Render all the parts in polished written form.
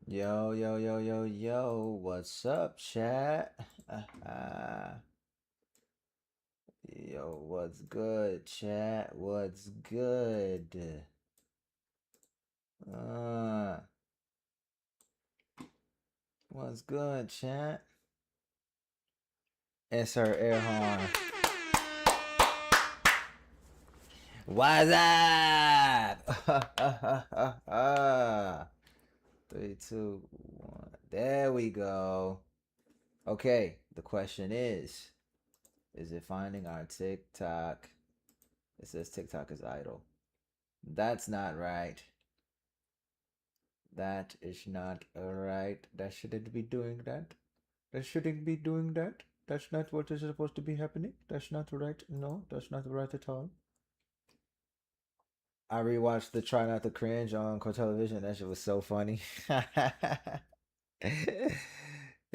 Yo, yo, yo, yo, yo, what's up, chat? Yo, what's good, chat? What's good? Uh, what's good, chat? It's her air horn. What's up? 3, 2, 1. There we go. Okay, the question is it finding our TikTok? It says TikTok is idle. That's not right. That is not right. That shouldn't be doing that. That shouldn't be doing that. That's not what is supposed to be happening. That's not right. No, that's not right at all. I rewatched the Try Not to Cringe on core television. That shit was so funny.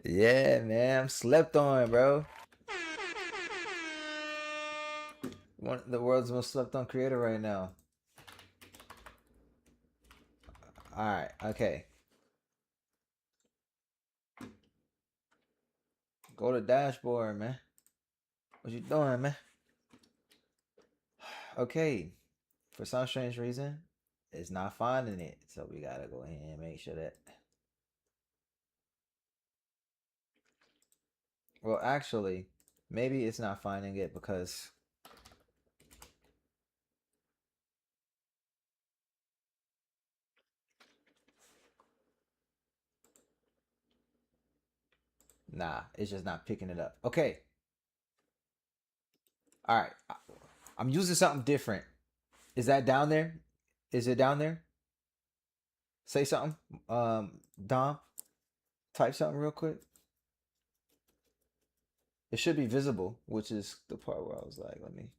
Yeah, man. I'm slept on, bro. One of the world's most slept on creator right now. Alright, okay. Go to dashboard, man. What you doing, man? Okay. For some strange reason, it's not finding it. So we gotta go ahead and make sure that. Well, actually, maybe it's not finding it because nah, it's just not picking it up. Okay. All right. I'm using something different. Is that down there? Is it down there? Say something. Dom, type something real quick. It should be visible, which is the part where I was like, let me.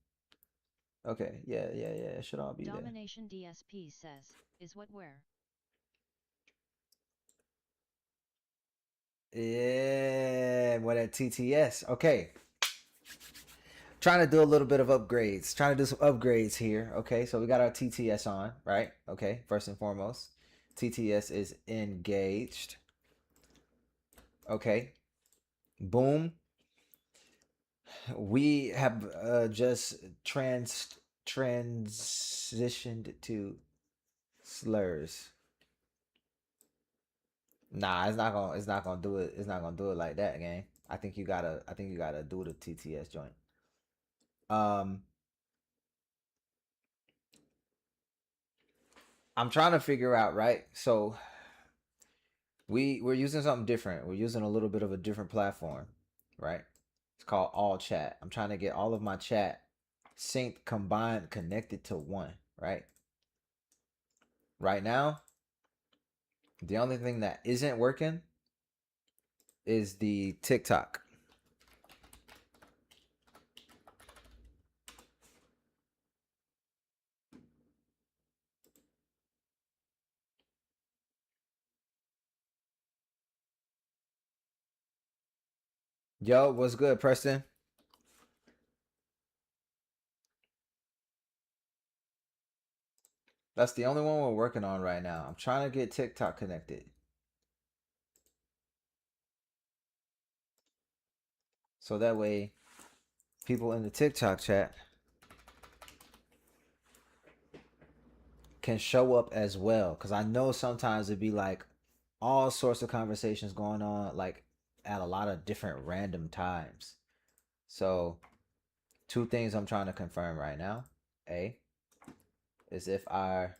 Okay, yeah, yeah, yeah. It should all be there. Domination DSP says, is what where? Yeah, what at TTS? Okay. Trying to do a little bit of upgrades. Trying to do some upgrades here. Okay, so we got our TTS on, right? Okay, first and foremost, TTS is engaged. Okay, boom. We have just transitioned to slurs. Nah, it's not gonna do it. It's not gonna do it like that, gang. I think you gotta do the TTS joint. Um, I'm trying to figure out, right? So we're using something different. We're using a little bit of a different platform, right? It's called All Chat. I'm trying to get all of my chat synced, combined, connected to one, right? Right now, the only thing that isn't working is the TikTok. Yo, what's good, Preston? That's the only one we're working on right now. I'm trying to get TikTok connected. So that way people in the TikTok chat can show up as well. Cause I know sometimes it'd be like all sorts of conversations going on like at a lot of different random times. So two things I'm trying to confirm right now. A is if our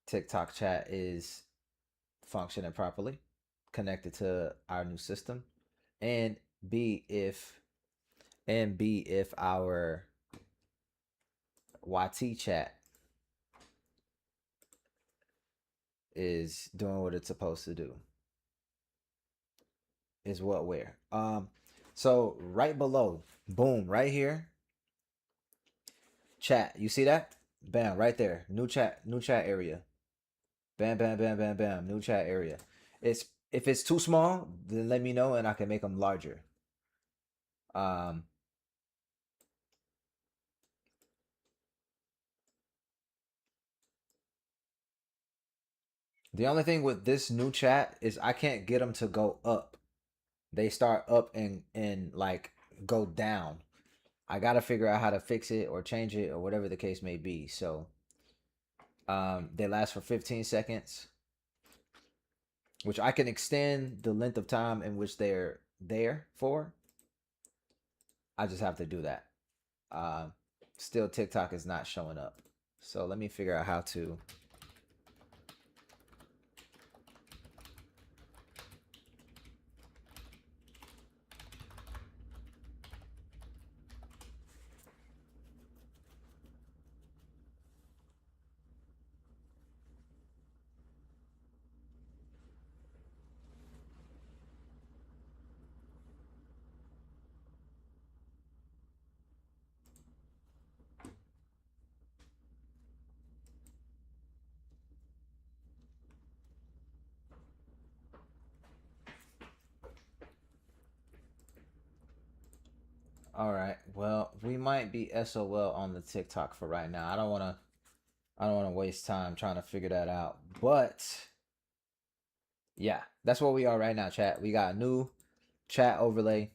TikTok chat is functioning properly, connected to our new system. And B if our YT chat is doing what it's supposed to do. Is what where. So right below, boom, right here, chat. You see that? Bam, right there. New chat area. Bam, bam, bam, bam, bam. New chat area. It's if it's too small, then let me know and I can make them larger. Um, The only thing with this new chat is I can't get them to go up. They start up and like go down. I gotta figure out how to fix it or change it or whatever the case may be. So they last for 15 seconds, which I can extend the length of time in which they're there for. I just have to do that. Uh, Still, TikTok is not showing up. So let me figure out how to. All right. Well, we might be SOL on the TikTok for right now. I don't want to waste time trying to figure that out. But yeah, that's where we are right now, chat. We got a new chat overlay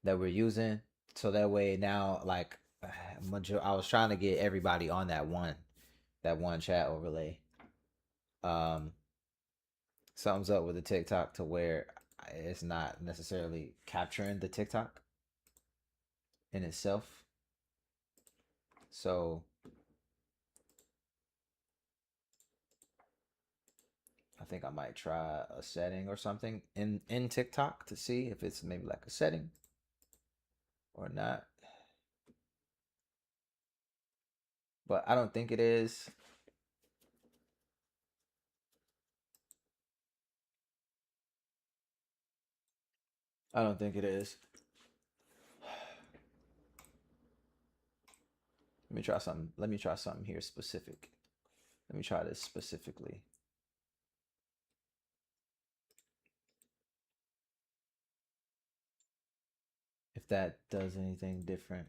that we're using. So that way now, like, I was trying to get everybody on that one chat overlay. Um, Something's up with the TikTok to where it's not necessarily capturing the TikTok in itself. So I think I might try a setting or something in TikTok to see if it's maybe like a setting or not. But I don't think it is. I don't think it is. Let me try something. Let me try something here specific. Let me try this specifically. If that does anything different.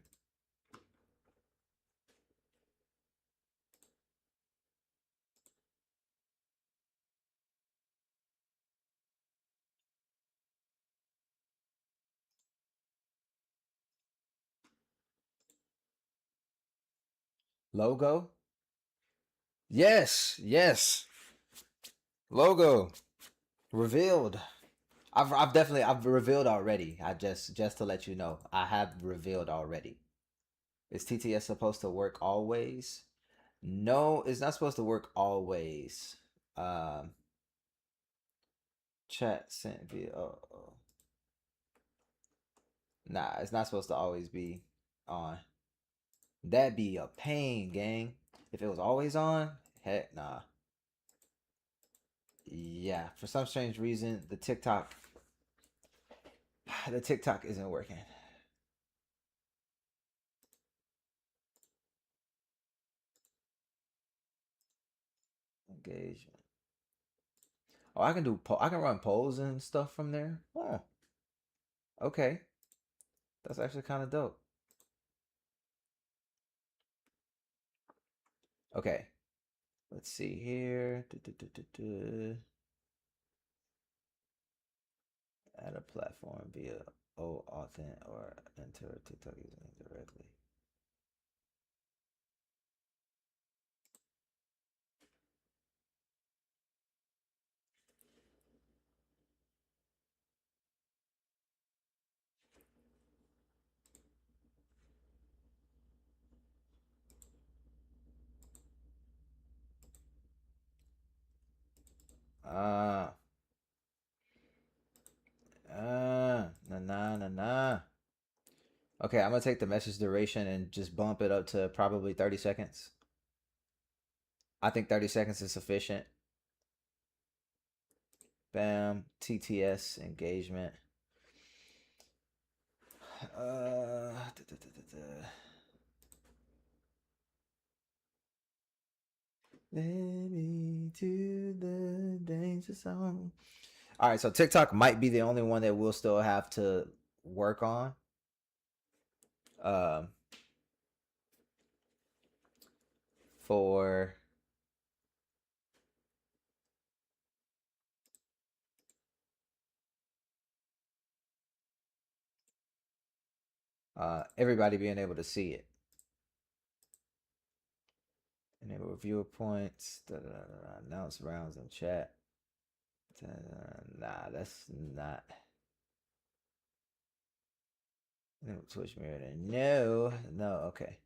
Logo? Yes, yes. Logo revealed. I've definitely I've revealed already. I just to let you know, I have revealed already. Is TTS supposed to work always? No, it's not supposed to work always. Um, Chat sent via. Nah, it's not supposed to always be on. That'd be a pain, gang. If it was always on, heck nah. Yeah, for some strange reason, the TikTok isn't working. Engagement. Oh, I can run polls and stuff from there. Oh, okay. That's actually kind of dope. Okay, let's see here. Add a platform via authent or enter TikTok using directly. Ah, nah, nah, nah, nah. Okay, I'm gonna take the message duration and just bump it up to probably 30 seconds. I think 30 seconds is sufficient. Bam, TTS engagement. Let me to the danger zone. All right, so TikTok might be the only one that we'll still have to work on. Um, for everybody being able to see it. Enable viewer points. Announce rounds in chat. Nah, that's not. Twitch mirror. No, no. Okay.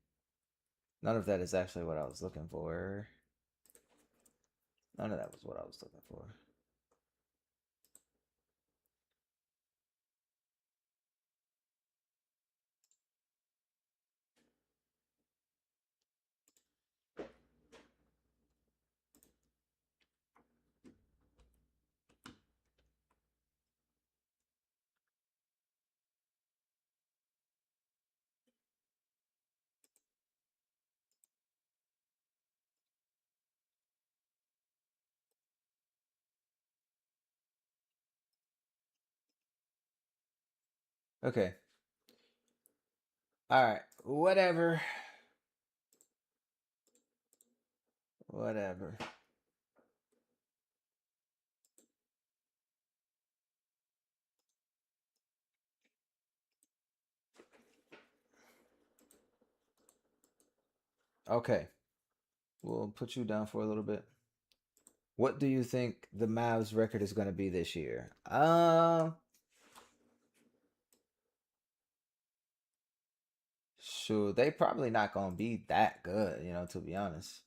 None of that is actually what I was looking for. None of that was what I was looking for. Okay. All right. Whatever. Whatever. Okay. We'll put you down for a little bit. What do you think the Mavs record is going to be this year? Sure, they probably not going to be that good, to be honest.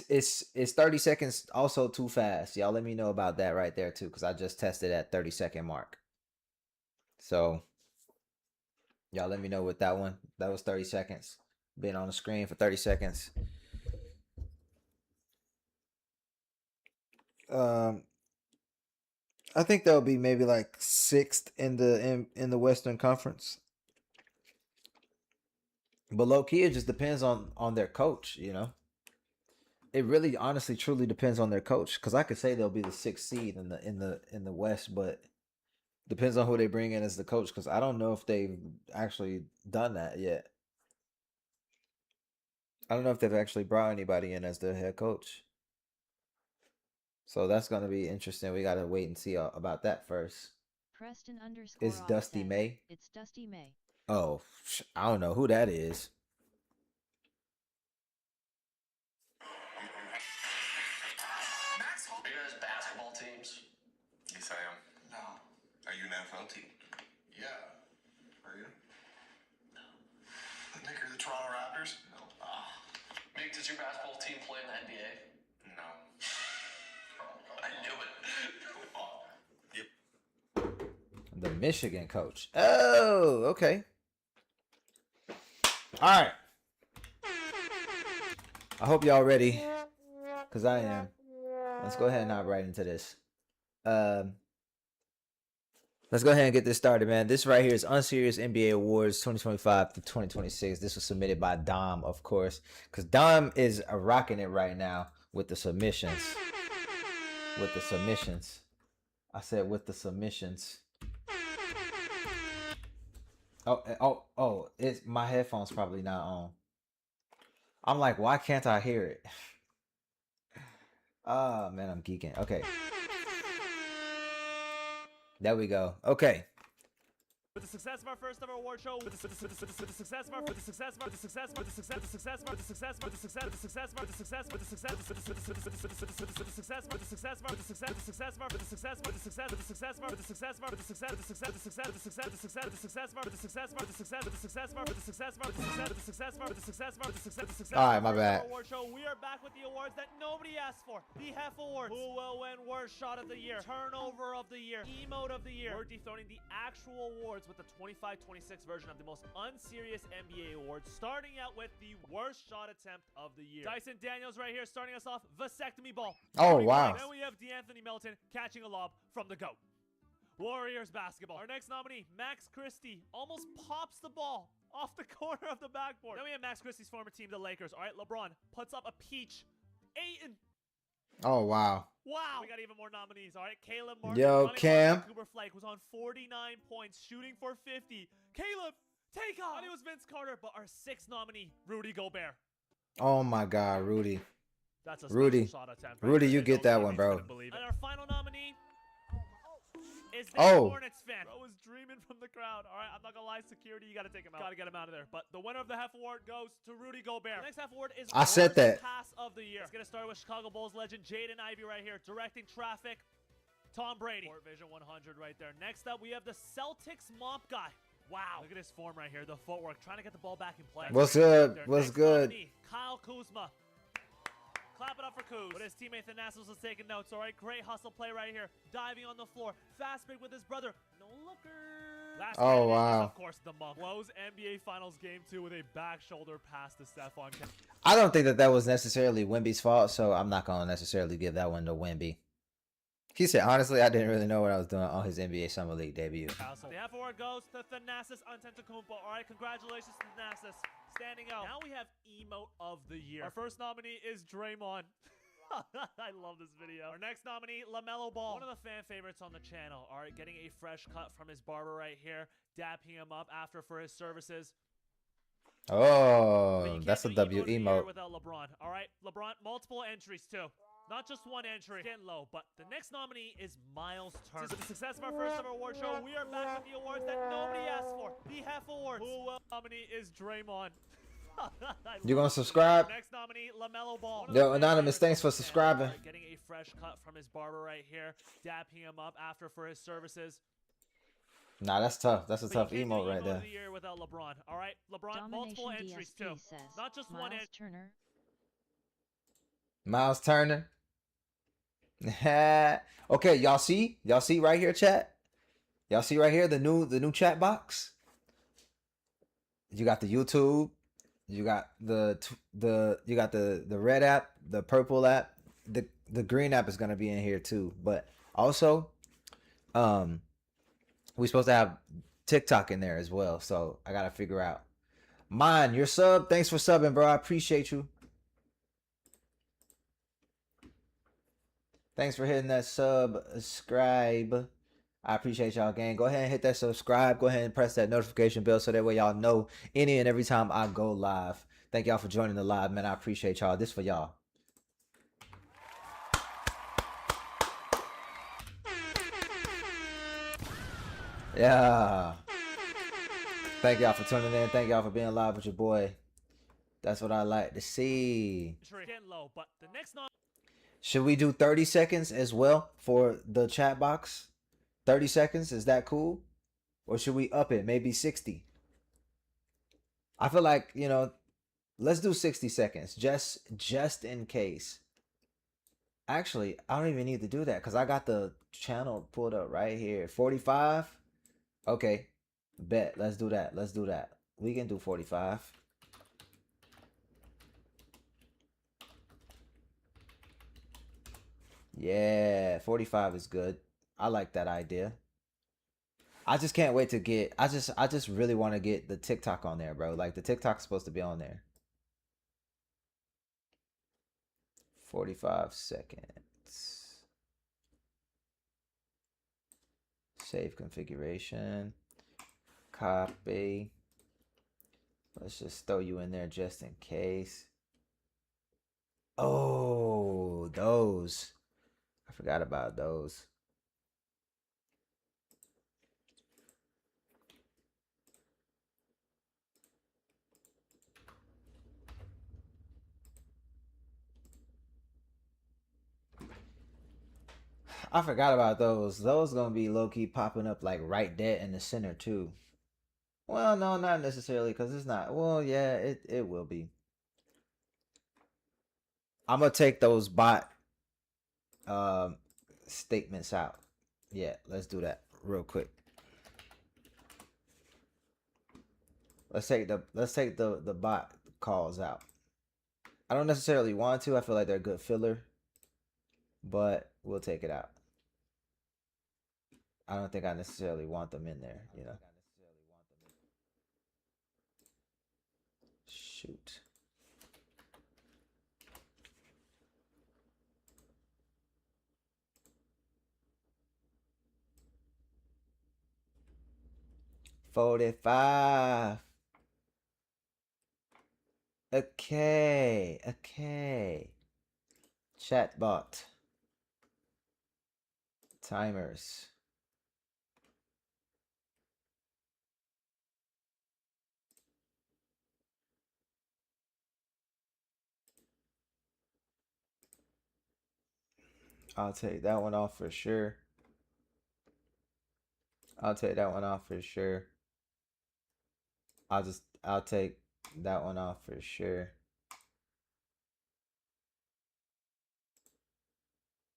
It's 30 seconds also too fast. Y'all let me know about that right there too, because I just tested at 30-second mark. So y'all let me know with that one. That was 30 seconds. Been on the screen for 30 seconds. I think they'll be maybe like sixth in the Western Conference. But low key, it just depends on their coach. It really, honestly, truly depends on their coach. Because I could say they'll be the sixth seed in the West, but depends on who they bring in as the coach. Because I don't know if they've actually done that yet. I don't know if they've actually brought anybody in as their head coach. So that's gonna be interesting. We gotta wait and see about that first. Preston _ It's Dusty says, May. It's Dusty May. Oh, I don't know who that is. Are you guys basketball teams? Yes, I am. No. Are you an NFL team? Yeah. Are you? No. Nick, are you the Toronto Raptors? No. Mick, does your basketball team play in the NBA? No. I knew it. Yep. The Michigan coach. Oh, okay. All right. I hope y'all ready, cause I am. Let's go ahead and hop right into this. Let's go ahead and get this started, man. This right here is Unserious NBA Awards 2025 to 2026. This was submitted by Dom, of course, because Dom is rocking it right now with the submissions. With the submissions. I said with the submissions. Oh! It's my headphones probably not on. I'm like, why can't I hear it? Oh man, I'm geeking. Okay. There we go. Okay. With the success of our first ever award show, with the success of our All right, my bad. award show, we are back with the awards that nobody asked for. The Hef Awards. Who will win Worst Shot of the Year, Turnover of the Year, Emote of the Year. We're dethroning the actual awards with the 25-26 version of the most unserious NBA awards, starting out with the worst shot attempt of the year. Dyson Daniels right here starting us off, vasectomy ball. Oh, wow. Then we have DeAnthony Melton catching a lob from the GOAT. Warriors basketball. Our next nominee, Max Christie, almost pops the ball off the corner of the backboard. Then we have Max Christie's former team, the Lakers. All right, LeBron puts up a peach. Ayton. Oh, wow. Wow. We got even more nominees. All right, Caleb Martin. Yo, running Cam. along Cooper Flake was on 49 points, shooting for 50. Caleb, take off. It was Vince Carter, but our sixth nominee, Rudy Gobert. Oh my God, Rudy. That's a Rudy. special shot attempt. Rudy, there. you There's get no that way one, he's bro. gonna believe it. And our final nominee, Is there a Oh, Hornets fan? Bro is dreaming from the crowd. All right, I'm not gonna lie, security, you gotta take him out. Gotta get him out of there. But the winner of the Hef Award goes to Rudy Gobert. The next Hef Award is I said Worst that. Pass of the Year. Let's get it started with Chicago Bulls legend Jaden Ivey right here, directing traffic. Tom Brady. Court Vision 100 right there. Next up, we have the Celtics mop guy. Wow. Look at his form right here. The footwork. Trying to get the ball back in play. What's That's good? right there. What's Next good? nominee, Kyle Kuzma. Clap it up for Kuz. But his teammate Thanasis was taking notes, all right? Great hustle play right here. Diving on the floor. Fast break with his brother. No looker. Last Oh, candidate is, wow. of course, the mom. Blows NBA Finals Game 2 with a back shoulder pass to Stephon. I don't think that that was necessarily Wemby's fault, so I'm not gonna necessarily give that one to Wemby. He said, honestly, I didn't really know what I was doing on his NBA Summer League debut. Castle. The Hef Award goes to Thanasis Antetokounmpo. All right, congratulations to Thanasis. Standing out. Now we have Emote of the Year. Our first nominee is Draymond. I love this video. Our next nominee, LaMelo Ball. One of the fan favorites on the channel. All right, getting a fresh cut from his barber right here. Dapping him up after for his services. But you Oh, can't that's a do W of the year emote. without LeBron. All right, LeBron, multiple entries too. Not just one entry. Getting low. But the next nominee is Miles Turner. Since the success of our first ever award show, we are back with the awards that nobody asked for. The Hef Awards. Who nominee is Draymond. You gonna subscribe? Next nominee, LaMelo Ball. One of Yo, the Anonymous, favorites thanks for on the channel. subscribing. Alright, getting a fresh cut from his barber right here. Dapping him up after for his services. Nah, that's tough. That's a But you tough can't do emote right of there. the year without LeBron. All right, LeBron, multiple Domination entries DSP too. says Not just one Miles entry. Turner. Miles Turner. Okay, y'all see? Y'all see right here, chat? Y'all see right here the new chat box? You got the YouTube, you got the red app, the purple app, the green app is gonna be in here too. But also, we're supposed to have TikTok in there as well. So I gotta figure out. Mine, your sub. Thanks for subbing, bro. I appreciate you. Thanks for hitting that subscribe. I appreciate y'all, gang. Go ahead and hit that subscribe. Go ahead and press that notification bell so that way y'all know any and every time I go live. Thank y'all for joining the live, man. I appreciate y'all. This for y'all. Yeah. Thank y'all for tuning in. Thank y'all for being live with your boy. That's what I like to see. Getting low, but the next nominee. Should we do 30 seconds as well for the chat box? 30 seconds, is that cool? Or should we up it? Maybe 60? I feel like, you know, let's do 60 seconds just in case. Actually, I don't even need to do that because I got the channel pulled up right here. 45? Okay. Bet. Let's do that. Let's do that. We can do 45. Yeah, 45 is good. I like that idea. I just can't wait to get I just really want to get the TikTok on there, bro. Like the TikTok's supposed to be on there. 45 seconds. Save configuration. Copy. Let's just throw you in there just in case. Oh, those. I forgot about those. I forgot about those. Those gonna be low-key popping up like right dead in the center too. Well, no, not necessarily because it's not. Well, yeah, it will be. I'm gonna take those bot statements out. Yeah, let's do that real quick. Let's take the bot calls out. I don't necessarily want to. I feel like they're a good filler, but we'll take it out. I don't think I necessarily want them in there, you know. Shoot. $45. Okay. Chatbot. Timers. I'll take that one off for sure. I'll take that one off for sure. I'll take that one off for sure.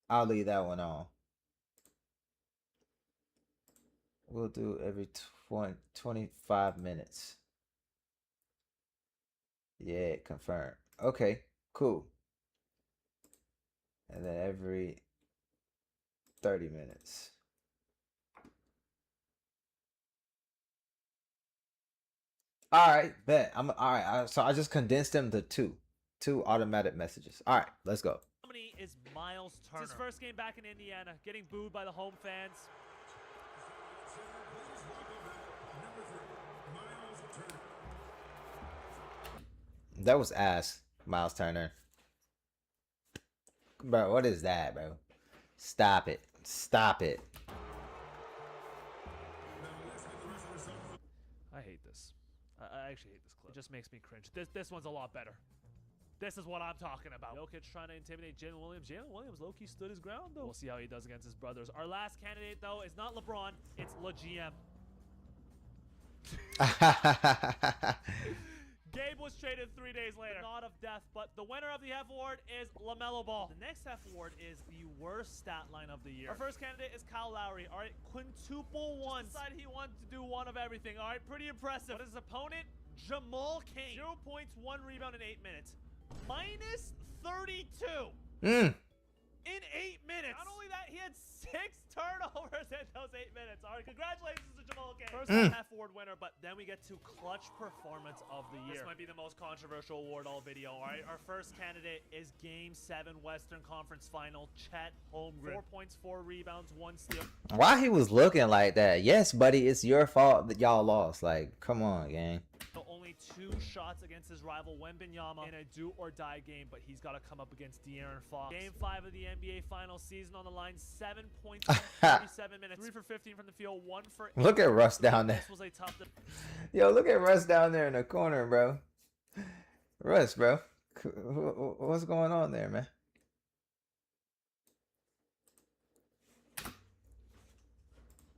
I'll leave that one on. We'll do every 25 minutes. Yeah, confirm. Okay, cool. And then every 30 minutes. All right, bet. I'm all right. So I just condensed them to two automatic messages. All right, let's go. Nominee is Miles Turner. It's his first game back in Indiana, getting booed by the home fans. That was ass, Miles Turner. Bro, what is that, bro? Stop it. Stop it. I hate this. I actually hate this clip. It just makes me cringe. This one's a lot better. This is what I'm talking about. Jokic trying to intimidate Jalen Williams. Jalen Williams low-key stood his ground, though. We'll see how he does against his brothers. Our last candidate, though, is not LeBron. It's LeGM. Gabe was traded 3 days later. Not of death, but the winner of the F Award is LaMelo Ball. The next F Award is the worst stat line of the year. Our first candidate is Kyle Lowry. All right, quintuple ones. Decided he wanted to do one of everything. All right, pretty impressive. But his opponent, Jamal Cain. 0 points, 1 rebound in 8 minutes. Minus 32. In 8 minutes. Not only that, he had 6 turnovers in those 8 minutes. All right, congratulations to Jamal Cain. First half award winner, but then we get to clutch performance of the year. This might be the most controversial award all video. All right, our first candidate is Game 7 Western Conference Final, Chet Holmgren. 4 points, 4 rebounds, 1 steal. Why he was looking like that? Yes, buddy, it's your fault that y'all lost. Like, come on, gang. Only 2 shots against his rival Wembanyama in a do-or-die game, but he's got to come up against De'Aaron Fox. Game 5 of the NBA Finals, season on the line, 7 points in 37 minutes. 3 for 15 from the field, 1 for 8. Look at Russ down there. This was a tough. Yo, look at Russ down there in the corner, bro. Russ, bro. What's going on there, man?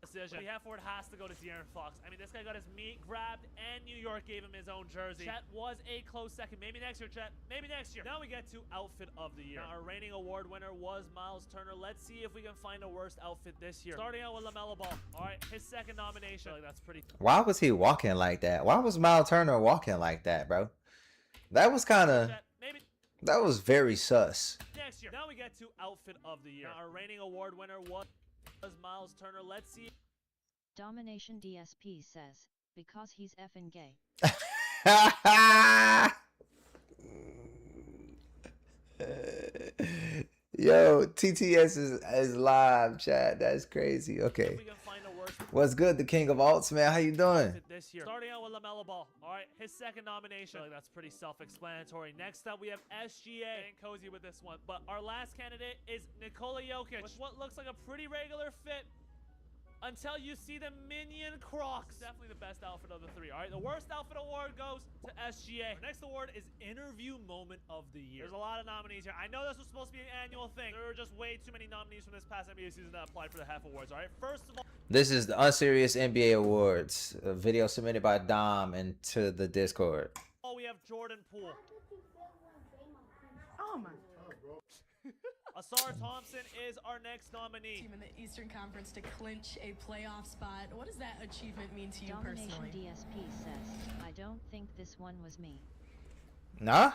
Decision. The half forward has to go to De'Aaron Fox. I mean, this guy got his meat grabbed, and New York gave him his own jersey. Chet was a close second. Maybe next year, Chet. Maybe next year. Now we get to outfit of the year. Now, our reigning award winner was Miles Turner. Let's see if we can find a worst outfit this year. Starting out with LaMelo Ball. All right, his second nomination. Like, that's pretty. Why was he walking like that? Why was Miles Turner walking like that, bro? That was kind of. Maybe. That was very sus. Next year. Now we get to outfit of the year. Now, our reigning award winner was Miles Turner. Let's see. Domination DSP says, because he's effing gay. Yo, TTS is live, chat. That's crazy. Okay. What's good, the king of alts, man? How you doing? This year. Starting out with LaMelo Ball. All right, his second nomination. Like, that's pretty self-explanatory. Next up, we have SGA. Ain't cozy with this one. But our last candidate is Nikola Jokic. With what looks like a pretty regular fit. Until you see the Minion Crocs. Definitely the best outfit of the 3. All right, the worst outfit award goes to SGA. Our next award is Interview Moment of the Year. There's a lot of nominees here. I know this was supposed to be an annual thing. There were just way too many nominees from this past NBA season that applied for the half awards. All right, first of all, this is the Unserious NBA Awards. A video submitted by Dom into the Discord. we have Jordan Poole. Oh my. Asar Thompson is our next nominee. Team in the Eastern Conference to clinch a playoff spot. What does that achievement mean to you Domination personally? DSP says, I don't think this one was me. Nah?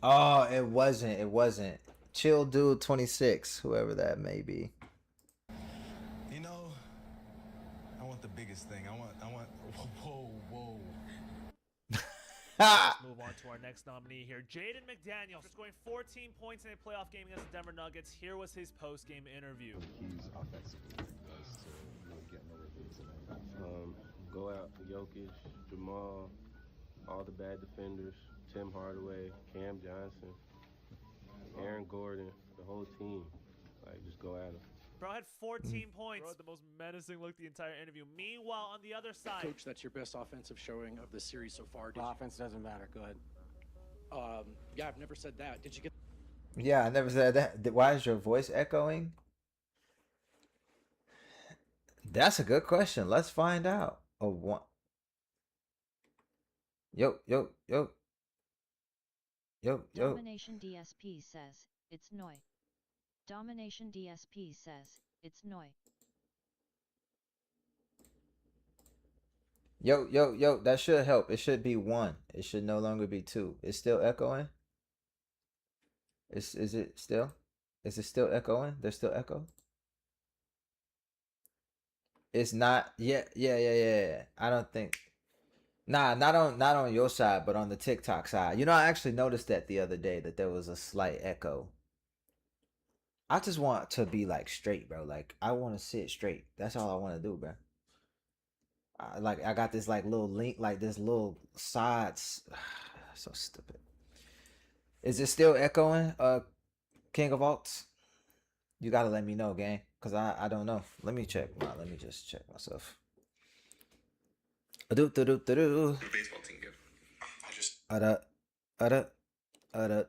Oh, it wasn't. It wasn't. Chill Dude 26, whoever that may be. You know, I want the biggest thing. I want, whoa. Let's move on to our next nominee here, Jaden McDaniels, scoring 14 points in a playoff game against the Denver Nuggets. Here was his post-game interview. Keys offensively as to getting over things tonight. Go out Jokic, Jamal, all the bad defenders, Tim Hardaway, Cam Johnson, Aaron Gordon, the whole team. Like, just go at them. Bro had 14 points. Bro had the most menacing look the entire interview. Meanwhile, on the other side, Coach, that's your best offensive showing of the series so far. Offense doesn't matter. Go ahead. Yeah, I've never said that. Did you get Yeah, I never said that. Why is your voice echoing? That's a good question. Let's find out. Oh, one. Yo, yo, yo, yo. Domination DSP says, it's Noi. Domination DSP says, it's Noi. Yo. That should help. It should be one. It should no longer be two. It's still echoing. Is it still? Is it still echoing? There's still echo. It's not. Yeah. I don't think. Nah, not on your side, but on the TikTok side. You know, I actually noticed that the other day that there was a slight echo. I just want to be like straight, bro. Like I want to sit straight. That's all I want to do, bro. I got this like little link, like this little sides. So stupid. Is it still echoing? King of Alts? You gotta let me know, gang, cause I don't know. Let me check. Let me just check myself. Do. Your baseball team good. I just. Ada. Ada. Ada.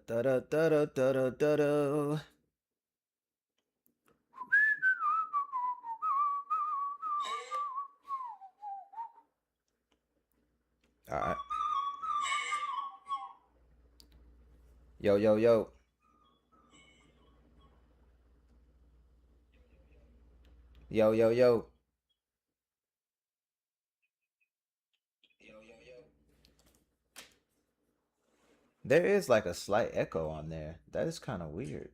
All right. Yo. Yo. There is like a slight echo on there. That is kind of weird.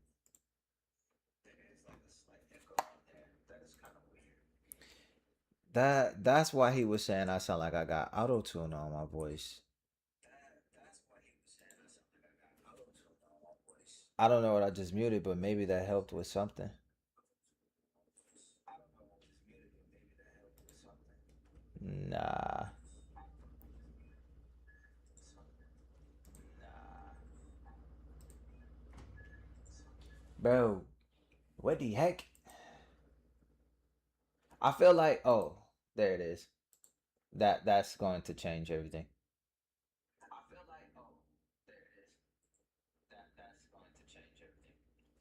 That's why he was saying I sound like I got auto tune on my voice. I don't know what I just muted, but maybe that helped with something. Nah. Bro, what the heck? I feel like there it is. That's going to change everything.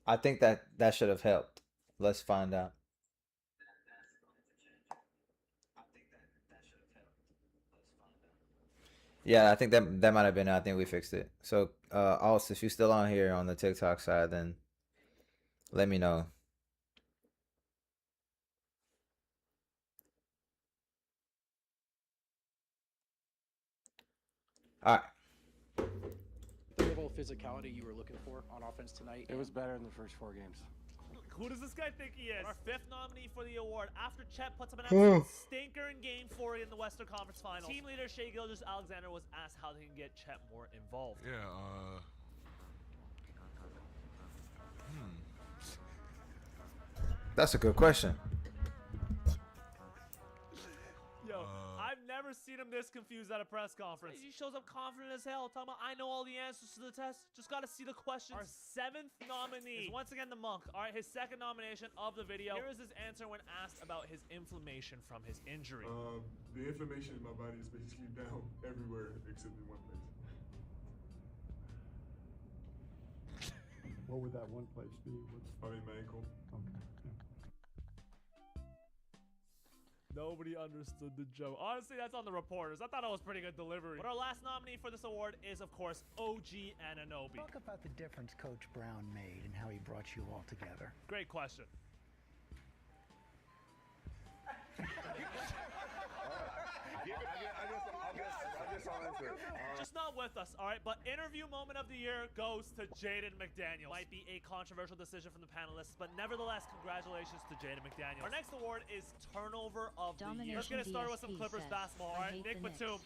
I think that should have helped. Let's find out. Yeah, I think that might have been it. I think we fixed it. So, also, if you're still on here on the TikTok side, then let me know. All right. The level of physicality you were looking for on offense tonight. It was better in the first 4 games. Who does this guy think he is? Our fifth nominee for the award after Chet puts up an absolute stinker in Game 4 in the Western Conference Finals. Team leader Shea Gilgeous-Alexander was asked how they can get Chet more involved. Yeah, That's a good question. Yo, I've never seen him this confused at a press conference. He shows up confident as hell, talking about, I know all the answers to the test, just gotta see the questions. Our seventh nominee is once again the Monk. All right, his second nomination of the video. Here is his answer when asked about his inflammation from his injury. The inflammation in my body is basically down everywhere except in one place. What would that one place be? Probably my ankle. Okay. Nobody understood the joke. Honestly, that's on the reporters. I thought it was pretty good delivery. But our last nominee for this award is, of course, OG Anunoby. Talk about the difference Coach Brown made and how he brought you all together. Great question. Just not with us, all right? But interview moment of the year goes to Jaden McDaniels. Might be a controversial decision from the panelists, but nevertheless, congratulations to Jaden McDaniels. Our next award is turnover of the year. Let's get it started with some Clippers basketball, all right? Nick Batum.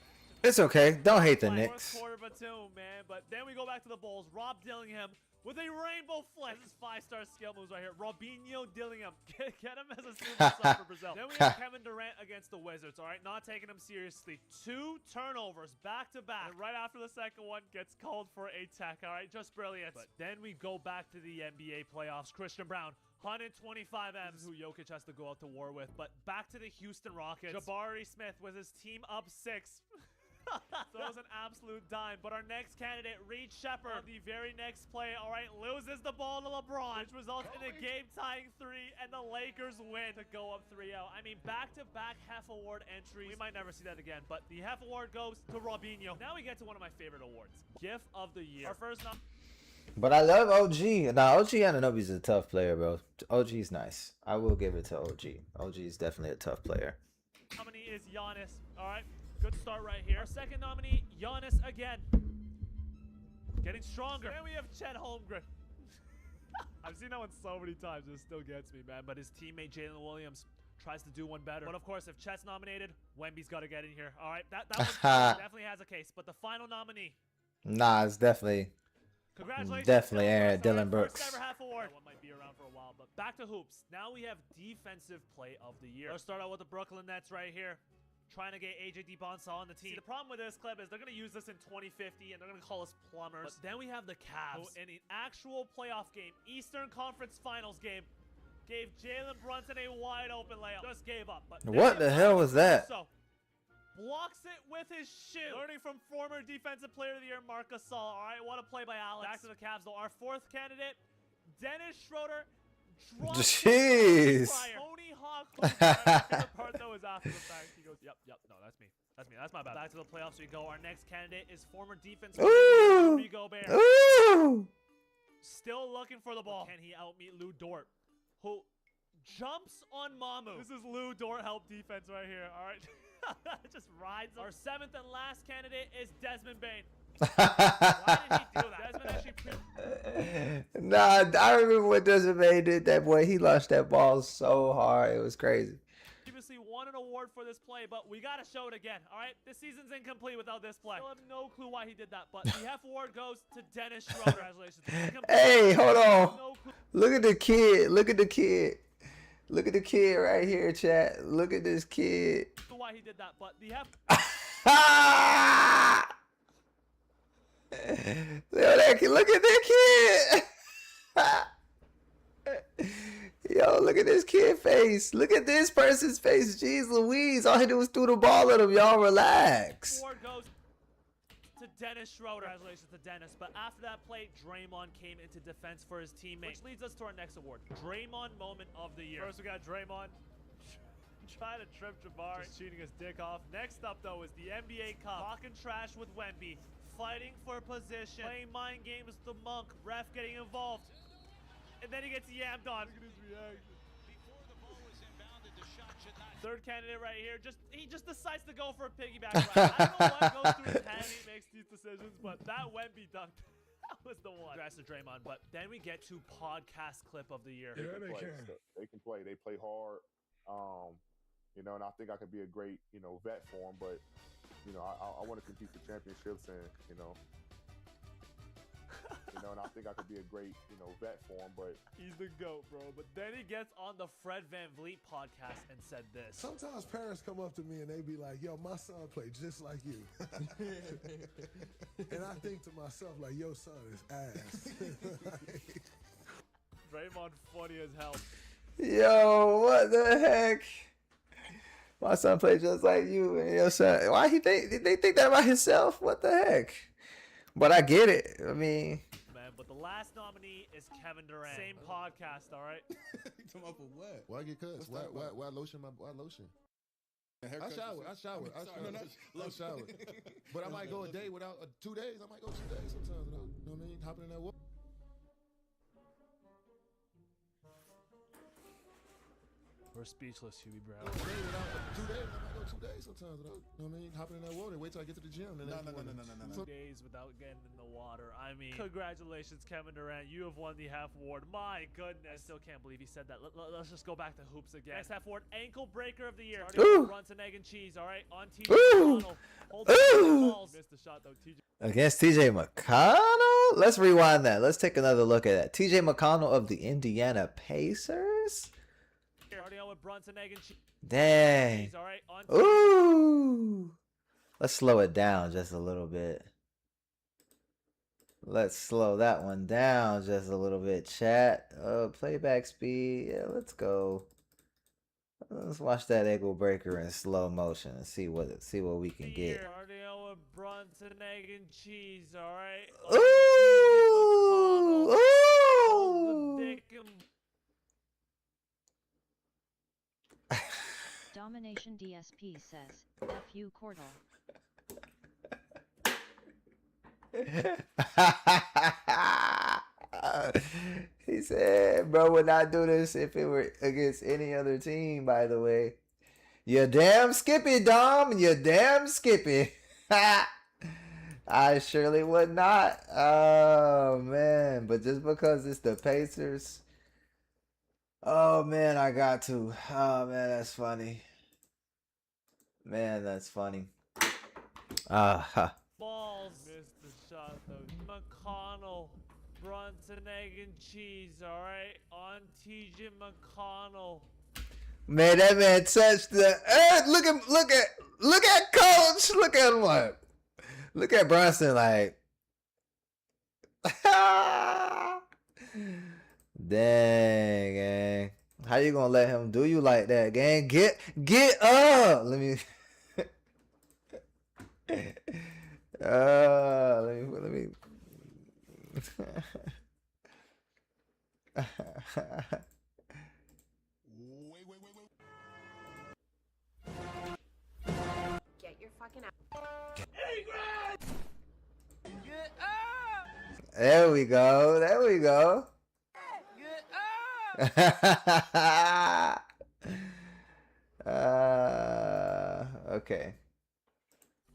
It's okay. Don't hate the Fourth Knicks. quarter Batum, man. But then we go back to the Bulls. Rob Dillingham with a rainbow flex. This is 5-star skill moves right here. Robinho Dillingham. Get him as a superstar for Brazil. Then we have Kevin Durant against the Wizards, all right? Not taking him seriously. 2 turnovers back to back. And right after the second one gets called for a tech, all right? Just brilliant. But then we go back to the NBA playoffs. Christian Brown. 125 M's, who Jokic has to go out to war with. But back to the Houston Rockets. Jabari Smith with his team up 6. Throws an absolute dime. But our next candidate, Reed Shepard, on the very next play, all right, loses the ball to LeBron, which results in a game-tying 3, and the Lakers win to go up 3-0. I mean, back-to-back Hef Award entries. We might never see that again, but the Hef Award goes to Robinho. Now we get to one of my favorite awards, GIF of the Year. Our first But I love OG. Now, OG Anunoby's a tough player, bro. OG's nice. I will give it to OG. OG is definitely a tough player. nominee is Giannis. All right, good start right here. Our second nominee, Giannis again. Getting stronger. And we have Chet Holmgren. I've seen that one so many times, it still gets me, man. But his teammate, Jalen Williams, tries to do one better. But of course, if Chet's nominated, Wemby's got to get in here. All right, that one definitely has a case. But the final nominee. Nah, it's definitely... Congratulations. Definitely Aaron Dylan Brooks. First ever half award. One might be around for a while, but back to hoops. Now we have defensive play of the year. Let's start out with the Brooklyn Nets right here. Trying to get AJ DeBonsa on the team. See, the problem with this clip is they're going to use this in 2050 and they're going to call us plumbers. But then we have the Cavs, who in an actual playoff game, Eastern Conference Finals game, gave Jalen Brunson a wide open layup. Just gave up. But what the hell was that? So, blocks it with his shoe. Learning from former Defensive Player of the Year, Marc Gasol. All right, what a play by Alex. Back to the Cavs, though. Our fourth candidate, Dennis Schroeder. Jeez. Tony Hawk. The part that was after the fact. He goes, yep, no, that's me. That's my bad. Back to the playoffs we go. Our next candidate is former Defensive Player of the Year, Gobert. Ooh. Still looking for the ball. Can he outmeet Lou Dort, who jumps on Mamu? This is Lou Dort help defense right here. All right. Just rides him. Our seventh and last candidate is Desmond Bain. Why did he do that? Desmond actually Nah, I remember when Desmond Bain did that, boy. He launched that ball so hard. It was crazy. previously won an award for this play, but we got to show it again, all right? This season's incomplete without this play. Still have no clue why he did that, but the Hef Award goes to Dennis Schroeder. Congratulations. Hey, hold on. No clue. Look at the kid. Look at the kid. Look at the kid right here, chat. Look at this kid. Why he did that, but the Hef... Look at that kid. Yo, look at this kid face. Look at this person's face. Jeez Louise. All he did was threw the ball at him. Y'all relax. Award goes to Dennis Schroeder. Congratulations to Dennis. But after that play, Draymond came into defense for his teammate, which leads us to our next award, Draymond Moment of the Year. First, we got Draymond trying to trip Jabari, just cheating his dick off. Next up, though, is the NBA Cup. Talking trash with Wemby, fighting for position, playing mind games with the Monk, ref getting involved. And then he gets yammed on. Look at his reaction. Third candidate right here, he just decides to go for a piggyback ride. I don't know what goes through his head when he makes these decisions, but that Wemby dunk, that was the one. Congrats to Draymond, but then we get to podcast clip of the year. Yeah, they can. They can play. They play hard. You know, and I think I could be a great, vet for them. But, I want to compete for championships, and and I think I could be a great, vet for him. But He's the GOAT, bro. But then he gets on the Fred VanVleet podcast and said this. Sometimes parents come up to me and they be like, yo, my son played just like you. And I think to myself, like, your son is ass. Draymond funny as hell. Yo, what the heck? My son played just like you and your son. Why did they think that about himself? What the heck? But I get it. I mean, Man, but the last nominee is Kevin Durant. Same podcast, all right? Come up with what? Why get cussed? Why lotion why lotion? I shower. But I might go a day without 2 days. I might go 2 days sometimes. You know what I mean? Hopping in that water. We're speechless, Huey Brown. 2 days. I might go 2 days sometimes. You know what I mean? Hopping in that water. Wait till I get to the gym. No. 2 days without getting in the water. I mean, congratulations, Kevin Durant. You have won the Hef Award. My goodness. I still can't believe he said that. Let's just go back to hoops again. Next Hef Award, Ankle Breaker of the Year. Brunson, egg and cheese. All right, on TJ McConnell. Hold the balls. Missed the shot though. TJ against TJ McConnell? Let's rewind that. Let's take another look at that. TJ McConnell of the Indiana Pacers? Starting out with Brunson, egg and cheese. Dang. All right, on Ooh. Let's slow it down just a little bit. Let's slow that one down just a little bit, chat. Playback speed. Yeah, let's go. Let's watch that ankle breaker in slow motion and see what we can get. Starting out going Brunson, egg, and cheese, alright? Ooh! Ooh! Dick and... Domination DSP says, F you Cordell. He said, bro would not do this if it were against any other team, by the way. You damn skippy, Dom. You damn skippy. I surely would not. Oh, man. But just because it's the Pacers. Oh, man, I got to. Oh, man, that's funny. Man, that's funny. Balls. Missed the shot, though. McConnell. Brunson, egg, and cheese, alright? On TJ McConnell. Man, that man touched the earth. Look at Coach. Look at what? Look at Brunson like. Dang, gang. How you gonna let him do you like that, gang? Get up. Let me. Let me. Get your fucking out. Get up! There we go. There we go. Get up! Okay.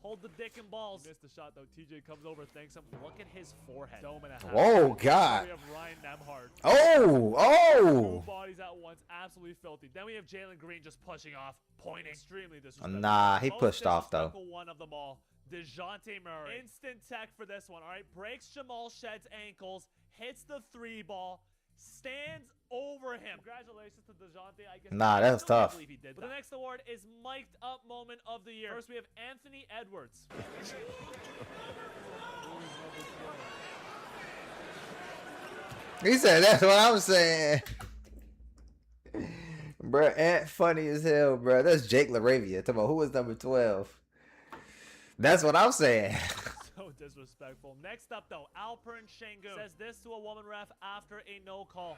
Hold the dick and balls. Missed the shot though. TJ comes over, thanks him. Look at his forehead. Dome and a half. Whoa, God. We have Ryan Nemhard. Oh. Two bodies at once. Absolutely filthy. Then we have Jalen Green just pushing off, pointing. Extremely disrespectful. Nah, he Most pushed off though. disrespectful one of them all. DeJounte Murray. Instant tech for this one, all right? Breaks Jamal Shedd's ankles, hits the 3-ball, stands over him. Congratulations to DeJounte. I guess Nah, that's tough. He did that. The next award is Mic'd Up Moment of the Year. First, we have Anthony Edwards. He said, that's what I'm saying. Bruh, Ant funny as hell, bruh. That's Jake LaRavia. Talking about who was number 12. That's what I'm saying. So disrespectful. Next up, though, Alpern Şengün says this to a woman ref after a no call.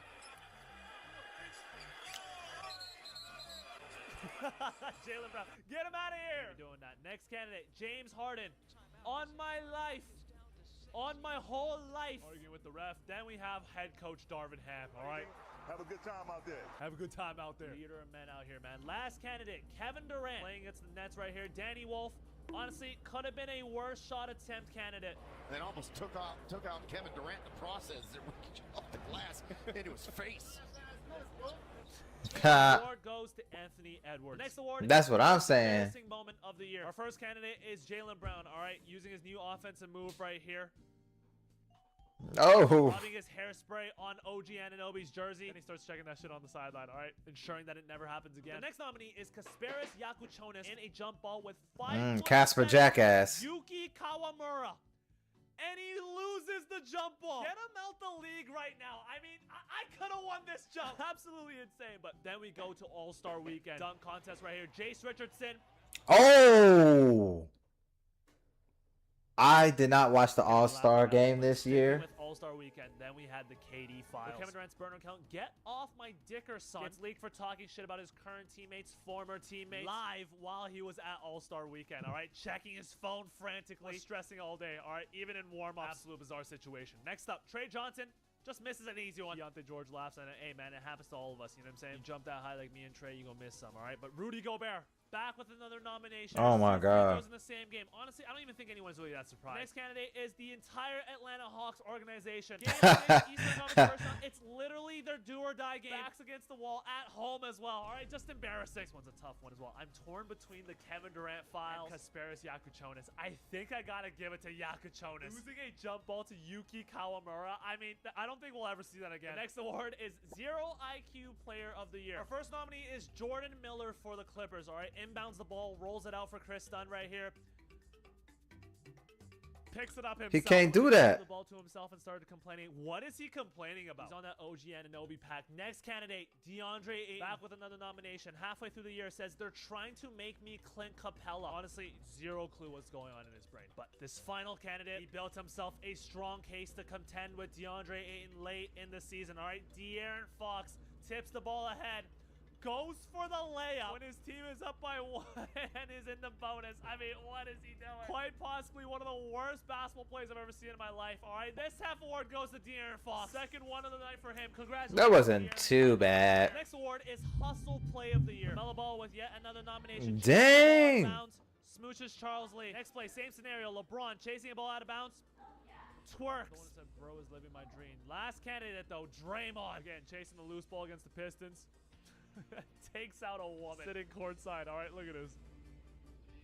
Jaylen Brown, get him out of here! Doing that. Next candidate, James Harden. On my life. On my whole life. Arguing with the ref. Then we have head coach Darvin Ham. All right. Have a good time out there. Have a good time out there. Leader of men out here, man. Last candidate, Kevin Durant. Playing against the Nets right here. Danny Wolf. Honestly, could have been a worse shot attempt candidate. And almost took out Kevin Durant in the process. It reached off the glass into his face. The award goes to Anthony Edwards. Next award. That's what I'm saying. Moment of the year. Our first candidate is Jaylen Brown. All right, using his new offensive move right here. Oh. Rubbing his hairspray on OG Anunoby's jersey. And he starts checking that shit on the sideline, all right? Ensuring that it never happens again. The next nominee is Kasparis Yakuchonis in a jump ball with 5 Casper Jackass. Yuki Kawamura. And he loses the jump ball. Get him out the league right now. I mean, I could have won this jump. Absolutely insane. But then we go to All-Star Weekend. Dunk contest right here. Jace Richardson. Oh. I did not watch the All-Star game this year. With All-Star Weekend, then we had the KD files. With Kevin Durant's burner account, get off my dicker, son. Gets leaked for talking shit about his current teammates, former teammates, live while he was at All-Star Weekend, all right? Checking his phone frantically, stressing all day, all right? Even in warm-ups. Absolute bizarre situation. Next up, Trey Johnson. Just misses an easy one. Deontay George laughs at it. Hey, man, it happens to all of us. You know what I'm saying? You jump that high like me and Trey, you gonna miss some, all right? But Rudy Gobert, back with another nomination. Oh, my God. Goes in the same game. Honestly, I don't even think anyone's really that surprised. Next candidate is the entire Atlanta Hawks organization. Game Eastern Conference first round. It's literally their do-or-die game. Backs against the wall at home as well. All right, just embarrassing. This one's a tough one as well. I'm torn between the Kevin Durant files and Kasparis Yakuchonis. I think I gotta give it to Yakuchonis. Losing a jump ball to Yuki Kawamura. I mean, I don't think we'll ever see that again. The next award is Zero IQ Player of the Year. Our first nominee is Jordan Miller for the Clippers. All right, inbounds the ball, rolls it out for Chris Dunn right here. Picks it up himself. He can't do He that. The ball to himself and started complaining. What is he complaining about? He's on that OG Anunoby pack. Next candidate, DeAndre Ayton, back with another nomination. Halfway through the year, says they're trying to make me Clint Capella. Honestly, zero clue what's going on in his brain. But this final candidate, he built himself a strong case to contend with DeAndre Ayton late in the season. All right, De'Aaron Fox tips the ball ahead. Goes for the layup when his team is up by 1 and is in the bonus. I mean, what is he doing? Quite possibly one of the worst basketball plays I've ever seen in my life. All right, this half award goes to De'Aaron Fox. Second one of the night for him. Congratulations. That wasn't too bad. Next award is Hustle Play of the Year. Melo Ball with yet another nomination. Dang. Smooches Charles Lee. Next play, same scenario. LeBron chasing a ball out of bounds. Twerks. Said, bro is living my dream. Last candidate though, Draymond. Again, chasing the loose ball against the Pistons. Takes out a woman sitting courtside. All right, look at this.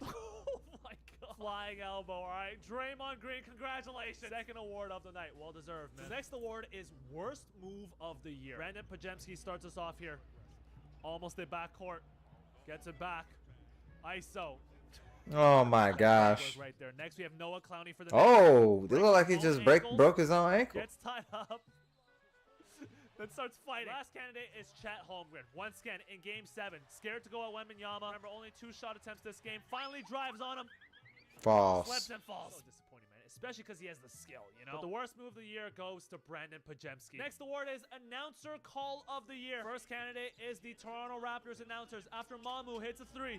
Oh my God. Flying elbow. All right, Draymond Green, congratulations. Second award of the night. Well deserved, man. The next award is Worst Move of the Year. Brandon Pajemski starts us off here. Almost at backcourt. Gets it back. ISO. Oh my gosh. Right there. Next, we have Noah Clowney for the. Oh, they look like he just broke his own ankle. Gets tied up. Then starts fighting. Last candidate is Chet Holmgren. Once again, in Game 7. Scared to go at Wembanyama. Remember, only 2 shot attempts this game. Finally drives on him. False. Slips and falls. So disappointing, man. Especially because he has the skill, you know? But the worst move of the year goes to Brandon Pajemski. Next award is Announcer Call of the Year. First candidate is the Toronto Raptors announcers after Mamu hits a 3.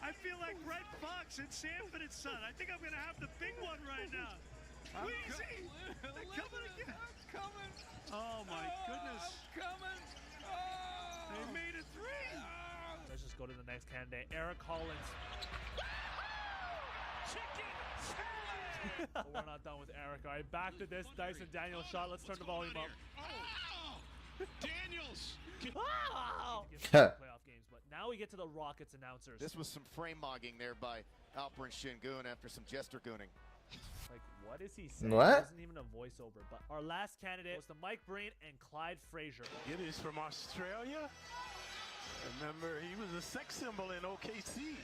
I feel like Red Fox and Sanford and Son. I think I'm going to have the big one right now. Weezy! They're coming again. I'm coming. Oh, my goodness. I'm coming. Oh. They made it 3. Let's just go to the next candidate, Eric Collins. Chicken salad! But we're not done with Eric. All right, back to this Dyson Daniels shot. Let's turn the volume up. Oh! Daniels! Wow! Playoff games, but now we get to the Rockets announcers. This was some frame mogging there by Alperen Şengün after some jester gooning. Like, what is he saying? What? It isn't even a voiceover. But our last candidate was to Mike Breen and Clyde Frazier. Giddy's from Australia. Remember, he was a sex symbol in OKC.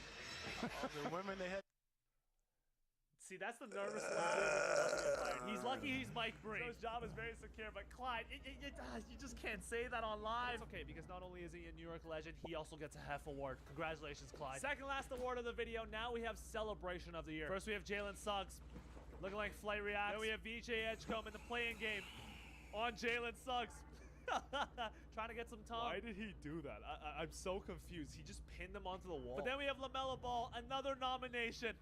All the women they had. See, that's the nervous He's lucky he's Mike Breen. So his job is very secure, but Clyde, you just can't say that on live. It's okay, because not only is he a New York legend, he also gets a Hef Award. Congratulations, Clyde. Second last award of the video. Now we have Celebration of the Year. First, we have Jalen Suggs, looking like Flight Reacts. Then we have VJ Edgecombe in the playing game on Jalen Suggs. Trying to get some time. Why did he do that? I'm so confused. He just pinned him onto the wall. But then we have LaMelo Ball, another nomination.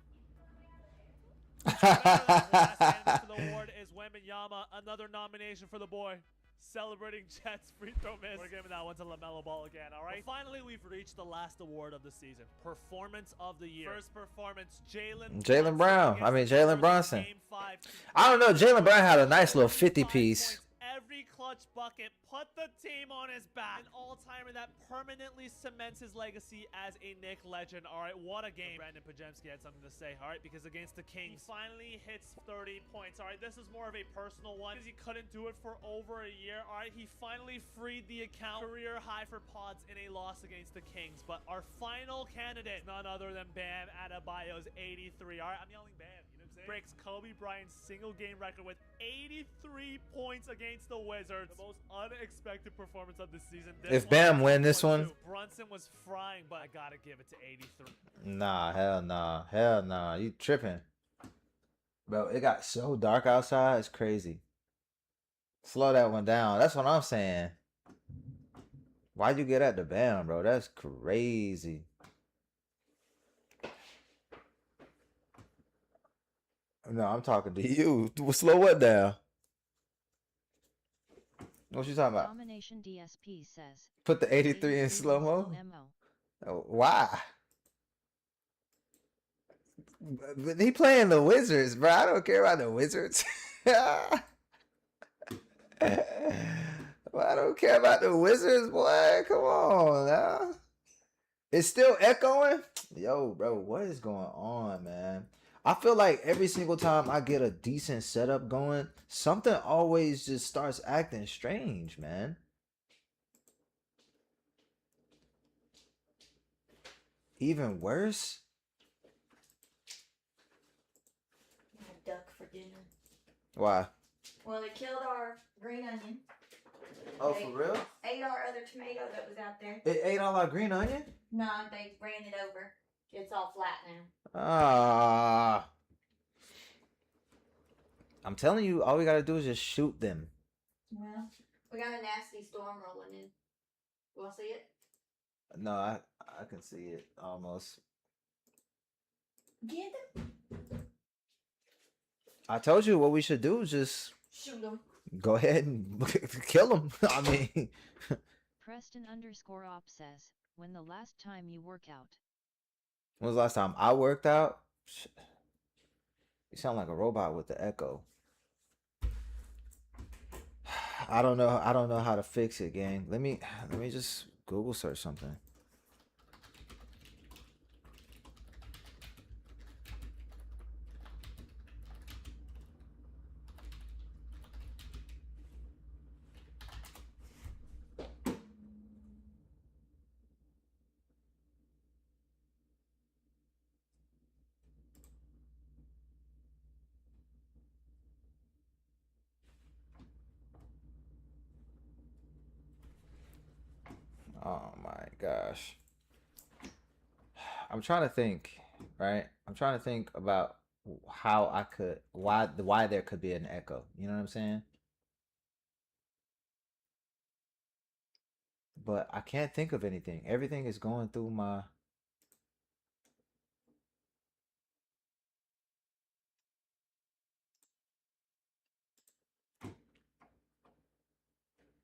Last candidate for the award is Wembanyama, another nomination for the boy. Celebrating Jets free throw miss. We're giving that one to LaMelo Ball again, all right? Well, finally, we've reached the last award of the season. Performance of the Year. First performance, Jalen Brown. I mean, Jalen Brunson. Game 5. I don't know. Jalen Brown had a nice little 50 piece. Every clutch bucket, put the team on his back. An all-timer that permanently cements his legacy as a Knick legend. All right, what a game. Brandon Pajemski had something to say, all right, because against the Kings, he finally hits 30 points. All right, this is more of a personal one because he couldn't do it for over a year. All right, he finally freed the account. Career high for pods in a loss against the Kings. But our final candidate, none other than Bam Adebayo's 83. All right, I'm yelling Bam. Breaks Kobe Bryant's single game record with 83 points against the Wizards. The most unexpected performance of the season. If Bam win this one, Brunson was frying, but I gotta give it to 83. nah, hell nah, hell nah. You tripping, bro? It got so dark outside. It's crazy. Slow that one down. That's what I'm saying. Why'd you get at the Bam, bro? That's crazy. No, I'm talking to you. Slow what down? What you talking about? Domination DSP says. Put the 83 in slow-mo? Why? But he playing the Wizards, bro. I don't care about the Wizards. Well, I don't care about the Wizards, boy. Come on now. It's still echoing? Yo, bro, what is going on, man? I feel like every single time I get a decent setup going, something always just starts acting strange, man. Even worse? Duck for dinner. Why? Well, they killed our green onion. Oh, for real? Ate our other tomato that was out there. It ate all our green onion? No, they ran it over. It's all flat now. Ah. I'm telling you, all we gotta do is just shoot them. Well, we got a nasty storm rolling in. You want to see it? No, I can see it almost. Get them. I told you what we should do is just Shoot them. go ahead and kill them. I mean, Preston_op says, when the last time you work out? when was the last time I worked out? You sound like a robot with the echo. I don't know how to fix it, gang. Let me just Google search something. Oh my gosh. I'm trying to think, right? I'm trying to think about how I could why there could be an echo. You know what I'm saying? But I can't think of anything. Everything is going through my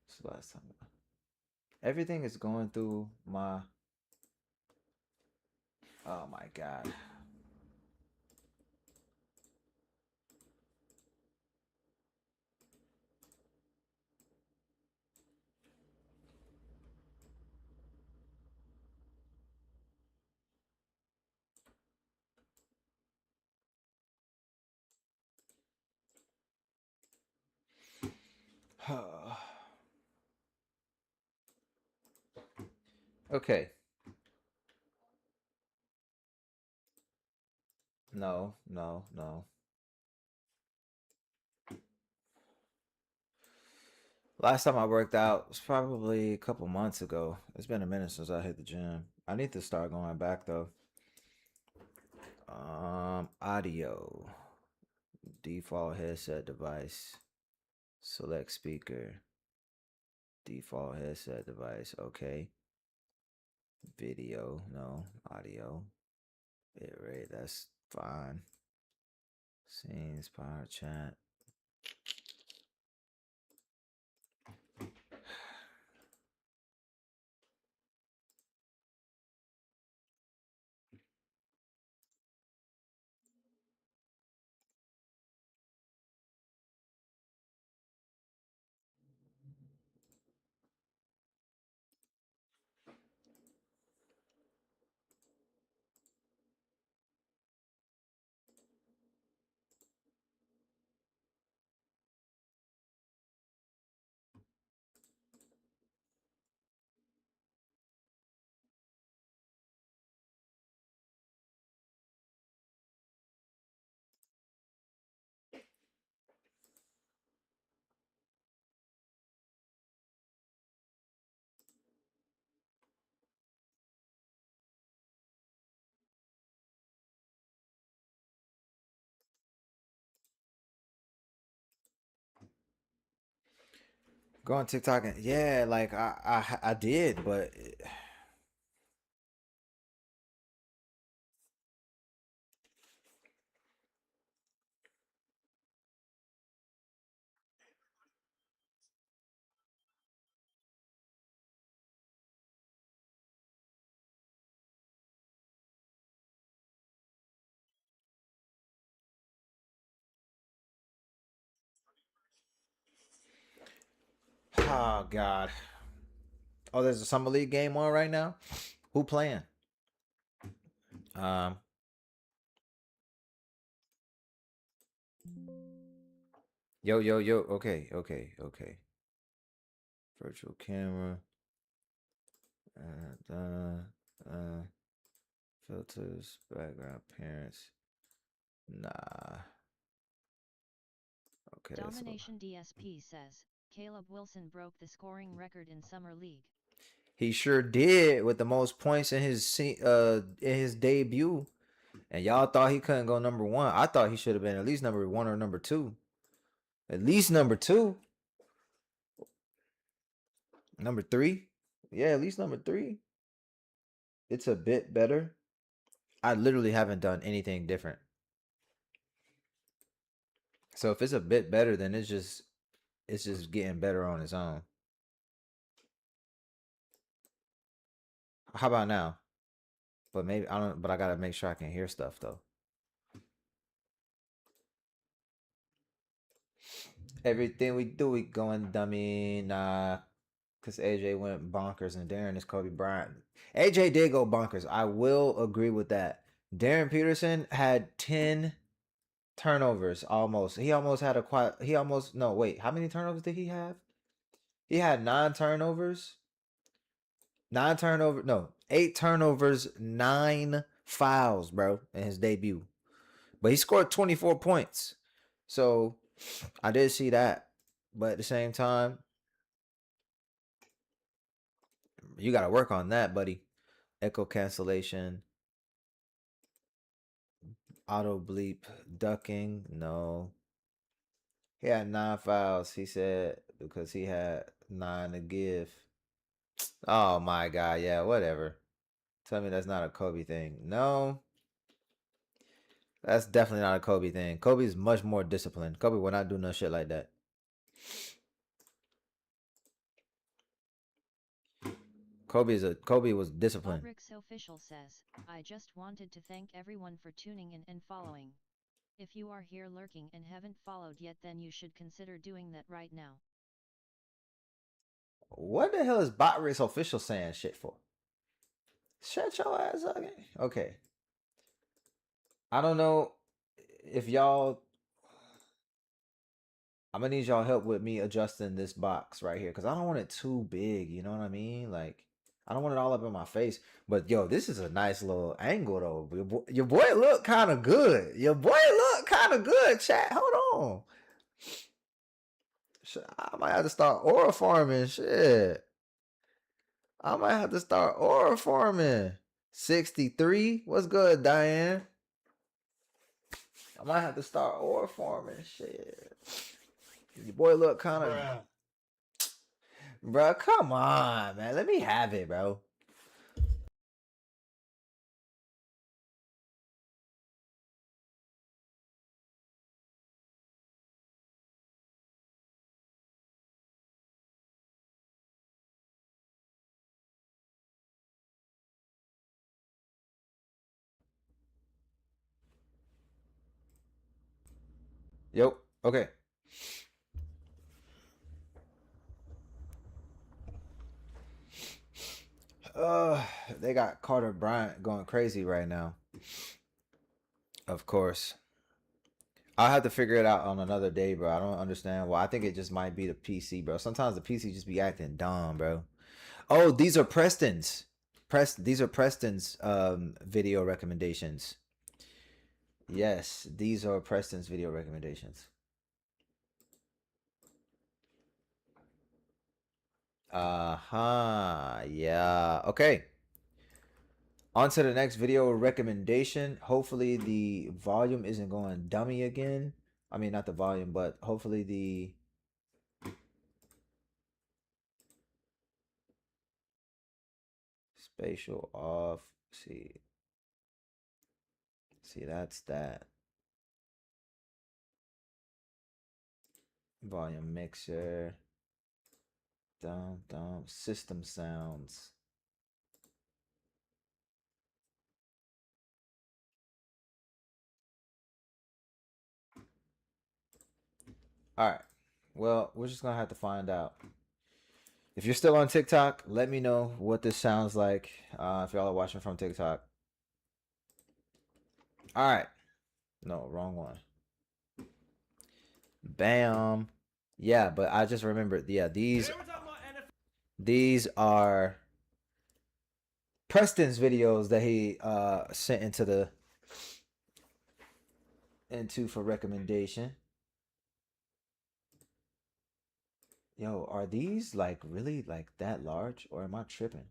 It's the last time. Everything is going through my Oh my god. Okay. No, no, no. Last time I worked out was probably a couple months ago. It's been a minute since I hit the gym. I need to start going back though. Audio. Default headset device. Select speaker. Default headset device. Okay. Video. No. Audio. Bitrate. That's fine. Scenes. Power chat. Go on TikTok and yeah, like I did, but oh god. Oh, there's a summer league game on right now. Who playing? Um. Yo, yo, yo. Okay, okay, okay. Virtual camera. Filters, background, appearance. Nah. Okay. Domination DSP says, Caleb Wilson broke the scoring record in Summer League. He sure did with the most points in his debut. And y'all thought he couldn't go number 1. I thought he should have been at least number 1 or number 2. At least number 2. Number 3. Yeah, at least number 3. It's a bit better. I literally haven't done anything different. So if it's a bit better, then it's just getting better on its own. How about now? But maybe I don't. But I gotta make sure I can hear stuff though. Everything we do, we going dummy. Nah, because AJ went bonkers and Darren is Kobe Bryant. AJ did go bonkers. I will agree with that. Darren Peterson had 10 turnovers almost. He almost had a quiet. He almost no wait. How many turnovers did he have? He had 9 turnovers. 9 turnovers. No, 8 turnovers, 9 fouls, bro, in his debut. But he scored 24 points. So I did see that. But at the same time, you got to work on that, buddy. Echo cancellation. Auto bleep. Ducking. No. He had 9 fouls, he said, because he had 9 to give. Oh, my God. Yeah, whatever. Tell me that's not a Kobe thing. No. That's definitely not a Kobe thing. Kobe's much more disciplined. Kobe will not do no shit like that. Kobe was disciplined. Rick's official says, I just wanted to thank everyone for tuning in and following. If you are here lurking and haven't followed yet, then you should consider doing that right now. What the hell is Botrick's official saying shit for? Shut your ass up. Okay. I don't know if y'all. I'm gonna need y'all help with me adjusting this box right here because I don't want it too big. You know what I mean? Like, I don't want it all up in my face. But yo, this is a nice little angle though. Your boy look kind of good. Your boy look kind of good. Chat, hold on. I might have to start aura farming. Shit. I might have to start aura farming. 63. What's good, Diane? I might have to start aura farming. Shit. Your boy look kind of. Bruh, come on, man. Let me have it, bro. Yo, okay. They got Carter Bryant going crazy right now. Of course. I'll have to figure it out on another day, bro. I don't understand why. I think it just might be the PC, bro. Sometimes the PC just be acting dumb, bro. Oh, these are Preston's. These are Preston's video recommendations. Yes, these are Preston's video recommendations. Yeah. Okay. On to the next video recommendation. Hopefully the volume isn't going dummy again. I mean, not the volume, but hopefully the spatial off. See, that's that. Volume mixer. Dumb. System sounds. All right. Well, we're just going to have to find out. If you're still on TikTok, let me know what this sounds like if y'all are watching from TikTok. All right. No, wrong one. Bam. Yeah, but I just remembered. Yeah, these are Preston's videos that he sent into for recommendation. Yo, are these like really like that large, or am I tripping?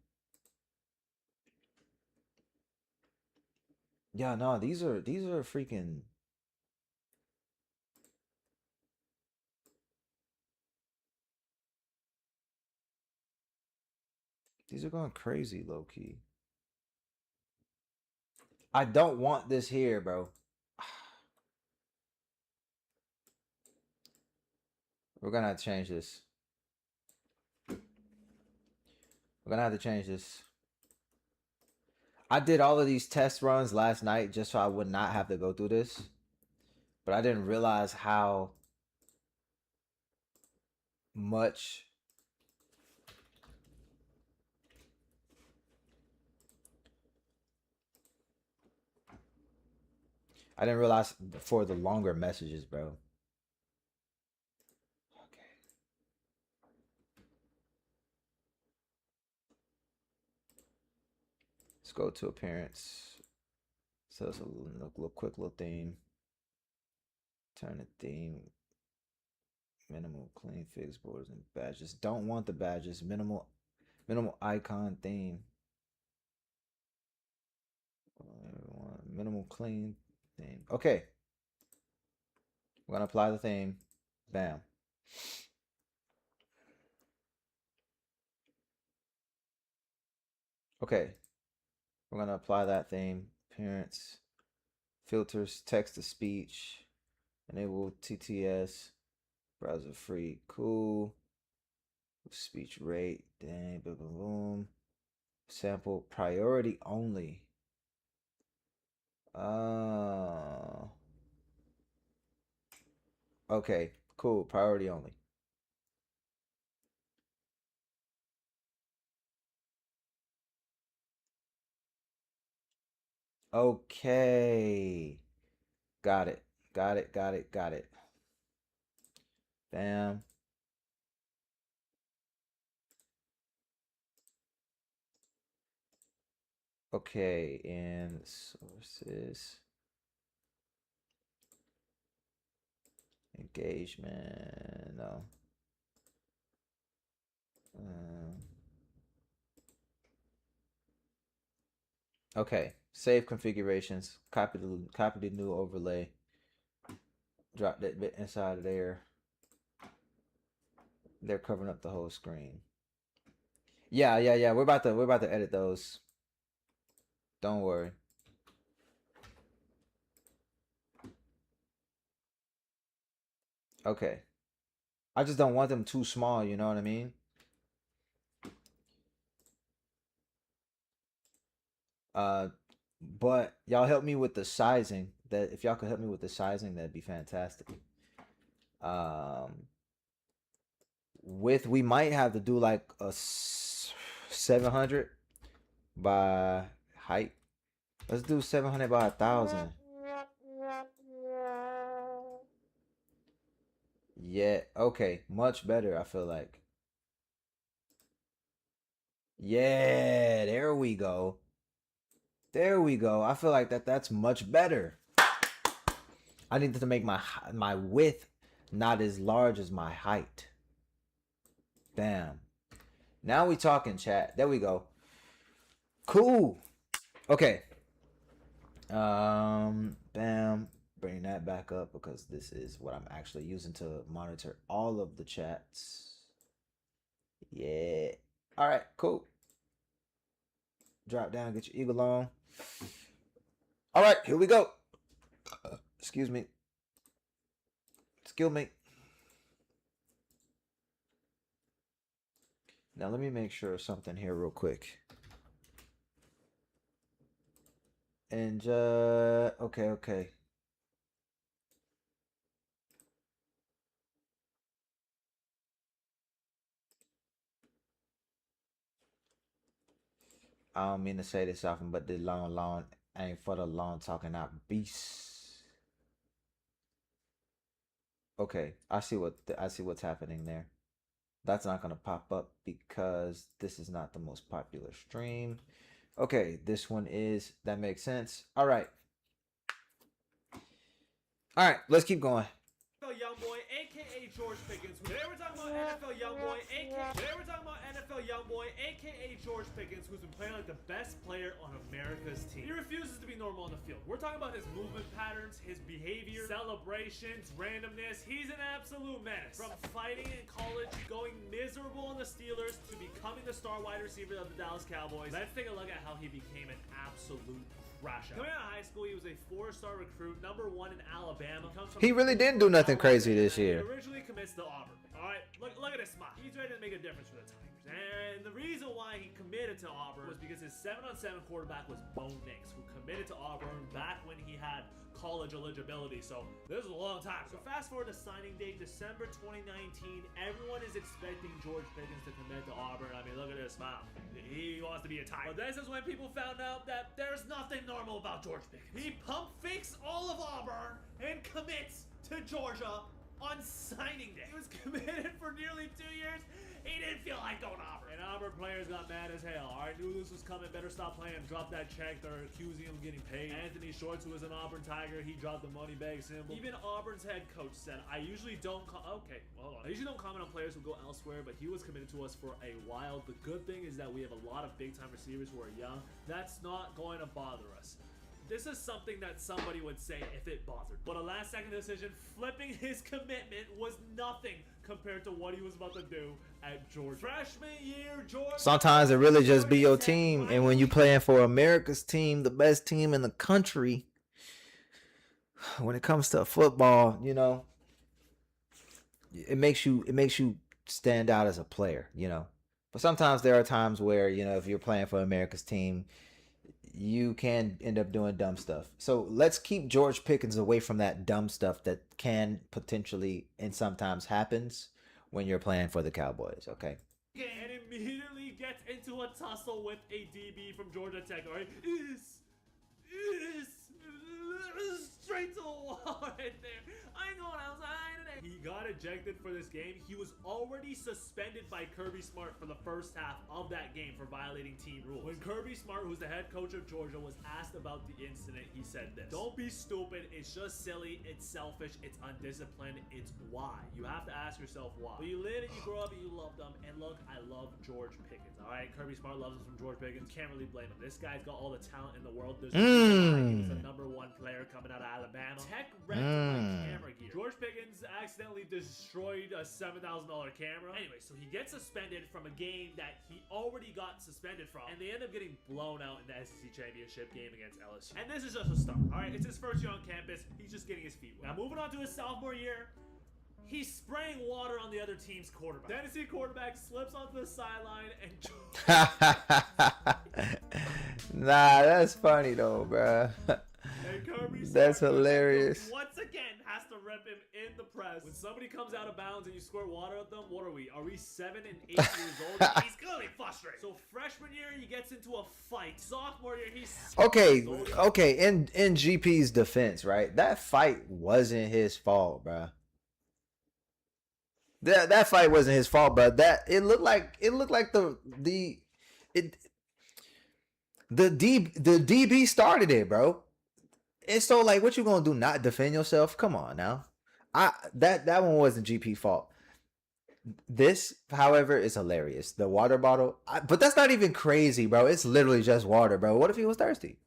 Yeah, no, these are freaking. These are going crazy, low key. I don't want this here, bro. We're gonna have to change this. We're gonna have to change this. I did all of these test runs last night just so I would not have to go through this. But I didn't realize how much I didn't realize for the longer messages, bro. Okay. Let's go to appearance. So it's a little quick little theme. Turn the theme. Minimal clean fix borders and badges. Don't want the badges. Minimal icon theme. Minimal clean theme. Okay. We're gonna apply the theme. Bam. Okay. We're gonna apply that theme. Appearance. Filters. Text to speech. Enable TTS. Browser free. Cool. Speech rate. Dang. Boom. Boom. Boom. Sample priority only. Okay. Cool. Priority only. Okay. Got it. Got it. Got it. Got it. Bam. Okay, and sources. Engagement. No. Okay. Save configurations. Copy the new overlay. Drop that bit inside of there. They're covering up the whole screen. Yeah. We're about to edit those. Don't worry. Okay. I just don't want them too small, you know what I mean? But y'all help me with the sizing. That if y'all could help me with the sizing, that'd be fantastic. We might have to do like a 700 by height. Let's do 700 by 1,000. Yeah, okay, much better, I feel like. Yeah, there we go. There we go. I feel like that's much better. I need to make my width not as large as my height. Bam. Now we talking, chat. There we go. Cool. Okay. Bam. Bring that back up because this is what I'm actually using to monitor all of the chats. Yeah. All right. Cool. Drop down. Get your eagle on. All right. Here we go. Excuse me. Skill mate. Now let me make sure of something here real quick. And okay. I don't mean to say this often, but the long ain't for the long talking out beasts. Okay, I see what's happening there. That's not gonna pop up because this is not the most popular stream. Okay, this one is, that makes sense. All right. All right, let's keep going. NFL Youngboy, aka George Pickens. Today we're talking about NFL Youngboy, aka George Pickens, who's been playing like the best player on America's team. He refuses to be normal on the field. We're talking about his movement patterns, his behavior, celebrations, randomness. He's an absolute menace. From fighting in college, going miserable on the Steelers, to becoming the star wide receiver of the Dallas Cowboys. Let's take a look at how he became an absolute crash out. Coming out of high school, he was a 4-star recruit, #1 in Alabama. He really didn't do nothing crazy this year. He originally commits to Auburn. All right, look at his smile. He's ready to make a difference for the Tigers. And the reason why he committed to Auburn was because his 7-on-7 quarterback was Bo Nix, who committed to Auburn back when he had college eligibility. So this was a long time ago. So fast forward to signing date, December 2019. Everyone is expecting George Pickens to commit to Auburn. I mean, look at his smile. He wants to be a Tiger. But this is when people found out that there's nothing normal about George Pickens. He pump fakes all of Auburn and commits to Georgia on signing day. He was committed for nearly 2 years. He didn't feel like going to Auburn. And Auburn players got mad as hell. I knew this was coming. Better stop playing. Drop that check. They're accusing him of getting paid. Anthony Shorts, who was an Auburn Tiger, he dropped the money bag symbol. Even Auburn's head coach said, I usually don't okay, hold on. I usually don't comment on players who go elsewhere, but he was committed to us for a while. The good thing is that we have a lot of big-time receivers who are young. That's not going to bother us. This is something that somebody would say if it bothered. But a last-second decision, flipping his commitment, was nothing compared to what he was about to do at Georgia. Freshman year, Georgia. Sometimes it really just be your team, and when you playing for America's team, the best team in the country, when it comes to football, you know, it makes you stand out as a player, you know. But sometimes there are times where, you know, if you're playing for America's team, you can end up doing dumb stuff. So let's keep George Pickens away from that dumb stuff that can potentially and sometimes happens when you're playing for the Cowboys, okay? And immediately gets into a tussle with a DB from Georgia Tech, all right? Straight to the wall right there. I ain't going outside today. He got ejected for this game. He was already suspended by Kirby Smart for the first half of that game for violating team rules. When Kirby Smart, who's the head coach of Georgia, was asked about the incident, he said this: "Don't be stupid. It's just silly. It's selfish. It's undisciplined. It's why. You have to ask yourself why. But you live and you grow up and you love them. And look, I love George Pickens. All right, Kirby Smart loves us from George Pickens. Can't really blame him. This guy's got all the talent in the world. There's no reason why he was a #1 player coming out of Alabama. Tech wrecked my camera gear. George Pickens accidentally destroyed a $7,000 camera. Anyway, so he gets suspended from a game that he already got suspended from, and they end up getting blown out in the SEC championship game against LSU. And this is just a start. All right, it's his first year on campus. He's just getting his feet wet. Now moving on to his sophomore year. He's spraying water on the other team's quarterback. Tennessee quarterback slips onto the sideline and Nah, that's funny though, bruh. That's hilarious. Once again has to rip him in the press. When somebody comes out of bounds and you squirt water at them, what are we? Are we 7 and 8 years old? He's clearly frustrated. So freshman year he gets into a fight. Sophomore year he's Okay. In GP's defense, right? That fight wasn't his fault, bruh. That fight wasn't his fault, but it looked like the DB started it, bro. And so, like, what you gonna do? Not defend yourself? Come on now. That one wasn't GP fault. This, however, is hilarious. The water bottle, but that's not even crazy, bro. It's literally just water, bro. What if he was thirsty?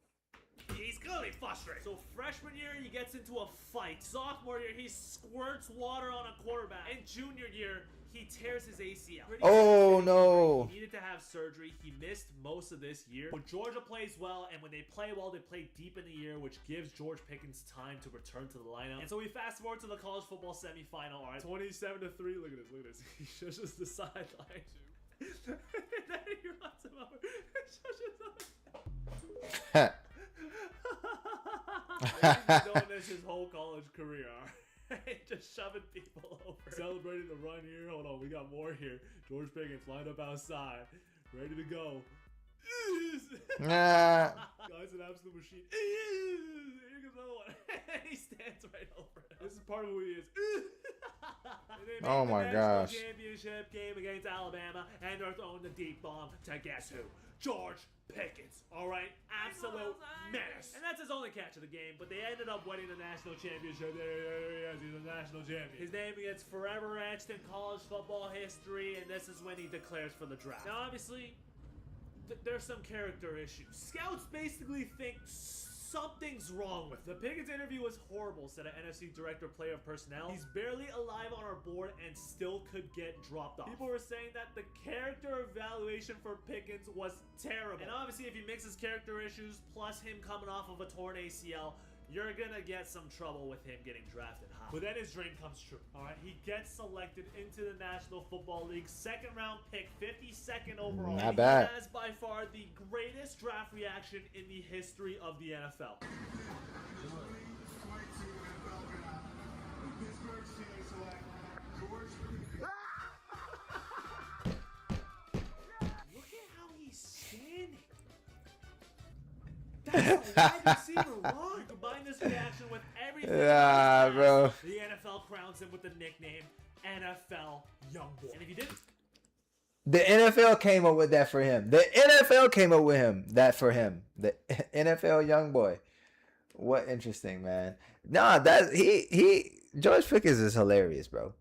He's clearly frustrated. So freshman year he gets into a fight. Sophomore year he squirts water on a quarterback. And junior year he tears his ACL. Oh no! He needed to have surgery. He missed most of this year. But Georgia plays well, and when they play well, they play deep in the year, which gives George Pickens time to return to the lineup. And so we fast forward to the college football semifinal. All right, 27-3. Look at this. Look at this. He shushes the sideline. And then he runs him over. He's doing this his whole college career. Just shoving people over. Celebrating the run here. Hold on, we got more here. George Pickens lined up outside, ready to go. Guy's an absolute machine. Here comes another one. He stands right over it. This is part of who he is. They Oh make my the national gosh. championship game against Alabama, and they're throwing the deep bomb to guess who? George Pickens. All right, absolute menace. And that's his only catch of the game, but they ended up winning the national championship. Yes, he's a national champion. His name gets forever etched in college football history, and this is when he declares for the draft. Now, obviously, there's some character issues. Scouts basically think something's wrong with him. The Pickens interview was horrible, said an NFC director player of personnel. He's barely alive on our board and still could get dropped off. People were saying that the character evaluation for Pickens was terrible. And obviously, if he mixes character issues plus him coming off of a torn ACL, you're gonna get some trouble with him getting drafted high. But then his dream comes true. Alright, he gets selected into the National Football League, second round pick, 52nd overall. Not bad. He has by far the greatest draft reaction in the history of the NFL. Look at how he's standing. That's a wide receiver run. You combine this reaction with everything. Yeah, bro. The NFL crowns him with the nickname NFL Youngboy. And if you didn't, The NFL came up with that for him. The NFL came up with that for him. The NFL young boy. What interesting, man. Nah, that George Pickens is hilarious, bro.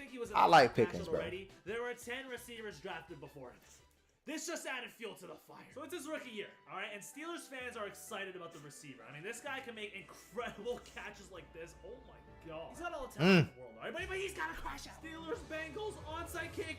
think he was I like Pickens, bro. already. There were 10 receivers drafted before him. This just added fuel to the fire. So it's his rookie year, all right? And Steelers fans are excited about the receiver. I mean, this guy can make incredible catches like this. Oh my god. He's got all the talent in the world, all right? But he's got to crash out. Steelers, Bengals, onside kick.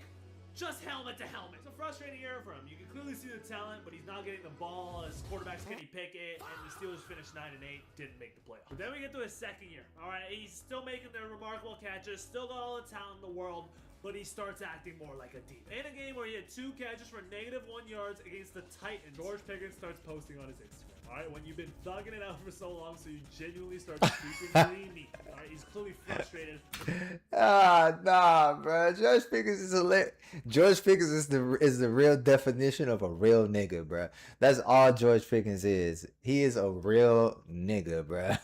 Just helmet to helmet. It's a frustrating year for him. You can clearly see the talent, but he's not getting the ball. His quarterback's Kenny Pickett, and the Steelers finished 9-8, didn't make the playoffs. But then we get to his second year. All right, he's still making their remarkable catches, still got all the talent in the world, but he starts acting more like a demon. In a game where he had 2 catches for -1 yards against the Titans, George Pickens starts posting on his Instagram. All right, when you've been thugging it out for so long, so you genuinely start speaking really neat. All right, he's clearly frustrated. Nah, bro. George Pickens is hilarious. George Pickens is the real definition of a real nigga, bro. That's all George Pickens is. He is a real nigga, bro.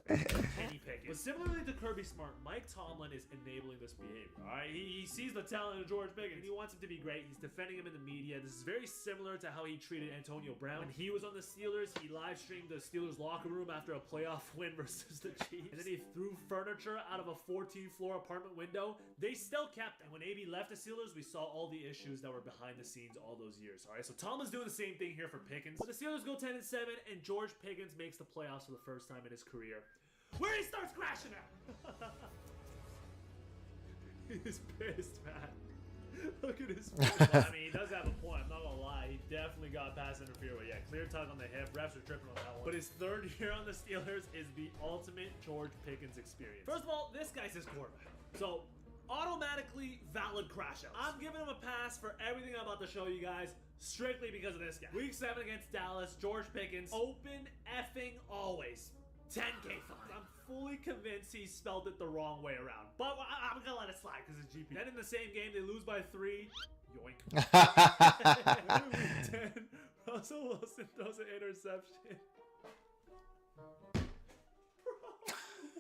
Kenny Pickett. But similarly to Kirby Smart, Mike Tomlin is enabling this behavior. All right, he sees the talent of George Pickens and he wants him to be great. He's defending him in the media. This is very similar to how he treated Antonio Brown. When he was on the Steelers, he live streamed the Steelers locker room after a playoff win versus the Chiefs. And then he threw furniture out of a 14-floor apartment window. They still kept it. And when AB left the Steelers, we saw all the issues that were behind the scenes all those years. All right, so Tomlin's doing the same thing here for Pickens. But the Steelers go 10-7, and George Pickens makes the playoffs for the first time in his career, where he starts crashing out. He's pissed, man. Look at his face. I mean, he does have a point. I'm not gonna lie. He definitely got pass interfered with. Yeah, clear tug on the hip. Refs are tripping on that one. But his third year on the Steelers is the ultimate George Pickens experience. First of all, this guy's his quarterback. So, automatically valid crash outs. I'm giving him a pass for everything I'm about to show you guys, strictly because of this guy. Week 7 against Dallas, George Pickens, open effing always. 10K fine. I'm fully convinced he spelled it the wrong way around. But I'm gonna let it slide because it's GP. Then in the same game, they lose by 3. Yoink. Week 10, Russell Wilson throws an interception. Bro,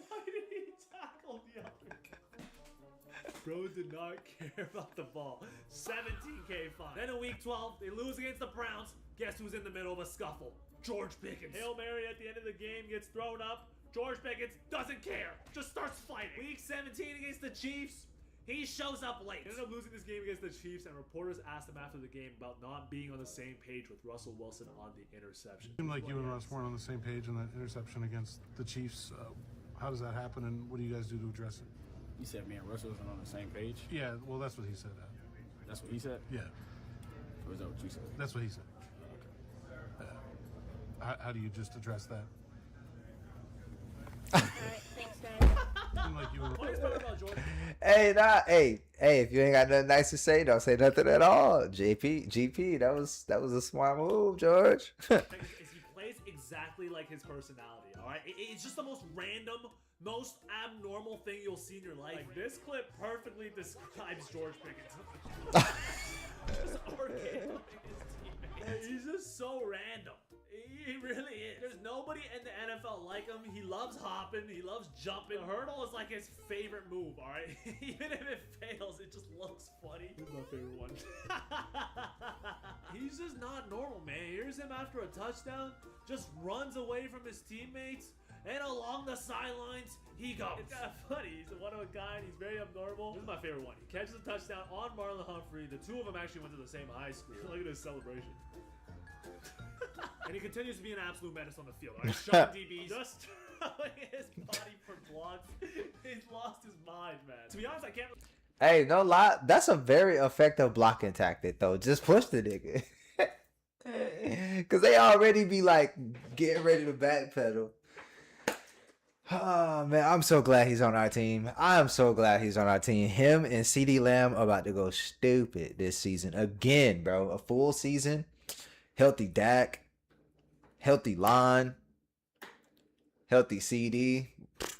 why did he tackle the other guy? Bro did not care about the ball. 17K fine. Then in week 12, they lose against the Browns. Guess who's in the middle of a scuffle? George Pickens. Hail Mary at the end of the game gets thrown up. George Pickens doesn't care. Just starts fighting. Week 17 against the Chiefs. He shows up late. They ended up losing this game against the Chiefs, and reporters asked him after the game about not being on the same page with Russell Wilson on the interception. It seemed like you and Russ weren't on the same page on that interception against the Chiefs. How does that happen, and what do you guys do to address it? You said me and Russell wasn't on the same page? Yeah, well, that's what he said. That's what he said? Yeah. Or is that what you said? That's what he said. How do you just address that? Alright, thanks, guys. Hey, if you ain't got nothing nice to say, don't say nothing at all. GP, that was a smart move, George. He plays exactly like his personality, alright? It's just the most random, most abnormal thing you'll see in your life. Like, this clip perfectly describes George Pickens. Just arguing with his teammates. He's just so random. He really is. There's nobody in the NFL like him. He loves hopping. He loves jumping. The hurdle is like his favorite move, all right? Even if it fails, it just looks funny. This is my favorite one. He's just not normal, man. Here's him after a touchdown. Just runs away from his teammates. And along the sidelines, he goes. It's kind of funny. He's a one-of-a-kind. He's very abnormal. This is my favorite one. He catches a touchdown on Marlon Humphrey. The two of them actually went to the same high school. Look at his celebration. And he continues to be an absolute menace on the field. All right, Sean DB just throwing his body for blocks. He's lost his mind, man. To be honest, I can't. Hey, no lie. That's a very effective blocking tactic, though. Just push the nigga. Because they already be like getting ready to backpedal. Oh, man, I'm so glad he's on our team. I'm so glad he's on our team. Him and CeeDee Lamb are about to go stupid this season. Again, bro. A full season. Healthy Dak. Healthy line. Healthy CD.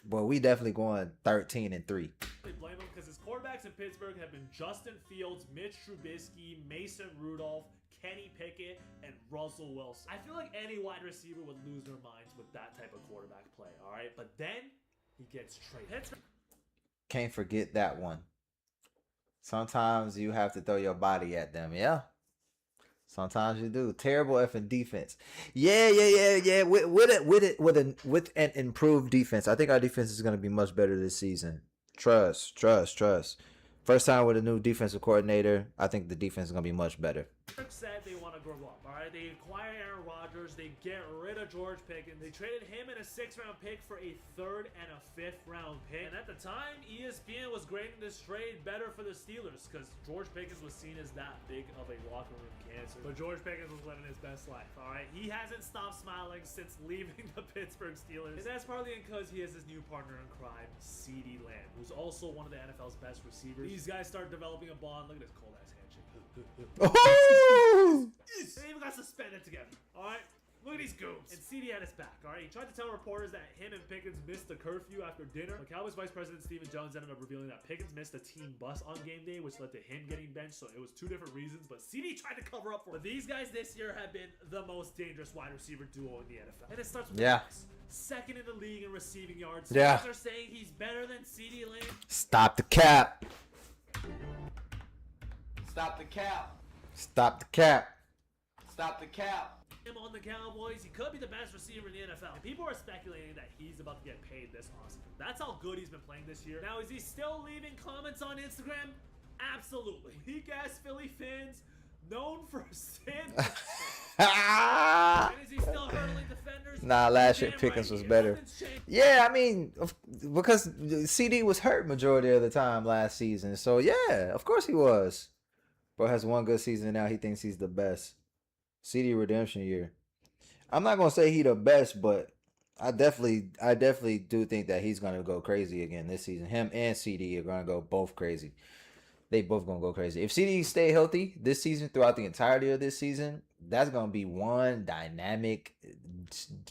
Well, we definitely going 13-3. They blame him because his quarterbacks in Pittsburgh have been Justin Fields, Mitch Trubisky, Mason Rudolph, Kenny Pickett, and Russell Wilson. I feel like any wide receiver would lose their minds with that type of quarterback play, all right? But then he gets traded. Can't forget that one. Sometimes you have to throw your body at them, yeah? Sometimes you do. Terrible effing defense. Yeah. With an improved defense. I think our defense is going to be much better this season. Trust. First time with a new defensive coordinator, I think the defense is going to be much better. Said they want to grow up, all right? They acquire Aaron Rodgers. They get rid of George Pickens. They traded him and a 6th-round pick for a 3rd and a 5th-round pick. And at the time, ESPN was grading this trade better for the Steelers because George Pickens was seen as that big of a locker room cancer. But George Pickens was living his best life, all right? He hasn't stopped smiling since leaving the Pittsburgh Steelers. And that's partly because he has his new partner in crime, CeeDee Lamb, who's also one of the NFL's best receivers. These guys start developing a bond. Look at this cold-ass handshake. Oh! They even got suspended together. Alright? Look at these goons. And CD had his back, alright? He tried to tell reporters that him and Pickens missed the curfew after dinner. But Cowboys Vice President Stephen Jones ended up revealing that Pickens missed a team bus on game day, which led to him getting benched. So it was 2 different reasons. But CD tried to cover up for it. But these guys this year have been the most dangerous wide receiver duo in the NFL. And it starts with Pickens. 2nd in the league in receiving yards. Yeah. Fans are saying he's better than CeeDee Lamb. Stop the cap. Stop the cap. Stop the cap. Stop the cap. Him on the Cowboys, he could be the best receiver in the NFL. And people are speculating that he's about to get paid this awesome. That's how good he's been playing this year. Now, is he still leaving comments on Instagram? Absolutely. Weak ass Philly fans, known for sin. And is he still hurdling defenders? Nah, last year Pickens was better. Yeah, I mean, because CD was hurt majority of the time last season. So yeah, of course he was. Bro has one good season and now he thinks he's the best. CD redemption year. I'm not gonna say he the best, but I definitely do think that he's gonna go crazy again this season. Him and CD are gonna go both crazy. They both gonna go crazy. If CD stay healthy this season throughout the entirety of this season, that's gonna be one dynamic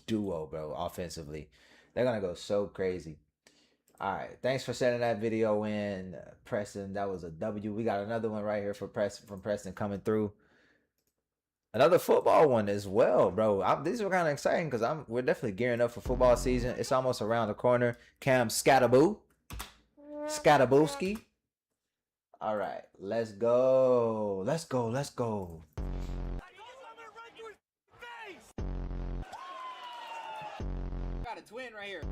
duo, bro. Offensively, they're gonna go so crazy. All right, thanks for sending that video in, Preston. That was a W. We got another one right here for from Preston coming through. Another football one as well, bro. These are kind of exciting because we're definitely gearing up for football season. It's almost around the corner. Cam Skatabooski. All right, let's go. Got a twin right here.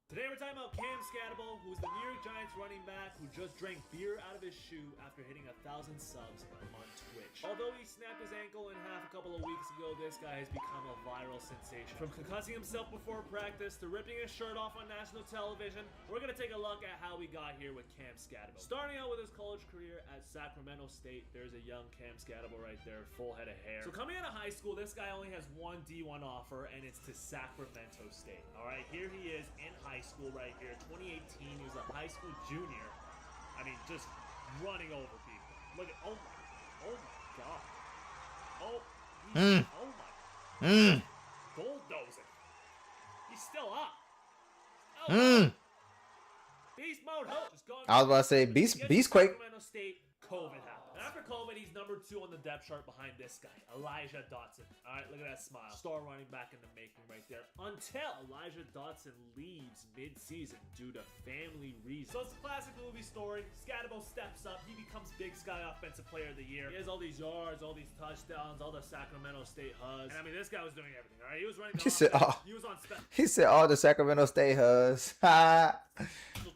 Today we're talking about Cam Skattebo, who's the New York Giants running back who just drank beer out of his shoe after hitting 1,000 subs on Twitch. Although he snapped his ankle in half a couple of weeks ago, this guy has become a viral sensation. From concussing himself before practice to ripping his shirt off on national television, we're going to take a look at how we got here with Cam Skattebo. Starting out with his college career at Sacramento State, there's a young Cam Skattebo right there, full head of hair. So coming out of high school, this guy only has one D1 offer, and it's to Sacramento State. All right, here he is in high school right here, 2018. He was a high school junior. I mean, just running over people. Look at, oh my god. Oh, oh my. Bulldozing. He's still up. Oh, Beast mode. Just going I was about to say Beastquake. Sacramento State number 2 on the depth chart behind this guy, Elijah Dotson. All right, look at that smile. Star running back in the making right there. Until Elijah Dotson leaves mid-season due to family reasons. So it's a classic movie story. Scatabo steps up. He becomes Big Sky Offensive Player of the Year. He has all these yards, all these touchdowns, all the Sacramento State hugs. And I mean, this guy was doing everything. All right, he was running the He said, offense. "Oh." He was on special He said all the Sacramento State huzz.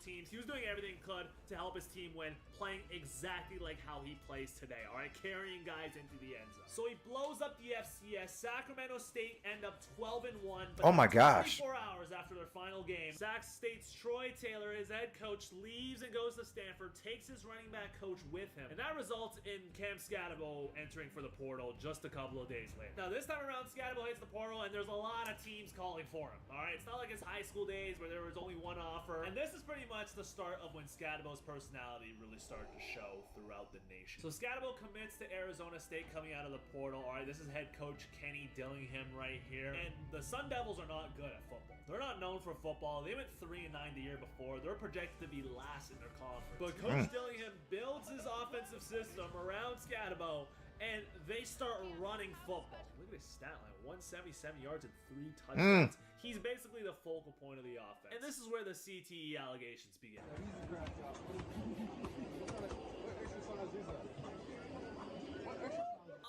teams. He was doing everything he could to help his team win, playing exactly like how he plays today, all right? Carrying guys into the end zone. So he blows up the FCS. Sacramento State end up 12-1. But Oh my gosh. 24 hours after their final game, Sac State's Troy Taylor, his head coach, leaves and goes to Stanford, takes his running back coach with him. And that results in Cam Scatabo entering for the portal just a couple of days later. Now, this time around, Scatabo hits the portal, and there's a lot of teams calling for him, all right? It's not like his high school days where there was only one offer. And this is pretty much the start of when Scatabo's personality really started to show throughout the nation. So Scatabo commits to Arizona State coming out of the portal. All right, this is head coach Kenny Dillingham right here. And the Sun Devils are not good at football. They're not known for football. They went 3-9 the year before. They're projected to be last in their conference. But Coach Dillingham builds his offensive system around Scatabo, and they start running football. Look at his stat line, 177 yards and 3 touchdowns. He's basically the focal point of the offense. And this is where the CTE allegations begin. I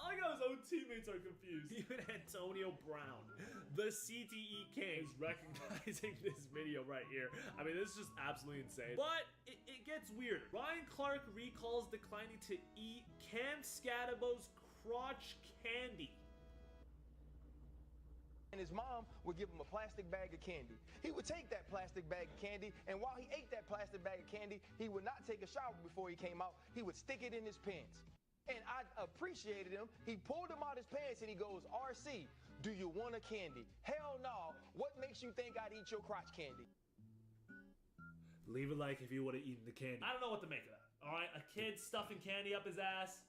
like how his own teammates are confused. Even Antonio Brown, the CTE king, is recognizing this video right here. I mean, this is just absolutely insane. But it gets weirder. Ryan Clark recalls declining to eat Cam Scatabo's crotch candy. And his mom would give him a plastic bag of candy. He would take that plastic bag of candy, and while he ate that plastic bag of candy, he would not take a shower before he came out. He would stick it in his pants. And I appreciated him. He pulled him out his pants and he goes, "RC, do you want a candy?" Hell no. What makes you think I'd eat your crotch candy? Leave a like if you would have eaten the candy. I don't know what to make of that. All right, a kid stuffing candy up his ass.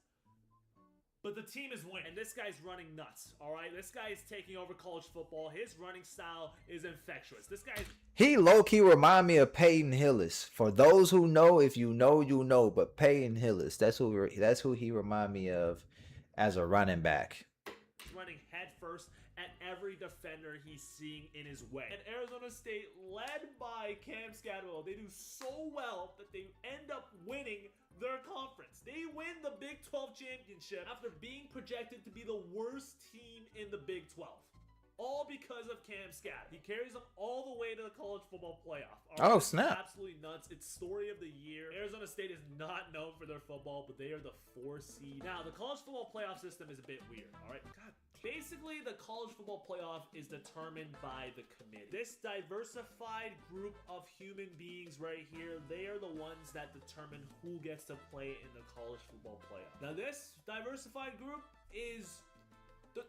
But the team is winning, and this guy's running nuts, all right? This guy is taking over college football. His running style is infectious. This guy is... He low-key remind me of Peyton Hillis. For those who know, if you know, you know. But Peyton Hillis, that's who he remind me of as a running back. Running headfirst at every defender he's seeing in his way. And Arizona State, led by Cam Scatabo, they do so well that they end up winning their conference. They win the Big 12 championship after being projected to be the worst team in the Big 12. All because of Cam Scatabo. He carries them all the way to the college football playoff. Oh, snap. Absolutely nuts. It's story of the year. Arizona State is not known for their football, but they are the 4 seed. Now, the college football playoff system is a bit weird, all right? God. Basically, the college football playoff is determined by the committee. This diversified group of human beings right here, they are the ones that determine who gets to play in the college football playoff. Now, this diversified group is...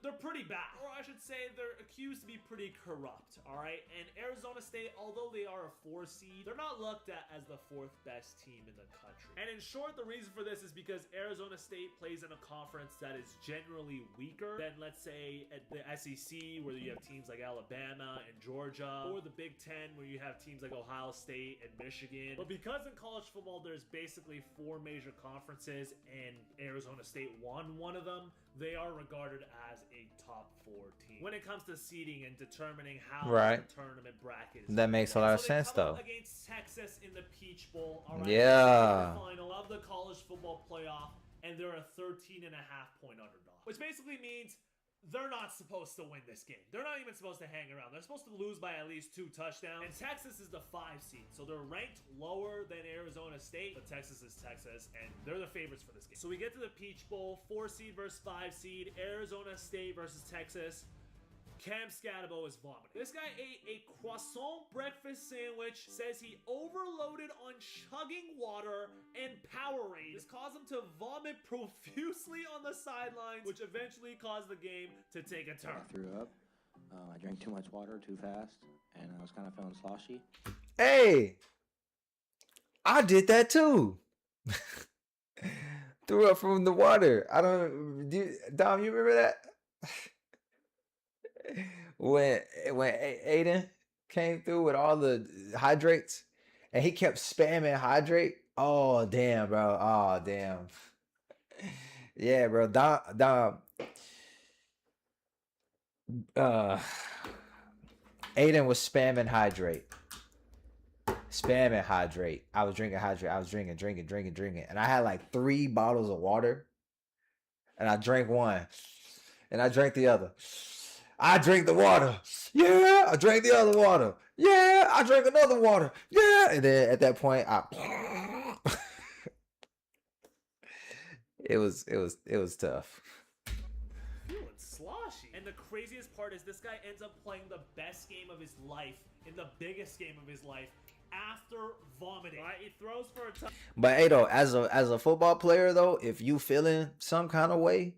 they're pretty bad, or I should say they're accused to be pretty corrupt, all right? And Arizona State, although they are a 4 seed, they're not looked at as the 4th best team in the country. And in short, the reason for this is because Arizona State plays in a conference that is generally weaker than, let's say, at the SEC, where you have teams like Alabama and Georgia, or the Big Ten, where you have teams like Ohio State and Michigan. But because in college football, there's basically 4 major conferences, and Arizona State won one of them, they are regarded as a top 4 team when it comes to seeding and determining how the tournament bracket is. That makes a lot of sense, though. Against Texas in the Peach Bowl, all right? Yeah. The final of the college football playoff, and they're a 13.5-point underdog, which basically means they're not supposed to win this game. They're not even supposed to hang around. They're supposed to lose by at least 2 touchdowns. And Texas is the 5 seed, so they're ranked lower than Arizona State, but Texas is Texas, and they're the favorites for this game. So we get to the Peach Bowl, 4 seed versus 5 seed, Arizona State versus Texas. Cam Scatabo is vomiting. This guy ate a croissant breakfast sandwich, says he overloaded on chugging water and Powerade. This caused him to vomit profusely on the sidelines, which eventually caused the game to take a turn. I threw up. I drank too much water too fast, and I was kind of feeling sloshy. Hey, I did that too. Threw up from the water. Dom, you remember that? when Aiden came through with all the hydrates and he kept spamming hydrate. Oh damn, bro. Oh damn. Yeah, bro. Uh, Aiden was spamming hydrate. Spamming hydrate. I was drinking hydrate. I was drinking. And I had like 3 bottles of water. And I drank one. And I drank the other. I drank the water. Yeah, I drank the other water. Yeah, I drank another water. Yeah. And then at that point, it was tough. Feeling sloshy. And the craziest part is this guy ends up playing the best game of his life in the biggest game of his life after vomiting. Right? He throws for a touchdown. But hey, though, as a football player though, if you feeling some kind of way,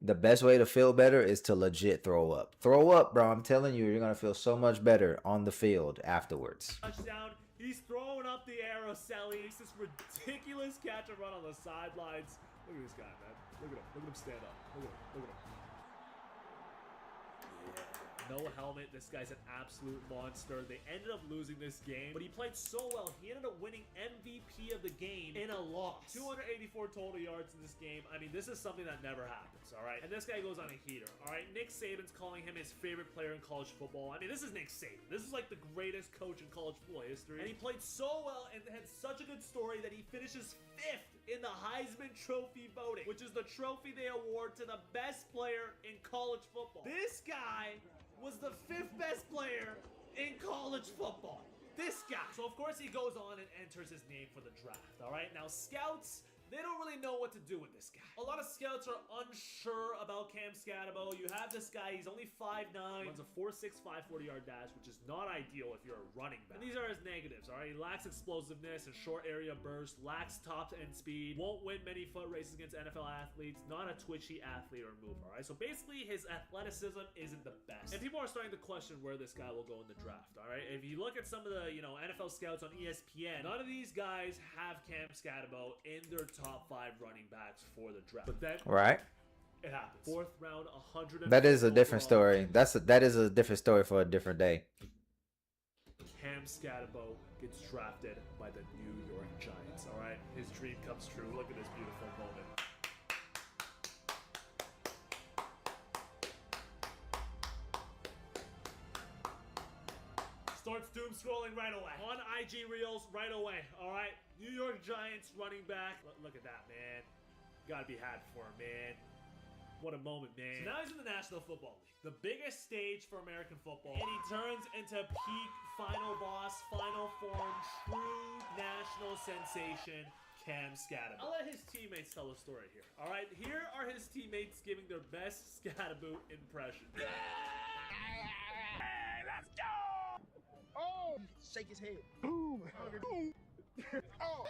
the best way to feel better is to legit throw up. Throw up, bro. I'm telling you, you're gonna feel so much better on the field afterwards. Touchdown. He's throwing up the arrow, Selly. It's this ridiculous catch and run on the sidelines. Look at this guy, man. Look at him. Look at him stand up. Look at him. Look at him. No helmet. This guy's an absolute monster. They ended up losing this game, but he played so well. He ended up winning MVP of the game in a loss. 284 total yards in this game. I mean, this is something that never happens, all right? And this guy goes on a heater, all right? Nick Saban's calling him his favorite player in college football. I mean, this is Nick Saban. This is like the greatest coach in college football history. And he played so well and had such a good story that he finishes 5th in the Heisman Trophy voting, which is the trophy they award to the best player in college football. This guy was the 5th best player in college football. This guy. So of course he goes on and enters his name for the draft, all right? Now scouts, they don't really know what to do with this guy. A lot of scouts are unsure about Cam Scatabo. You have this guy, he's only 5'9", runs a 4.6 540-yard dash, which is not ideal if you're a running back. And these are his negatives, all right? He lacks explosiveness and short area burst, lacks top-end speed, won't win many foot races against NFL athletes, not a twitchy athlete or mover, all right? So basically his athleticism isn't the best. And people are starting to question where this guy will go in the draft, all right? If you look at some of the, NFL scouts on ESPN, none of these guys have Cam Scatabo in their top 5 running backs for the draft. But then, Right. it happens. 4th round, 100. That is a different story. That is a different story for a different day. Cam Scatabo gets drafted by the New York Giants, all right? His dream comes true. Look at this beautiful moment. Starts doom scrolling right away. On IG Reels right away, all right? New York Giants running back. Look at that, man. Gotta be happy for him, man. What a moment, man. So now he's in the National Football League, the biggest stage for American football. And he turns into peak final boss, final form, true national sensation, Cam Scatabo. I'll let his teammates tell the story here, all right? Here are his teammates giving their best Scatabo impression. Hey, let's go! Oh, shake his head. Boom. Boom. Oh.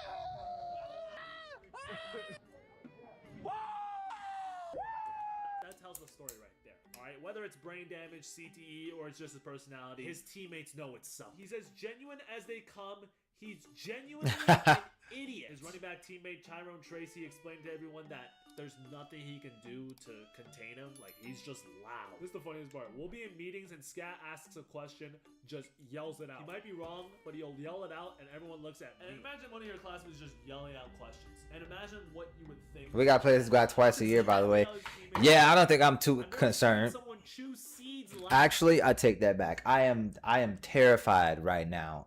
That tells the story right there, all right? Whether it's brain damage, CTE, or it's just his personality, his teammates know it's something. He's as genuine as they come. He's genuinely an idiot. His running back teammate, Tyrone Tracy, explained to everyone that there's nothing he can do to contain him. Like, he's just loud. This is the funniest part. We'll be in meetings and Scat asks a question, just yells it out. He might be wrong, but he'll yell it out and everyone looks at me. And imagine one of your classmates just yelling out questions. And imagine what you would think. We gotta play this guy twice a year, by the way. Yeah, I don't think I'm too concerned. Actually, I take that back. I am terrified right now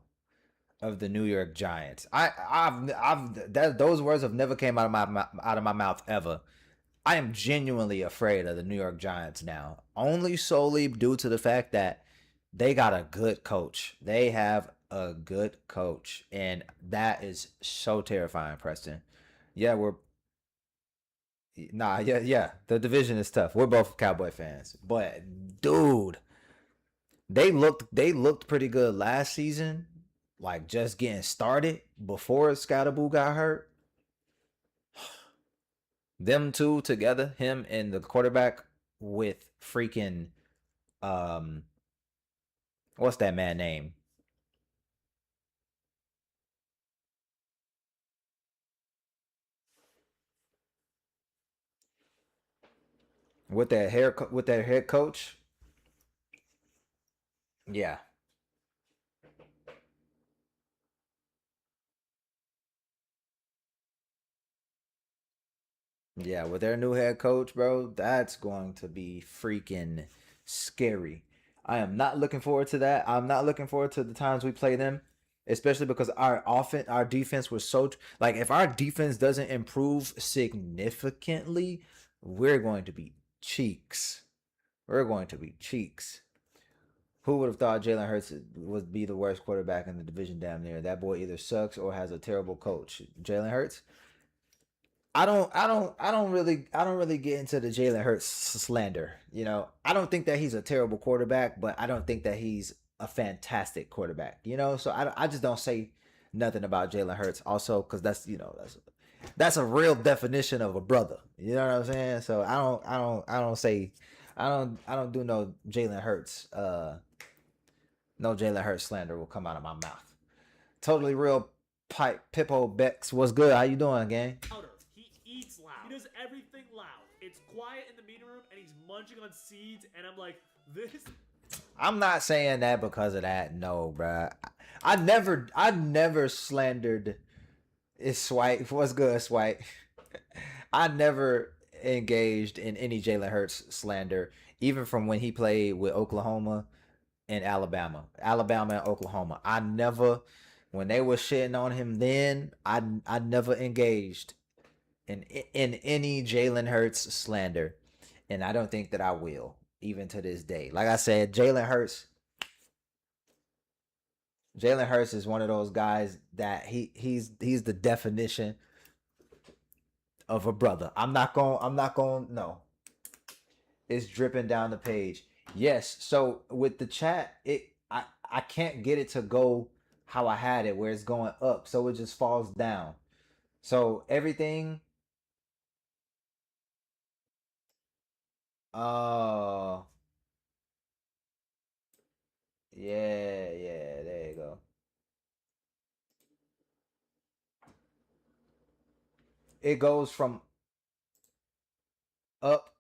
of the New York Giants. Those words have never came out of my mouth ever. I am genuinely afraid of the New York Giants now, only solely due to the fact that they got a good coach. They have a good coach, and that is so terrifying, Preston. Yeah, yeah. The division is tough. We're both Cowboy fans, but dude, they looked pretty good last season. Like, just getting started before Scattaboo got hurt. Them two together, him and the quarterback with freaking what's that man name? With that head coach. Yeah. Yeah, with their new head coach, bro, that's going to be freaking scary. I am not looking forward to that. I'm not looking forward to the times we play them, especially because our defense was so like if our defense doesn't improve significantly, we're going to be cheeks. We're going to be cheeks. Who would have thought Jalen Hurts would be the worst quarterback in the division? Damn near that boy either sucks or has a terrible coach. Jalen Hurts. I don't really get into the Jalen Hurts slander. You know, I don't think that he's a terrible quarterback, but I don't think that he's a fantastic quarterback. You know, so I just don't say nothing about Jalen Hurts. Also, because that's a real definition of a brother. You know what I'm saying? So I don't do no Jalen Hurts. No Jalen Hurts slander will come out of my mouth. Totally real. Pipe Pippo Bex, what's good? How you doing, gang? He eats loud. He does everything loud. It's quiet in the meeting room, and he's munching on seeds, and I'm like, this. I'm not saying that because of that. No, bruh. I never slandered. It's Swipe. What's good, Swipe? I never engaged in any Jalen Hurts slander, even from when he played with Oklahoma and Alabama. Alabama and Oklahoma. I never, when they were shitting on him then, I never engaged in any Jalen Hurts slander. And I don't think that I will, even to this day. Like I said, Jalen Hurts is one of those guys that he's the definition of a brother. I'm not going no. It's dripping down the page. Yes, so with the chat, I can't get it to go how I had it where it's going up, so it just falls down. So everything oh yeah, there you go. It goes from up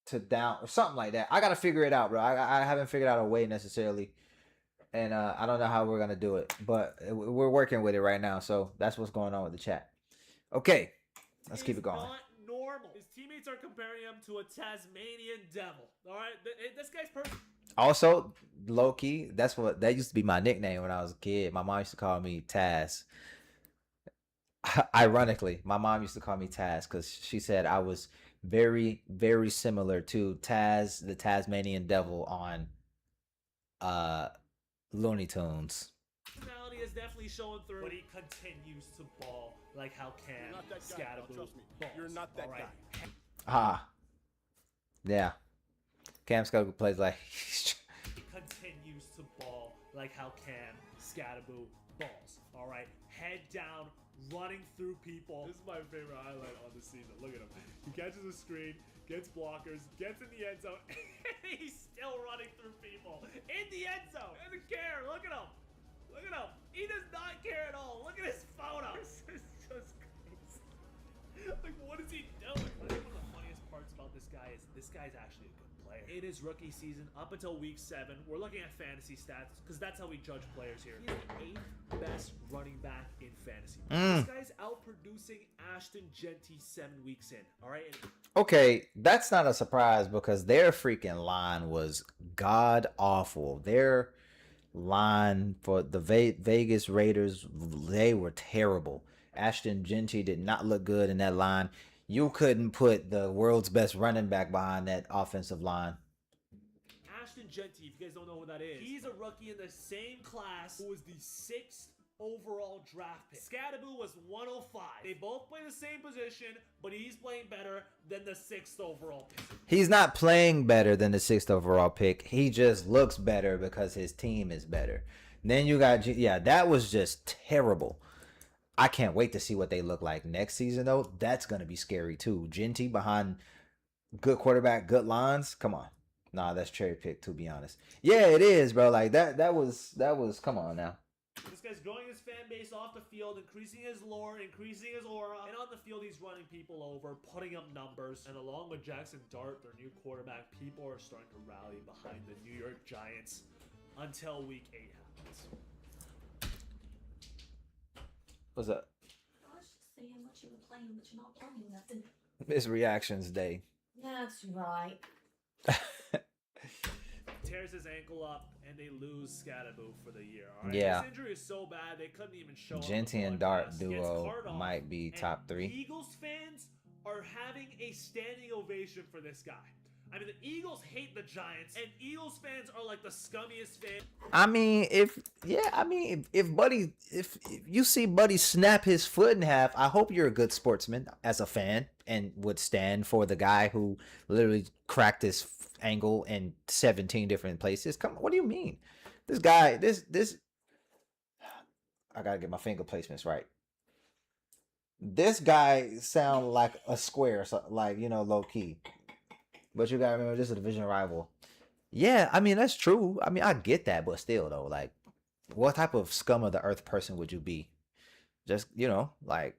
to down or something like that. I gotta figure it out, bro. I haven't figured out a way necessarily, and I don't know how we're gonna do it, but we're working with it right now. So that's what's going on with the chat. Okay, let's keep it going. Not normal. His teammates are comparing him to a Tasmanian devil. All right, this guy's perfect. Also, low key, that used to be my nickname when I was a kid. My mom used to call me Taz. Ironically, my mom used to call me Taz because she said I was very, very similar to Taz, the Tasmanian Devil on Looney Tunes. Personality is definitely showing through, but he continues to ball like how Cam Scatterboo balls. You're not that guy. Ah, yeah. Cam Scatterboo plays like. He continues to ball like how Cam Scatterboo balls. All right, head down, running through people. This is my favorite highlight on the season. Look at him. He catches a screen, gets blockers, gets in the end zone, and he's still running through people in the end zone. Doesn't care. Look at him. Look at him. He does not care at all. Look at his photo. This is just crazy. Like, what is he doing? I think one of the funniest parts about this guy is this guy's actually a good player. It is rookie season up until week 7. We're looking at fantasy stats because that's how we judge players here. He's the 8th best running back in fantasy. This guy's outproducing Ashton Genty 7 weeks in. All right. Okay, that's not a surprise because their freaking line was god awful. Their line for the Vegas Raiders, they were terrible. Ashton Genty did not look good in that line. You couldn't put the world's best running back behind that offensive line. Ashton Genty, if you guys don't know who that is, he's a rookie in the same class who was the 6th overall draft pick. Scatterboo was 105. They both play the same position, but he's playing better than the 6th overall pick. He's not playing better than the 6th overall pick. He just looks better because his team is better. Then you got, that was just terrible. I can't wait to see what they look like next season, though. That's going to be scary, too. Genty behind good quarterback, good lines. Come on. Nah, that's cherry pick, to be honest. Yeah, it is, bro. Like, that was, come on now. This guy's growing his fan base off the field, increasing his lore, increasing his aura. And on the field, he's running people over, putting up numbers. And along with Jackson Dart, their new quarterback, people are starting to rally behind the New York Giants until week 8 happens. What's up? I was just see how much you were playing, but you're not playing nothing. It's reactions day. That's right. Tears his ankle up, and they lose Scadaboo for the year. All right? Yeah. This injury is so bad they couldn't even show Genty up. and Dart duo might be top 3. Eagles fans are having a standing ovation for this guy. I mean, the Eagles hate the Giants, and Eagles fans are like the scummiest fans. I mean, if you see Buddy snap his foot in half, I hope you're a good sportsman as a fan and would stand for the guy who literally cracked his ankle in 17 different places. Come on, what do you mean? This guy, this I gotta get my finger placements right. This guy sound like a square, so like, you know, low key. But you gotta remember, this is a division rival. Yeah, I mean, that's true. I mean, I get that, but still, though, like, what type of scum of the earth person would you be? Just, you know, like,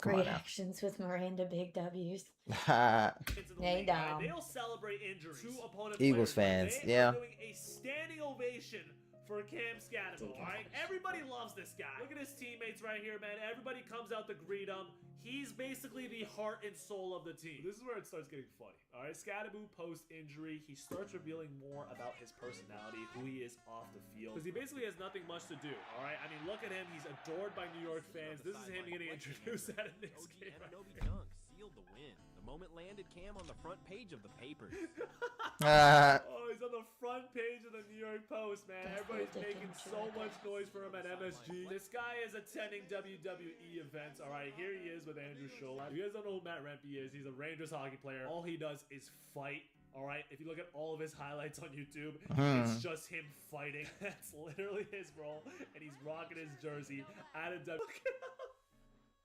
come Reactions with Miranda Big W's. on Hey, Right? Dom. They'll celebrate injuries. Two opponent Eagles players, fans, they yeah. are doing a standing ovation for Cam Scadaboo, all right? Everybody loves this guy. Look at his teammates right here, man. Everybody comes out to greet him. He's basically the heart and soul of the team. This is where it starts getting funny, all right? Scadaboo post-injury, he starts revealing more about his personality, who he is off the field, because he basically has nothing much to do, all right? I mean, look at him. He's adored by New York fans. This is him getting introduced at a Knicks game. Sealed the win. The moment landed Cam on the front page of the papers. Oh, he's on the front page of the New York Post, man. Everybody's making so much noise for him at MSG. This guy is attending WWE events. All right, here he is with Andrew Schultz. If you guys don't know who Matt Rempe is, he's a Rangers hockey player. All he does is fight. All right, if you look at all of his highlights on YouTube, it's just him fighting. That's literally his role, and he's rocking his jersey at a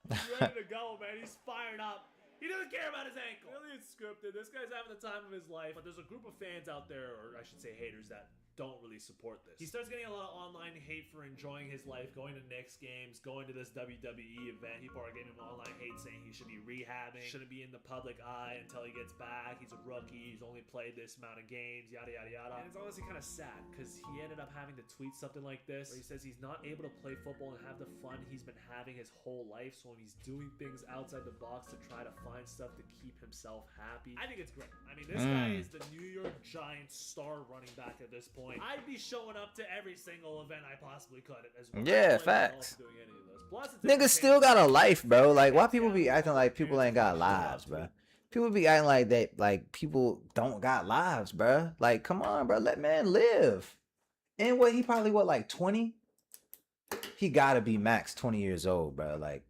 He's ready to go, man. He's fired up. He doesn't care about his ankle. Really, it's scripted. This guy's having the time of his life. But there's a group of fans out there, or I should say haters, that don't really support this. He starts getting a lot of online hate for enjoying his life, going to Knicks games, going to this WWE event. People are giving him online hate saying he should be rehabbing, shouldn't be in the public eye until he gets back. He's a rookie. He's only played this amount of games, yada, yada, yada. And it's honestly kind of sad because he ended up having to tweet something like this where he says he's not able to play football and have the fun he's been having his whole life. So when he's doing things outside the box to try to find stuff to keep himself happy, I think it's great. I mean, this guy is the New York Giants star running back at this point. I'd be showing up to every single event I possibly could as well. Yeah, facts. Niggas still got a life, bro. Like, why people be acting like people ain't got lives, bro? People be acting like that, like people don't got lives, bro. Like, come on, bro. Let man live. And what, he probably, what, like 20? He gotta be max 20 years old, bro. Like,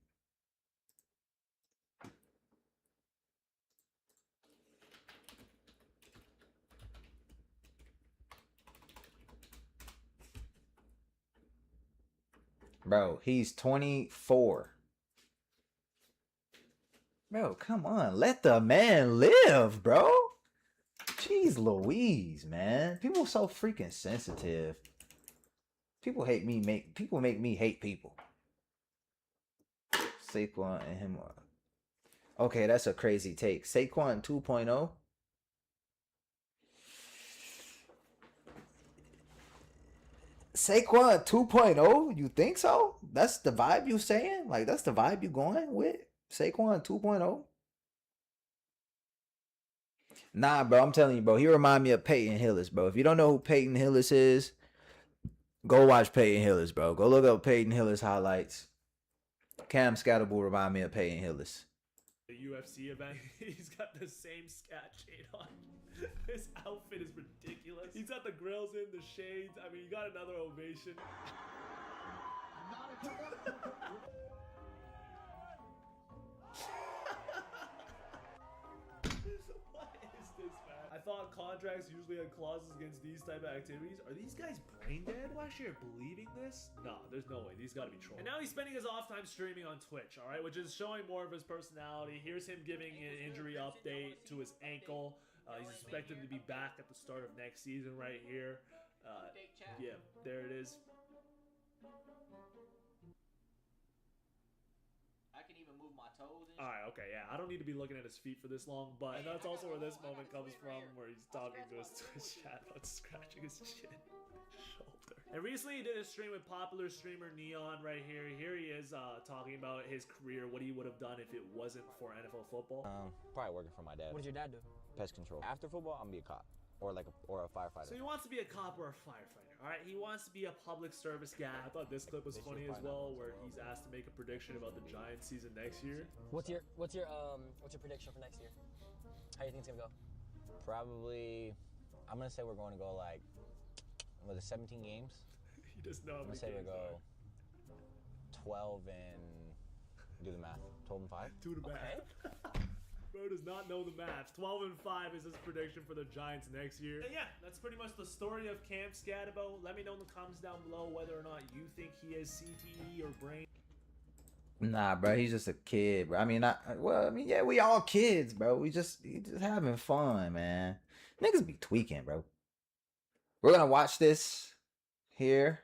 bro, he's 24. Bro, come on. Let the man live, bro. Jeez Louise, man. People so freaking sensitive. People hate me, people make me hate people. Saquon and him. Okay, that's a crazy take. Saquon 2.0. Saquon 2.0? You think so? That's the vibe you saying? Like, that's the vibe you going with? Saquon 2.0? Nah, bro, I'm telling you, bro. He remind me of Peyton Hillis, bro. If you don't know who Peyton Hillis is, go watch Peyton Hillis, bro. Go look up Peyton Hillis highlights. Cam Scadaboo remind me of Peyton Hillis. The UFC event, he's got the same scat shade on. His outfit is ridiculous. He's got the grills in, the shades. I mean, you got another ovation. What is this, man? I thought contracts usually had clauses against these type of activities. Are these guys brain dead? Who actually are believing this? No, there's no way. These gotta be trolls. And now he's spending his off time streaming on Twitch, all right, which is showing more of his personality. Here's him giving an injury update to his ankle. He's expected to be back at the start of next season right here. Yeah, there it is. I can even move my toes. Alright, okay, yeah. I don't need to be looking at his feet for this long, but and that's also where this moment comes from, where he's talking to his Twitch chat about scratching his chin. Shoulder. And recently he did a stream with popular streamer Neon right here. Here he is talking about his career, what he would have done if it wasn't for NFL football. Probably working for my dad. What did your dad do? Pest control. After football, I'm gonna be a cop or a firefighter. So he wants to be a cop or a firefighter. All right, he wants to be a public service guy. I thought this clip was funny as well, where he's asked to make a prediction about the Giants season next year. What's your prediction for next year? How do you think it's gonna go? Probably, I'm gonna say we're going to go like, was it 17 games? He doesn't know how I'm gonna many say we games go 12 and do the math. 12 and 5. Do the math. Bro does not know the math. 12 and 5 is his prediction for the Giants next year. And yeah, that's pretty much the story of Cam Scatabo. Let me know in the comments down below whether or not you think he has CTE or brain. Nah, bro, he's just a kid, bro. I mean, yeah, we all kids, bro. He just having fun, man. Niggas be tweaking, bro. We're gonna watch this here.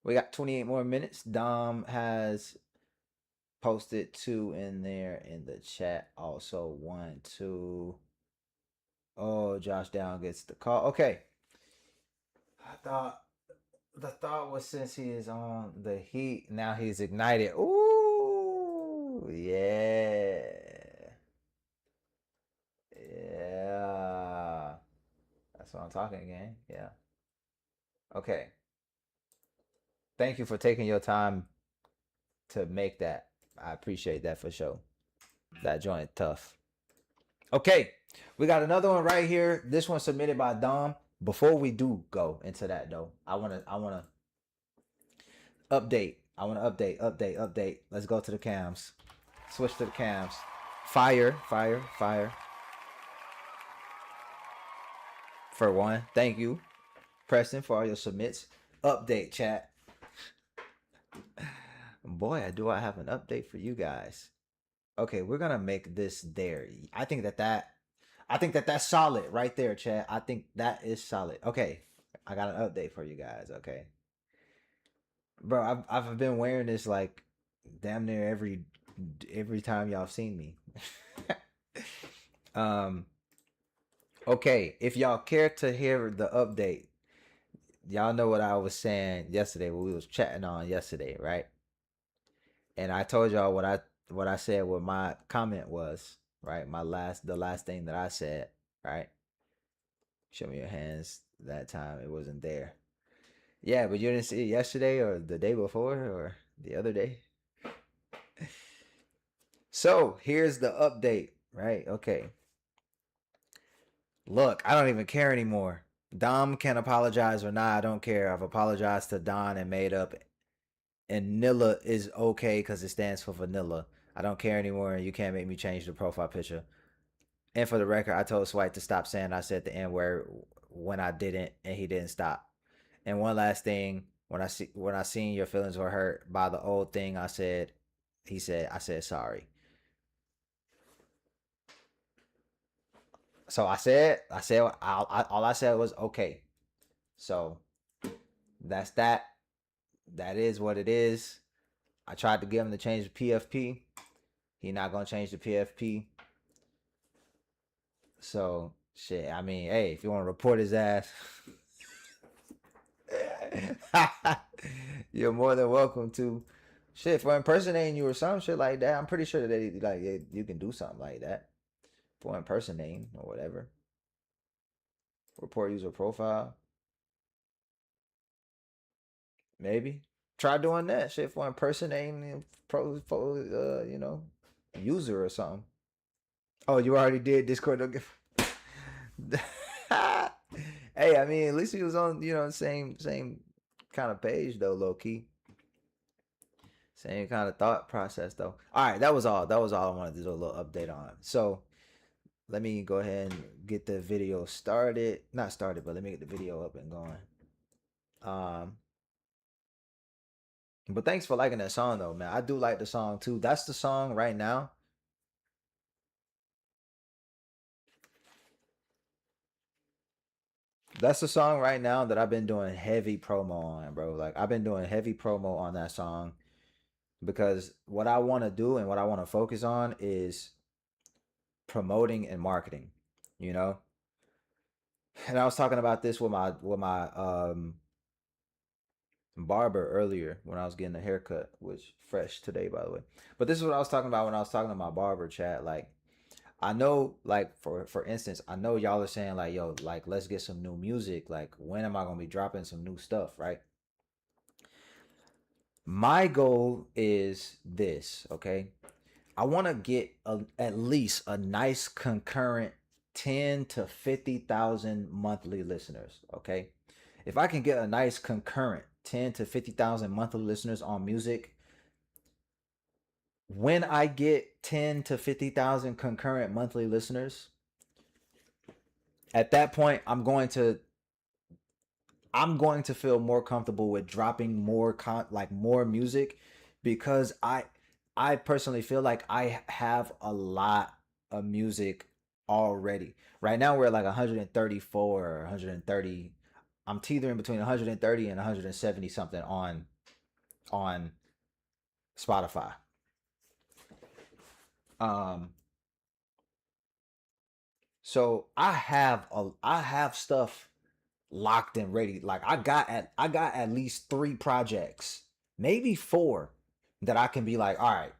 We got 28 more minutes. Dom has posted 2 in there in the chat. Also 1, 2. Oh, Josh Down gets the call. Okay. The thought was since he is on the Heat, now he's ignited. Ooh, yeah. Yeah. That's what I'm talking again. Yeah. Okay. Thank you for taking your time to make that. I appreciate that for sure. That joint tough. Okay. We got another one right here. This one submitted by Dom. Before we do go into that though, I wanna update. I wanna update. Let's go to the cams. Switch to the cams. Fire. For one, thank you, Preston, for all your submits. Update, chat. Boy, do I have an update for you guys. Okay, we're gonna make this there. I think that's solid right there, chat. I think that is solid. Okay, I got an update for you guys. Okay, bro, I've been wearing this like damn near every time y'all seen me. Okay, if y'all care to hear the update, y'all know what I was saying yesterday, what we was chatting on yesterday, right? And I told y'all what I said, what my comment was, right? The last thing that I said, right? Show me your hands. That time it wasn't there. Yeah, but you didn't see it yesterday or the day before or the other day. So here's the update, right? Okay. Look, I don't even care anymore. Dom can apologize or not. I don't care. I've apologized to Don and made up. And Nilla is okay because it stands for vanilla. I don't care anymore, and you can't make me change the profile picture. And for the record, I told Swipe to stop saying I said the N-word when I didn't, and he didn't stop. And one last thing, when I seen your feelings were hurt by the old thing I said, I said sorry. So I said all I said was okay. So that's that. That is what it is. I tried to get him to change the PFP. He not gonna change the PFP. So shit. I mean, hey, if you want to report his ass, you're more than welcome to. Shit, for impersonating you or some shit like that, I'm pretty sure that you can do something like that. For impersonating or whatever. Report user profile. Maybe. Try doing that shit for impersonating user or something. Oh, you already did Discord. Don't give. Hey, I mean, at least he was on, same kind of page though, low key. Same kind of thought process though. All right, that was all. That was all I wanted to do a little update on. So let me go ahead and get the video started. Not started, but let me get the video up and going. But thanks for liking that song though, man. I do like the song too. That's the song right now. That's the song right now that I've been doing heavy promo on, bro. Like I've been doing heavy promo on that song because what I want to do and what I want to focus on is promoting and marketing, you know? And I was talking about this with my barber earlier when I was getting a haircut, which fresh today, by the way. But this is what I was talking about when I was talking to my barber, chat. Like, I know, like, for instance, I know y'all are saying like, yo, like, let's get some new music. Like, when am I gonna be dropping some new stuff, right? My goal is this, okay? I want to get at least a nice concurrent 10 to 50,000 monthly listeners, okay? If I can get a nice concurrent 10 to 50,000 monthly listeners on music, when I get 10 to 50,000 concurrent monthly listeners, at that point I'm going to feel more comfortable with dropping more music, because I personally feel like I have a lot of music already. Right now we're at like 134 or 130. I'm teetering between 130 and 170 something on Spotify. Um so I have stuff locked and ready. Like I got at least 3 projects, maybe 4, that I can be like, all right,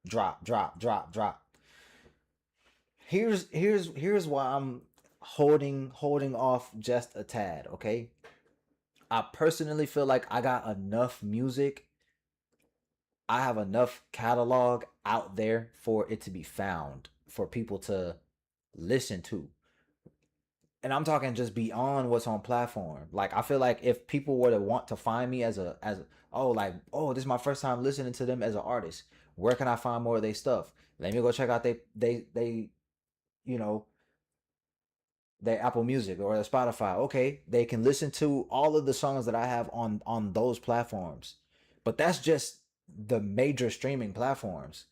drop, drop, drop, drop. Here's why I'm holding off just a tad, okay? I personally feel like I got enough music. I have enough catalog out there for it to be found, for people to listen to. And I'm talking just beyond what's on platform. Like, I feel like if people were to want to find me oh, this is my first time listening to them as an artist, where can I find more of their stuff? Let me go check out they you know their Apple Music or their Spotify. Okay, they can listen to all of the songs that I have on those platforms. But that's just the major streaming platforms.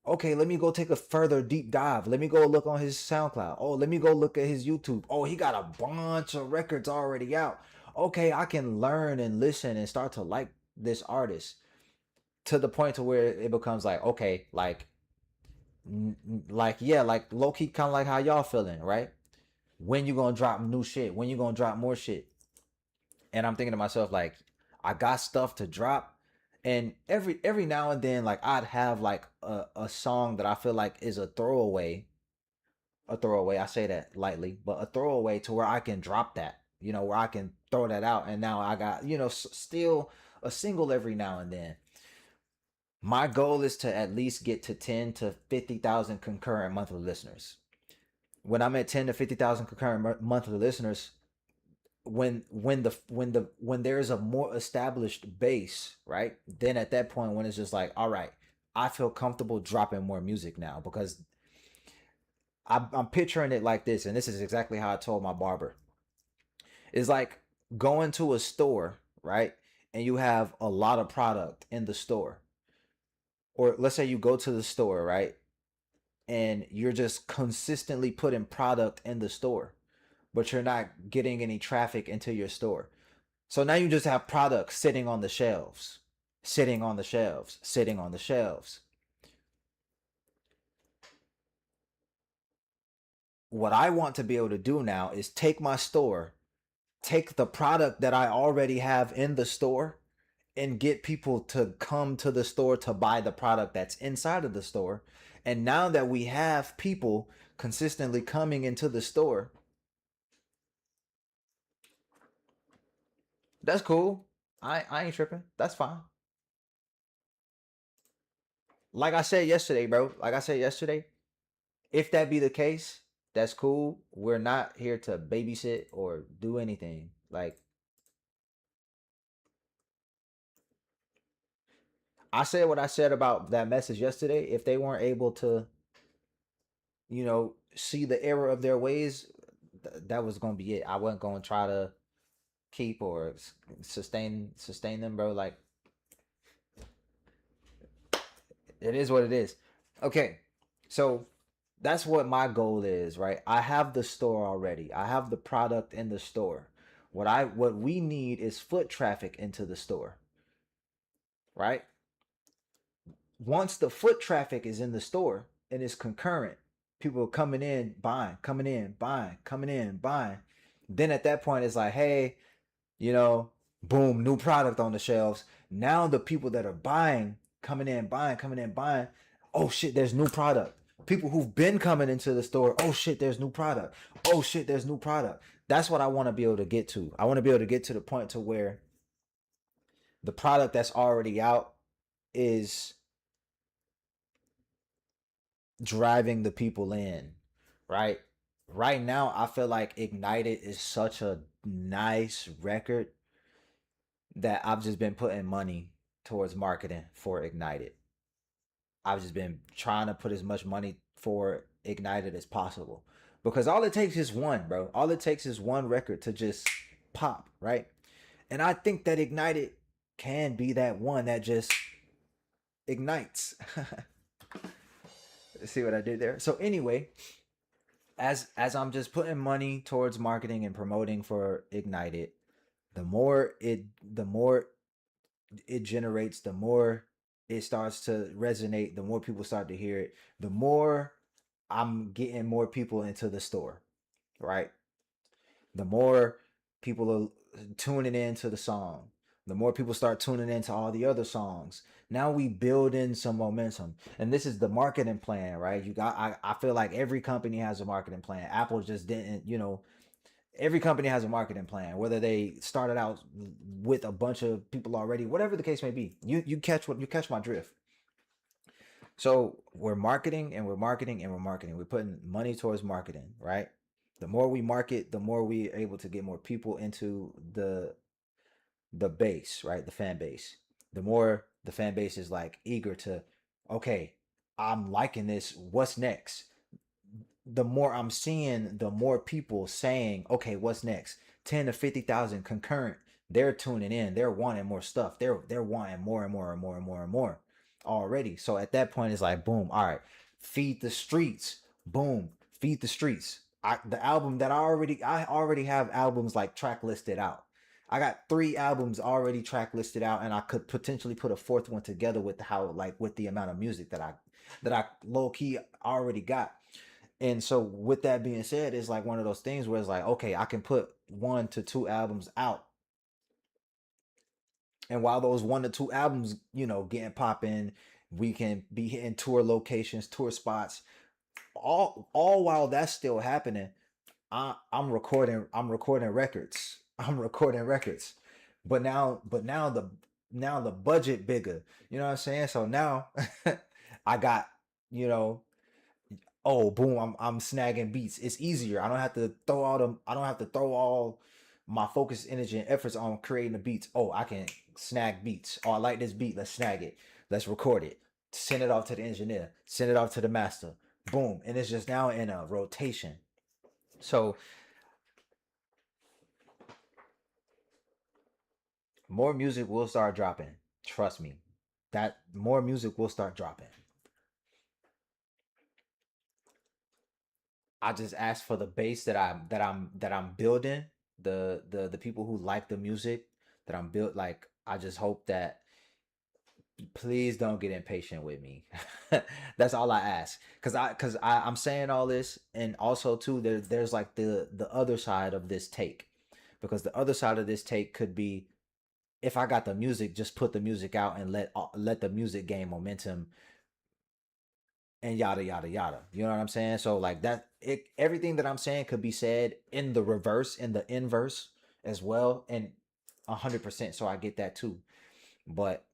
Okay, let me go take a further deep dive. Let me go look on his SoundCloud. Oh, let me go look at his YouTube. Oh, he got a bunch of records already out. Okay, I can learn and listen and start to like this artist, to the point to where it becomes like, okay, like yeah, like low key, kind of like how y'all feeling, right? When you gonna drop new shit? When you gonna drop more shit? And I'm thinking to myself, like, I got stuff to drop, and every now and then, like, I'd have like a song that I feel like is a throwaway. A throwaway, I say that lightly, but a throwaway to where I can drop that, where I can throw that out, and now I got, still a single every now and then. My goal is to at least get to 10 to 50,000 concurrent monthly listeners. When I'm at 10 to 50,000 concurrent monthly listeners, when there's a more established base, right? Then at that point, when it's just like, all right, I feel comfortable dropping more music now, because I'm picturing it like this, and this is exactly how I told my barber. It's like going to a store, right? And you have a lot of product in the store. Or let's say you go to the store, right? And you're just consistently putting product in the store, but you're not getting any traffic into your store. So now you just have products sitting on the shelves, sitting on the shelves, sitting on the shelves. What I want to be able to do now is take my store, take the product that I already have in the store, and get people to come to the store to buy the product that's inside of the store. And now that we have people consistently coming into the store, that's cool. I ain't tripping. That's fine. Like I said yesterday, bro. Like I said yesterday, if that be the case, that's cool. We're not here to babysit or do anything. Like, I said what I said about that message yesterday. If they weren't able to, see the error of their ways, that was gonna be it. I wasn't gonna try to keep or sustain them, bro. Like, it is what it is. Okay, so that's what my goal is, right? I have the store already. I have the product in the store. What we need is foot traffic into the store, right? Once the foot traffic is in the store and it's concurrent, people are coming in, buying, coming in, buying, coming in, buying. Then at that point, it's like, hey, you know, Boom, new product on the shelves. Now the people that are buying, coming in, buying. Oh shit, there's new product. People who've been coming into the store, oh shit, there's new product. Oh shit, there's new product. That's what I want to be able to get to. I want to be able to get to the point to where the product that's already out is driving the people in, right? Right now, I feel like Ignited is such a nice record that I've just been putting money towards marketing for Ignited. I've just been trying to put as much money for Ignited as possible because all it takes is one, bro. All it takes is one record to just pop, right? And I think that Ignited can be that one that just ignites. See what I did there? So anyway, as I'm just putting money towards marketing and promoting for Ignited, the more it generates, the more it starts to resonate, the more people start to hear it, the more I'm getting more people into the store, right? The more people are tuning into the song, the more people start tuning into all the other songs. Now we build in some momentum. And this is the marketing plan, right? I feel like every company has a marketing plan. Apple just didn't, every company has a marketing plan, whether they started out with a bunch of people already, whatever the case may be. You catch my drift. So we're marketing and we're marketing and we're marketing. We're putting money towards marketing, right? The more we market, the more we're able to get more people into the base, right? The fan base. The more the fan base is like eager to, okay, I'm liking this. What's next? The more I'm seeing, the more people saying, okay, what's next? 10 to 50,000 concurrent. They're tuning in. They're wanting more stuff. They're wanting more and more and more and more and more already. So at that point, it's like, boom, all right, feed the streets. Boom, feed the streets. The album that I already have albums like track listed out. I got 3 albums already track listed out, and I could potentially put a 4th one together with with the amount of music that I low key already got. And so with that being said, it's like one of those things where it's like, okay, I can put 1 to 2 albums out. And while those 1 to 2 albums, getting popping, we can be hitting tour locations, tour spots. All while that's still happening, I'm recording records. I'm recording records. But now the budget bigger. You know what I'm saying? So now I got, oh boom, I'm snagging beats. It's easier. I don't have to throw all my focus, energy, and efforts on creating the beats. Oh, I can snag beats. Oh, I like this beat. Let's snag it. Let's record it. Send it off to the engineer. Send it off to the master. Boom. And it's just now in a rotation. So more music will start dropping. Trust me. That more music will start dropping. I just ask for the base that I'm building, the people who like the music that I'm built. Like, I just hope that, please don't get impatient with me. That's all I ask. I'm saying all this, and also too there's like the other side of this take. Because the other side of this take could be, if I got the music, just put the music out and let the music gain momentum and yada yada yada. You know what I'm saying? So like everything that I'm saying could be said in the reverse, in the inverse as well, and 100%. So I get that too. But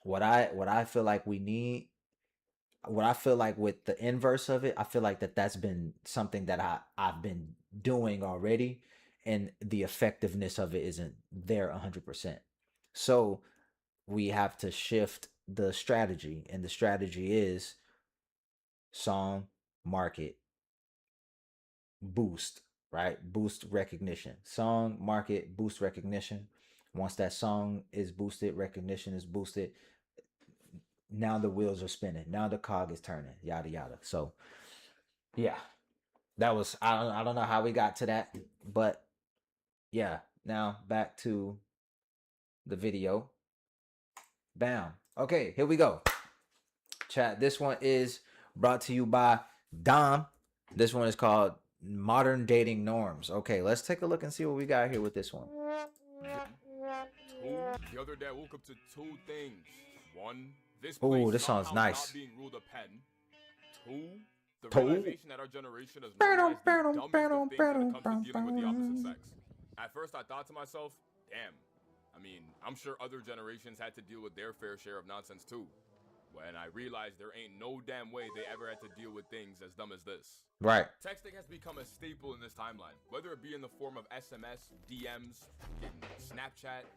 what I feel like we need, what I feel like with the inverse of it, I feel like that's been something that I've been doing already, and the effectiveness of it isn't there 100%. So we have to shift the strategy, and the strategy is song, market, boost, right? Boost recognition. Song, market, boost recognition. Once that song is boosted, recognition is boosted, now the wheels are spinning. Now the cog is turning. Yada yada. So yeah, that was, I don't know how we got to that, but yeah. Now back to the video. Bam. Okay, here we go. Chat. This one is brought to you by Dom. This one is called Modern Dating Norms. Okay, let's take a look and see what we got here with this one. The other day I woke up to two things. One, this Ooh, place this song's somehow nice. not being ruled a pen. Two, the Two. realization that our generation has normalized the dumbest of things when it comes to dealing with the opposite sex. At first I thought to myself, damn, I mean, I'm sure other generations had to deal with their fair share of nonsense too. When I realized there ain't no damn way they ever had to deal with things as dumb as this. Right. Texting has become a staple in this timeline, whether it be in the form of SMS, DMs, Snapchat.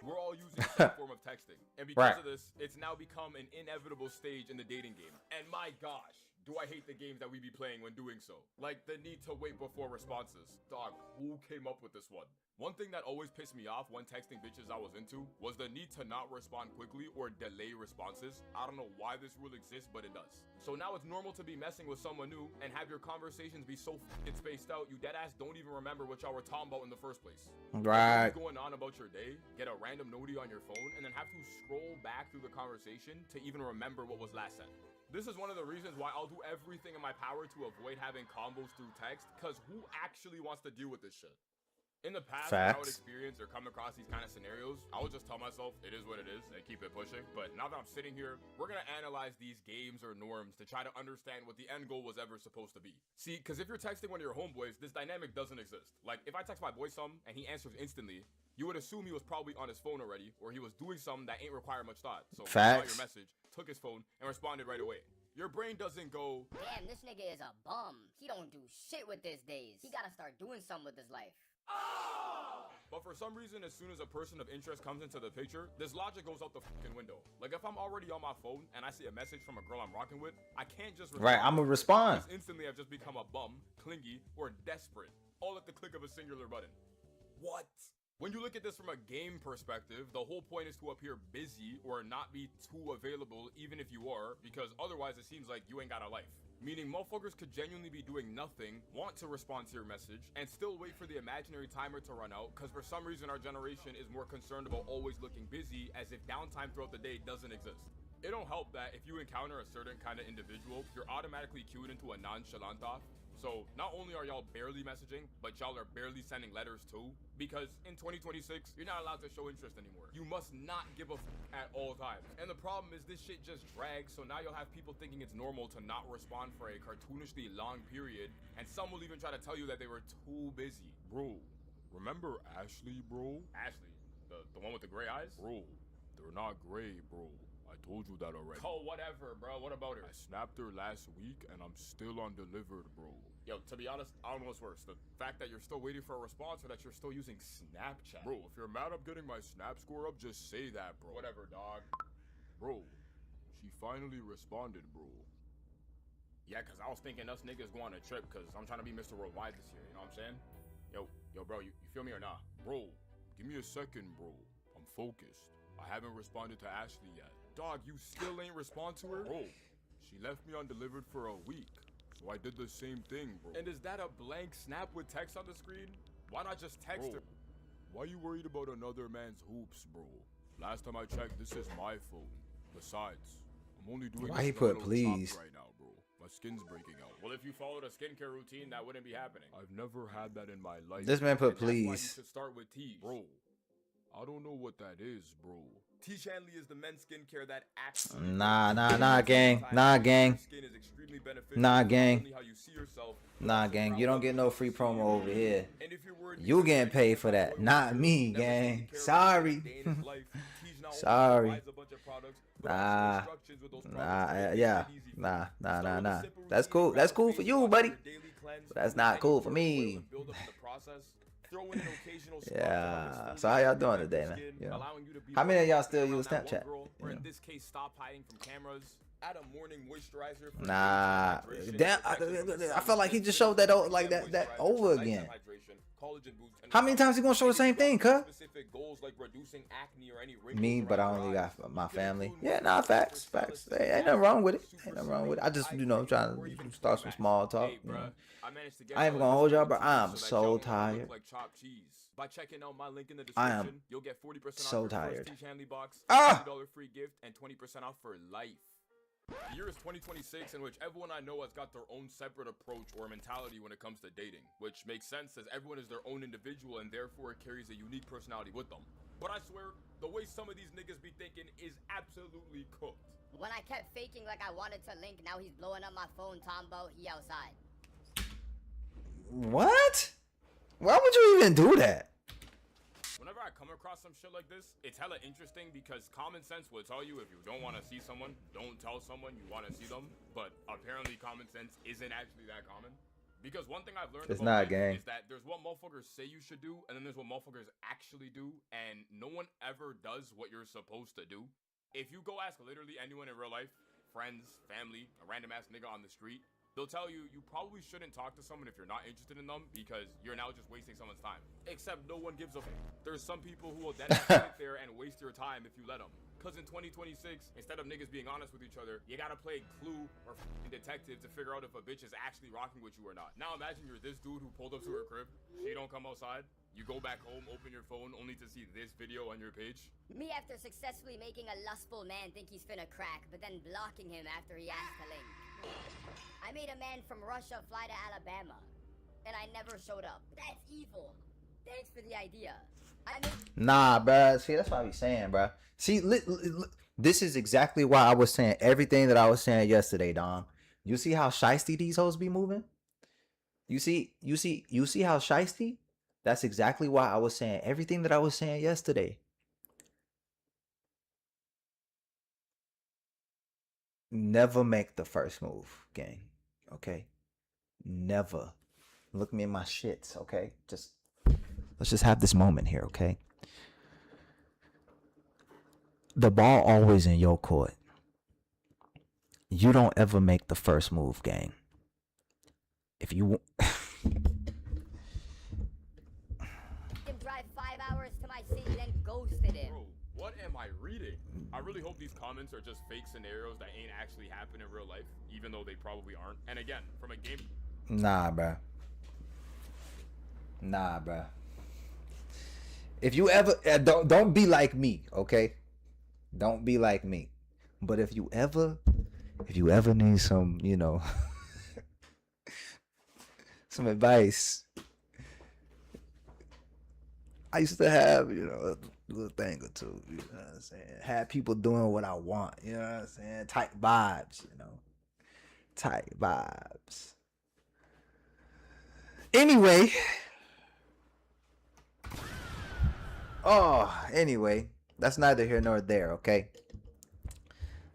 We're all using some form of texting. And because of this, it's now become an inevitable stage in the dating game. And my gosh, do I hate the games that we be playing when doing so. Like the need to wait before responses. Dog, who came up with this one? One thing that always pissed me off when texting bitches I was into was the need to not respond quickly or delay responses. I don't know why this rule exists, but it does. So now it's normal to be messing with someone new and have your conversations be so f***ing spaced out, you deadass don't even remember what y'all were talking about in the first place. Right. Like, going on about your day, get a random notie on your phone, and then have to scroll back through the conversation to even remember what was last said. This is one of the reasons why I'll do everything in my power to avoid having combos through text, because who actually wants to deal with this shit? In the past, when I would experience or come across these kind of scenarios, I would just tell myself, it is what it is, and keep it pushing. But now that I'm sitting here, we're gonna analyze these games or norms to try to understand what the end goal was ever supposed to be. See, because if you're texting one of your homeboys, this dynamic doesn't exist. Like, if I text my boy something and he answers instantly, you would assume he was probably on his phone already, or he was doing something that ain't require much thought. So, he saw your message, took his phone, and responded right away. Your brain doesn't go, damn, this nigga is a bum. He don't do shit with his days. He gotta start doing something with his life. But for some reason, as soon as a person of interest comes into the picture, this logic goes out the fucking window. Like, if I'm already on my phone and I see a message from a girl I'm rocking with, I can't just respond. Right, I'ma respond. Because instantly I've just become a bum, clingy, or desperate, all at the click of a singular button. What? When you look at this from a game perspective, the whole point is to appear busy or not be too available even if you are, because otherwise it seems like you ain't got a life. Meaning motherfuckers could genuinely be doing nothing, want to respond to your message, and still wait for the imaginary timer to run out, because for some reason our generation is more concerned about always looking busy, as if downtime throughout the day doesn't exist. It don't help that if you encounter a certain kind of individual, you're automatically cued into a nonchalant off. So not only are y'all barely messaging, but y'all are barely sending letters too. Because in 2026, you're not allowed to show interest anymore. You must not give a f at all times. And the problem is this shit just drags, so now you'll have people thinking it's normal to not respond for a cartoonishly long period, and some will even try to tell you that they were too busy. Bro, remember Ashley, bro? Ashley, the one with the gray eyes? Bro, they're not gray, bro. I told you that already. Oh, whatever, bro. What about her? I snapped her last week, and I'm still undelivered, bro. Yo, to be honest, I don't know what's worse. The fact that you're still waiting for a response, or that you're still using Snapchat. Bro, if you're mad I'm getting my Snap score up, just say that, bro. Whatever, dog. Bro, she finally responded, bro. Yeah, because I was thinking us niggas go on a trip, because I'm trying to be Mr. Worldwide this year, you know what I'm saying? Yo, bro, you feel me or not? Bro, give me a second, bro. I'm focused. I haven't responded to Ashley yet. Dog, you still ain't respond to her? Bro, she left me undelivered for a week, so I did the same thing, bro. And is that a blank snap with text on the screen? Why not just text her? Why you worried about another man's hoops, bro? Last time I checked, this is my phone. Besides, I'm only doing Why he this put little please? chop right now, bro. My skin's breaking out. Well, if you followed a skincare routine, that wouldn't be happening. I've never had that in my life. This man put And that's why you please. should start with T, bro. I don't know what that is, bro. T. Shanley is the men's skincare that actually Nah, gang. Nah, gang. Nah, gang. Nah, gang. You don't get no free promo over here. You getting paid for that, not me, gang. Sorry. Sorry. Nah. Yeah. Nah. That's cool. That's cool for you, buddy. But that's not cool for me. Yeah. So how y'all doing today, man? You know, how many of y'all still use Snapchat? Or in this case, stop hiding from cameras. Add a morning moisturizer. Nah. Damn. I felt like he just showed that like that over again. How many times he gonna show the same thing, cuz? Me, but I only got my family. Yeah, nah, facts. Hey, ain't nothing wrong with it. I just, trying to start some small talk. You know? I ain't even gonna hold y'all, but I'm so tired. By checking out my link in the I am description, you'll get 40% off so your tired. first T. Shanley box, Ah! $50 free gift, and 20% off for life. The year is 2026, in which everyone I know has got their own separate approach or mentality when it comes to dating, which makes sense as everyone is their own individual and therefore carries a unique personality with them. But I swear, the way some of these niggas be thinking is absolutely cooked. When I kept faking like I wanted to link, now he's blowing up my phone, Tombo. He outside. What? Why would you even do that? Whenever I come across some shit like this, it's hella interesting because common sense will tell you if you don't want to see someone, don't tell someone you want to see them. But apparently common sense isn't actually that common. Because one thing I've learned It's about not, life gang. is that there's what motherfuckers say you should do, and then there's what motherfuckers actually do, and no one ever does what you're supposed to do. If you go ask literally anyone in real life, friends, family, a random ass nigga on the street, they'll tell you you probably shouldn't talk to someone if you're not interested in them because you're now just wasting someone's time. Except no one gives a f. There's some people who will then sit there and waste your time if you let them. Cause in 2026, instead of niggas being honest with each other, you gotta play Clue or detective to figure out if a bitch is actually rocking with you or not. Now imagine you're this dude who pulled up to her crib, she don't come outside, you go back home, open your phone only to see this video on your page. Me after successfully making a lustful man think he's finna crack, but then blocking him after he asked to link. I made a man from Russia fly to Alabama, and I never showed up. That's evil. Thanks for the idea. Nah, bruh. See, that's what I be saying, bruh. See, this is exactly why I was saying everything that I was saying yesterday, Dom. You see how shiesty these hoes be moving? You see how shiesty? That's exactly why I was saying everything that I was saying yesterday. Never make the first move, gang. Okay? Never. Look me in my shits, okay? Let's just have this moment here, okay? The ball always in your court. You don't ever make the first move, gang. If you drive 5 hours to my city, then ghosted him. Bro, what am I reading? I really hope these comments are just fake scenarios that ain't actually happen in real life, even though they probably aren't. And again, from a game... Nah, bruh. Nah, bruh. If you ever don't be like me, okay? Don't be like me. But if you ever need some, you know, some advice, I used to have, you know, a little thing or two, you know what I'm saying? Have people doing what I want, you know what I'm saying? Tight vibes, you know. Tight vibes. Anyway. Anyway. That's neither here nor there, okay?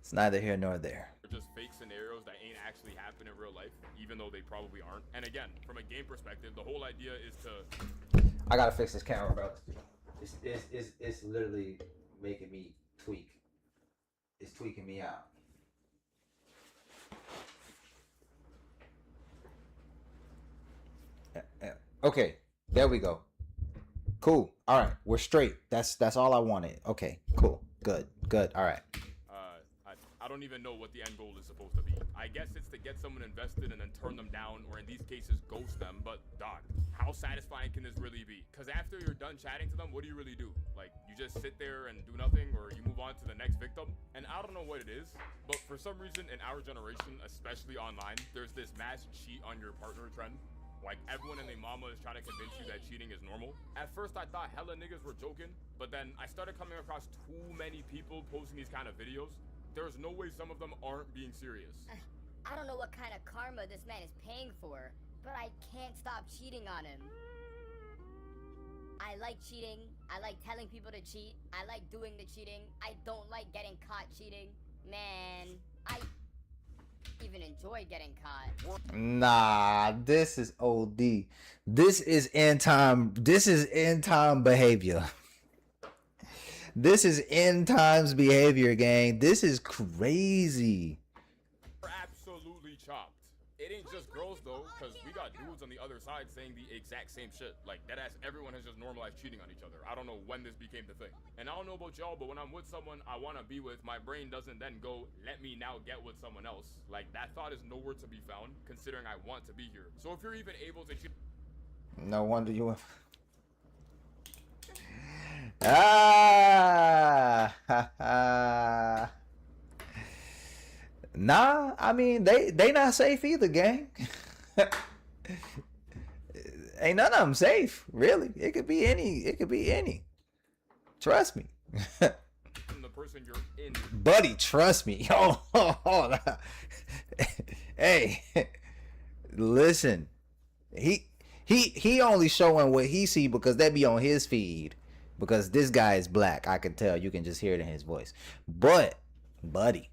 It's neither here nor there. They're just fake scenarios that ain't actually happen in real life, even though they probably aren't. And again, from a game perspective, the whole idea is to... I gotta fix this camera, bro. It's literally making me tweak. It's tweaking me out. Okay, there we go. Cool. All right, we're straight. That's all I wanted. Okay, cool. Good. All right. I don't even know what the end goal is supposed to be. I guess it's to get someone invested and then turn them down, or in these cases, ghost them. But, dog, how satisfying can this really be? Because after you're done chatting to them, what do you really do? Like, you just sit there and do nothing, or you move on to the next victim? And I don't know what it is, but for some reason in our generation, especially online, there's this mass cheat on your partner trend. Like, everyone and their mama is trying to convince you that cheating is normal. At first, I thought hella niggas were joking, but then I started coming across too many people posting these kind of videos. There's no way some of them aren't being serious. I don't know what kind of karma this man is paying for, but I can't stop cheating on him. I like cheating. I like telling people to cheat. I like doing the cheating. I don't like getting caught cheating. Man, I even enjoy getting caught. Nah, this is OD. This is end time. This is end time behavior. This is end times behavior, gang. This is crazy. We're absolutely chopped. It ain't just girls though, because we got dudes on the other side saying the exact same shit. Like, deadass, everyone has just normalized cheating on each other. I don't know when this became the thing. And I don't know about y'all, but when I'm with someone I want to be with, my brain doesn't then go, let me now get with someone else. Like, that thought is nowhere to be found, considering I want to be here. So if you're even able to cheat... No wonder you... Nah, I mean they not safe either, gang. Ain't none of them safe, really. It could be any. It could be any. Trust me. The person you're in. Buddy, trust me. Oh, hey, listen. He only showing what he see because that be on his feed. Because this guy is black. I can tell. You can just hear it in his voice. But, buddy,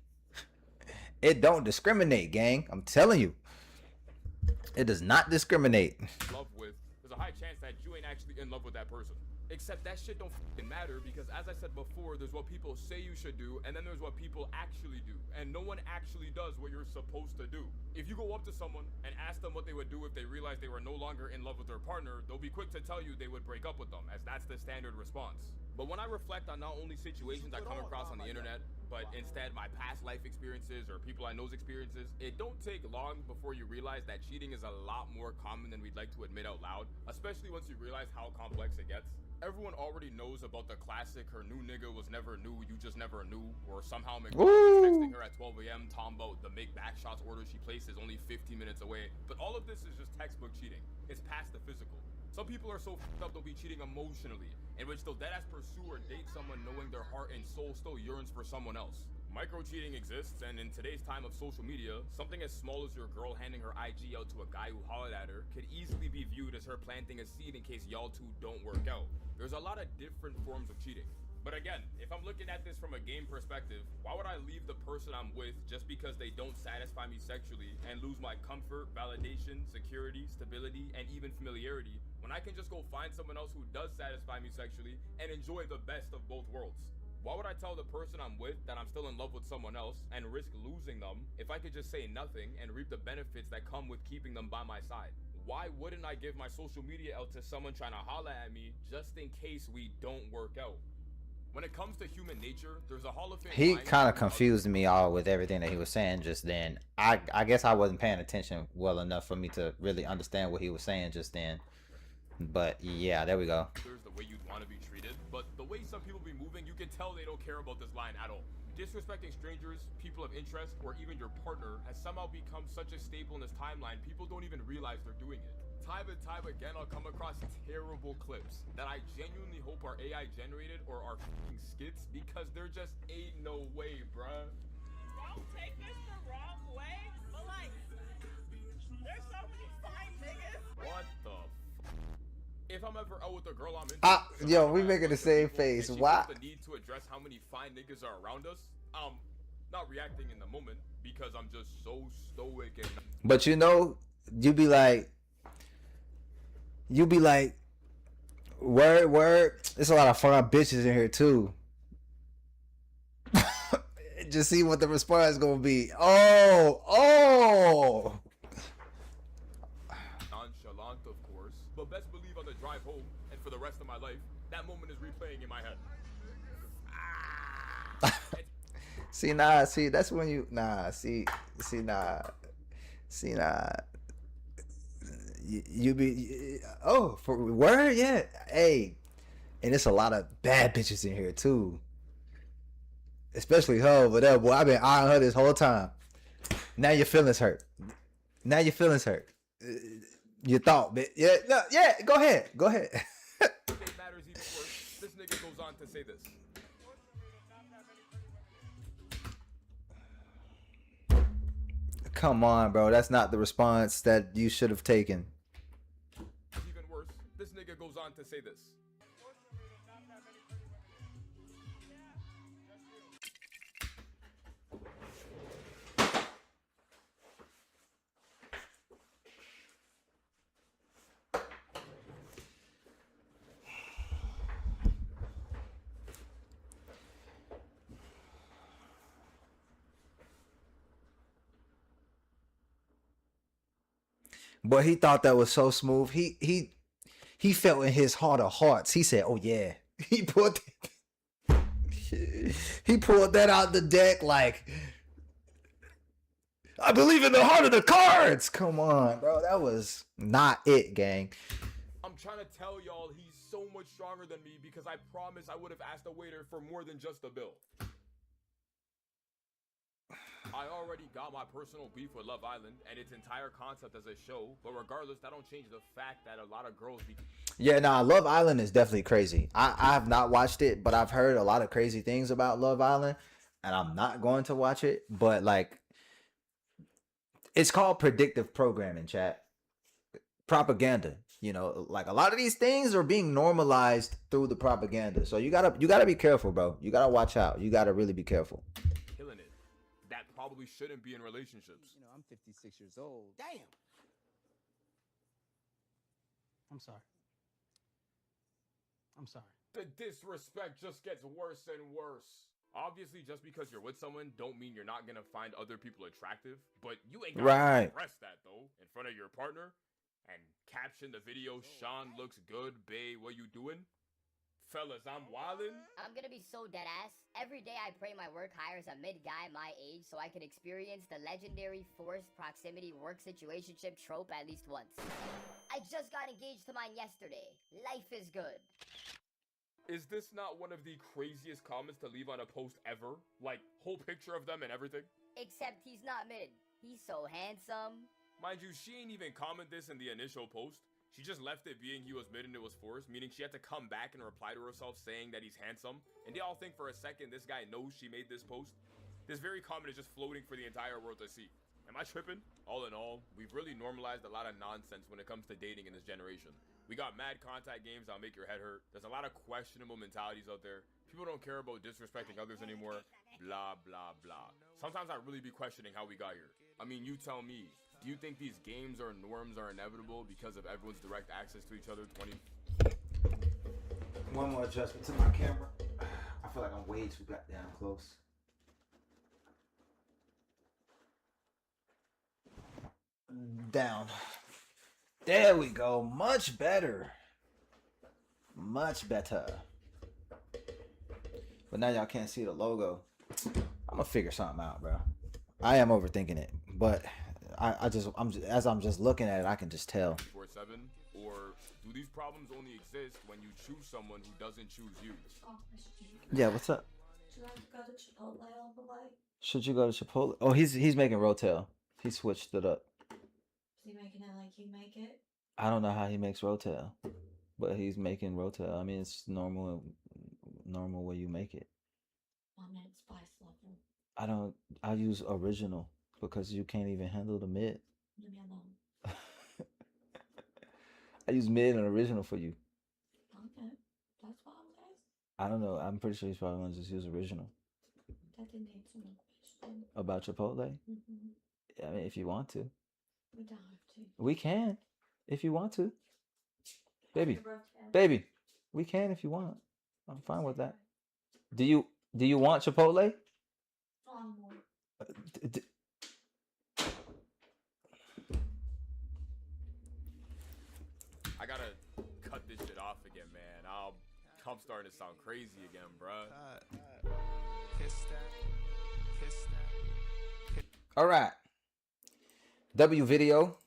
it don't discriminate, gang. I'm telling you. It does not discriminate. Love with, there's a high chance that you ain't actually in love with that person. Except that shit don't fucking matter because as I said before, there's what people say you should do and then there's what people actually do. And no one actually does what you're supposed to do. If you go up to someone and ask them what they would do if they realized they were no longer in love with their partner, they'll be quick to tell you they would break up with them, as that's the standard response. But when I reflect on not only situations I come across on the internet, but instead my past life experiences or people I know's experiences, it don't take long before you realize that cheating is a lot more common than we'd like to admit out loud, especially once you realize how complex it gets. Everyone already knows about the classic "her new nigga was never new, you just never knew," or somehow McDonald's is texting her at 12 a.m. talking about the make back shots order she placed is only 15 minutes away. But all of this is just textbook cheating. It's past the physical. Some people are so f***ed up they'll be cheating emotionally, in which they'll deadass pursue or date someone knowing their heart and soul still yearns for someone else. Micro cheating exists, and in today's time of social media, something as small as your girl handing her IG out to a guy who hollered at her could easily be viewed as her planting a seed in case y'all two don't work out. There's a lot of different forms of cheating. But again, if I'm looking at this from a game perspective, why would I leave the person I'm with just because they don't satisfy me sexually and lose my comfort, validation, security, stability, and even familiarity when I can just go find someone else who does satisfy me sexually and enjoy the best of both worlds? Why would I tell the person I'm with that I'm still in love with someone else and risk losing them if I could just say nothing and reap the benefits that come with keeping them by my side? Why wouldn't I give my social media out to someone trying to holla at me just in case we don't work out? When it comes to human nature, there's a Hall of Fame. He kind of confused me all with everything that he was saying just then. I guess I wasn't paying attention well enough for me to really understand what he was saying just then. But yeah, there we go. There's the way you'd want to be treated, but the way some people be moving, you can tell they don't care about this line at all. Disrespecting strangers, people of interest, or even your partner has somehow become such a staple in this timeline, people don't even realize they're doing it. Time and time again, I'll come across terrible clips that I genuinely hope are AI generated or are f***ing skits because there just ain't no way, bruh. Don't take this the wrong way, but like, there's so many fine niggas. What the if I'm ever out with a girl I'm into, yo, we making the same face. Why? The need to address how many fine niggas are around us. Not reacting in the moment because I'm just so stoic and. But you know, you be like, word. There's a lot of fun bitches in here too. Just see what the response is gonna be. Oh. Nonchalant, of course, but best believe on the drive home and for the rest of my life, that moment is replaying in my head. See, that's when you, you be, oh, for word, yeah, hey, and it's a lot of bad bitches in here too, especially her over there, boy. I've been eyeing her this whole time. Now your feelings hurt. You thought, but yeah, no, yeah, go ahead. It matters even worse. This nigga goes on to say this. Come on, bro. That's not the response that you should have taken. Even worse, this nigga goes on to say this. But he thought that was so smooth. He felt in his heart of hearts. He said, "Oh yeah." He pulled that out the deck like, I believe in the heart of the cards. Come on, bro. That was not it, gang. I'm trying to tell y'all he's so much stronger than me because I promise I would have asked the waiter for more than just a bill. I already got my personal beef with Love Island and its entire concept as a show, but regardless, that don't change the fact that a lot of girls be. Yeah, nah, Love Island is definitely crazy. I have not watched it, but I've heard a lot of crazy things about Love Island, and I'm not going to watch it. But like, it's called predictive programming, chat. Propaganda. You know, like a lot of these things are being normalized through the propaganda. So you gotta be careful, bro. You gotta watch out. You gotta really be careful. Killing it. That probably shouldn't be in relationships. You know, I'm 56 years old. Damn. I'm sorry. I'm sorry. The disrespect just gets worse and worse. Obviously, just because you're with someone don't mean you're not gonna find other people attractive, but you ain't gotta Right. express that though in front of your partner and caption the video, Sean looks good, bae, what you doing? Fellas, I'm wildin'. I'm gonna be so dead ass. Every day I pray my work hires a mid guy my age so I can experience the legendary forced proximity work situationship trope at least once. I just got engaged to mine yesterday. Life is good. Is this not one of the craziest comments to leave on a post ever? Like, whole picture of them and everything? Except he's not mid. He's so handsome. Mind you, she ain't even comment this in the initial post. She just left it being he was mid and it was forced, meaning she had to come back and reply to herself saying that he's handsome. And they all think for a second this guy knows she made this post. This very comment is just floating for the entire world to see. Am I tripping? All in all, we've really normalized a lot of nonsense when it comes to dating in this generation. We got mad contact games that'll make your head hurt. There's a lot of questionable mentalities out there. People don't care about disrespecting others anymore. Blah, blah, blah. Sometimes I really be questioning how we got here. I mean, you tell me. Do you think these games or norms are inevitable because of everyone's direct access to each other 20? One more adjustment to my camera. I feel like I'm way too goddamn close. Down. There we go. Much better. Much better. But now y'all can't see the logo. I'm gonna figure something out, bro. I am overthinking it, but as I'm just looking at it, I can just tell. 24/7, or do these problems only exist when you choose someone who doesn't choose you? Yeah, what's up? Should I go to Chipotle all the way? Should you go to Chipotle? Oh, he's making Rotel. He switched it up. Is he making it like you make it? I don't know how he makes Rotel, but he's making Rotel. I mean, it's normal way you make it. 1 minute spice level. I use original because you can't even handle the mid. Leave me alone. I use mid and original for you. Okay. That's why I was asking. I don't know. I'm pretty sure he's probably gonna just use original. That didn't answer my question. About Chipotle? Mm-hmm. I mean, if you want to. We don't have to. We can. If you want to. Baby. Rotel. Baby. We can if you want. I'm fine with that. Do you want Chipotle? On more. I gotta cut this shit off again, man. I'm starting to sound crazy again, bruh. Kiss that. Kiss that. All right. W video.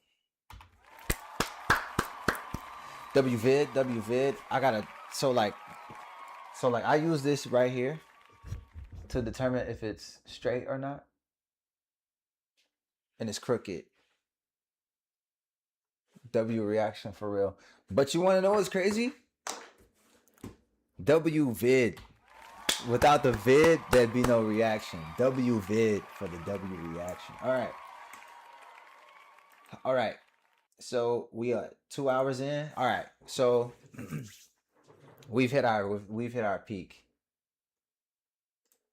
W vid. I gotta so I use this right here to determine if it's straight or not. And it's crooked. W reaction for real. But you want to know what's crazy? W vid. Without the vid, there'd be no reaction. W vid for the W reaction. All right. So we are 2 hours in. All right. So we've hit our peak.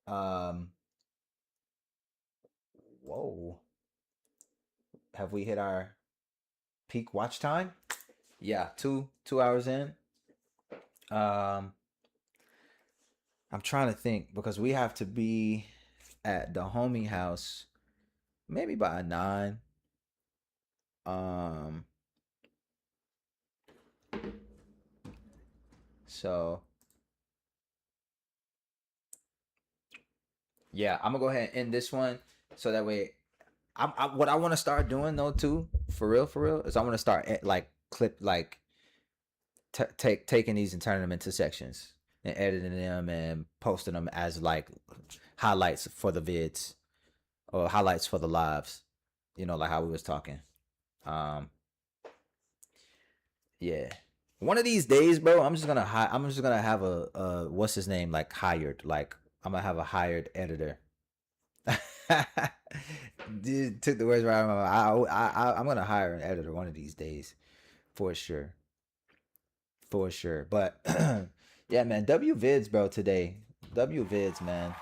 Whoa. Have we hit our peak watch time? Yeah, 2 hours in. I'm trying to think because we have to be at the homie house maybe by 9. So yeah, I'm gonna go ahead and end this one so that way what I want to start doing though too, for real, is I want to start taking these and turning them into sections and editing them and posting them as like highlights for the vids. or highlights for the lives. You know, like how we was talking. Um, yeah. One of these days, bro, I'm just gonna have a what's his name, like hired. Like I'm gonna have a hired editor. Dude, took the words right out of my mouth. I'm gonna hire an editor one of these days, for sure, for sure. But yeah, man, W Vids, bro. Today, W Vids, man.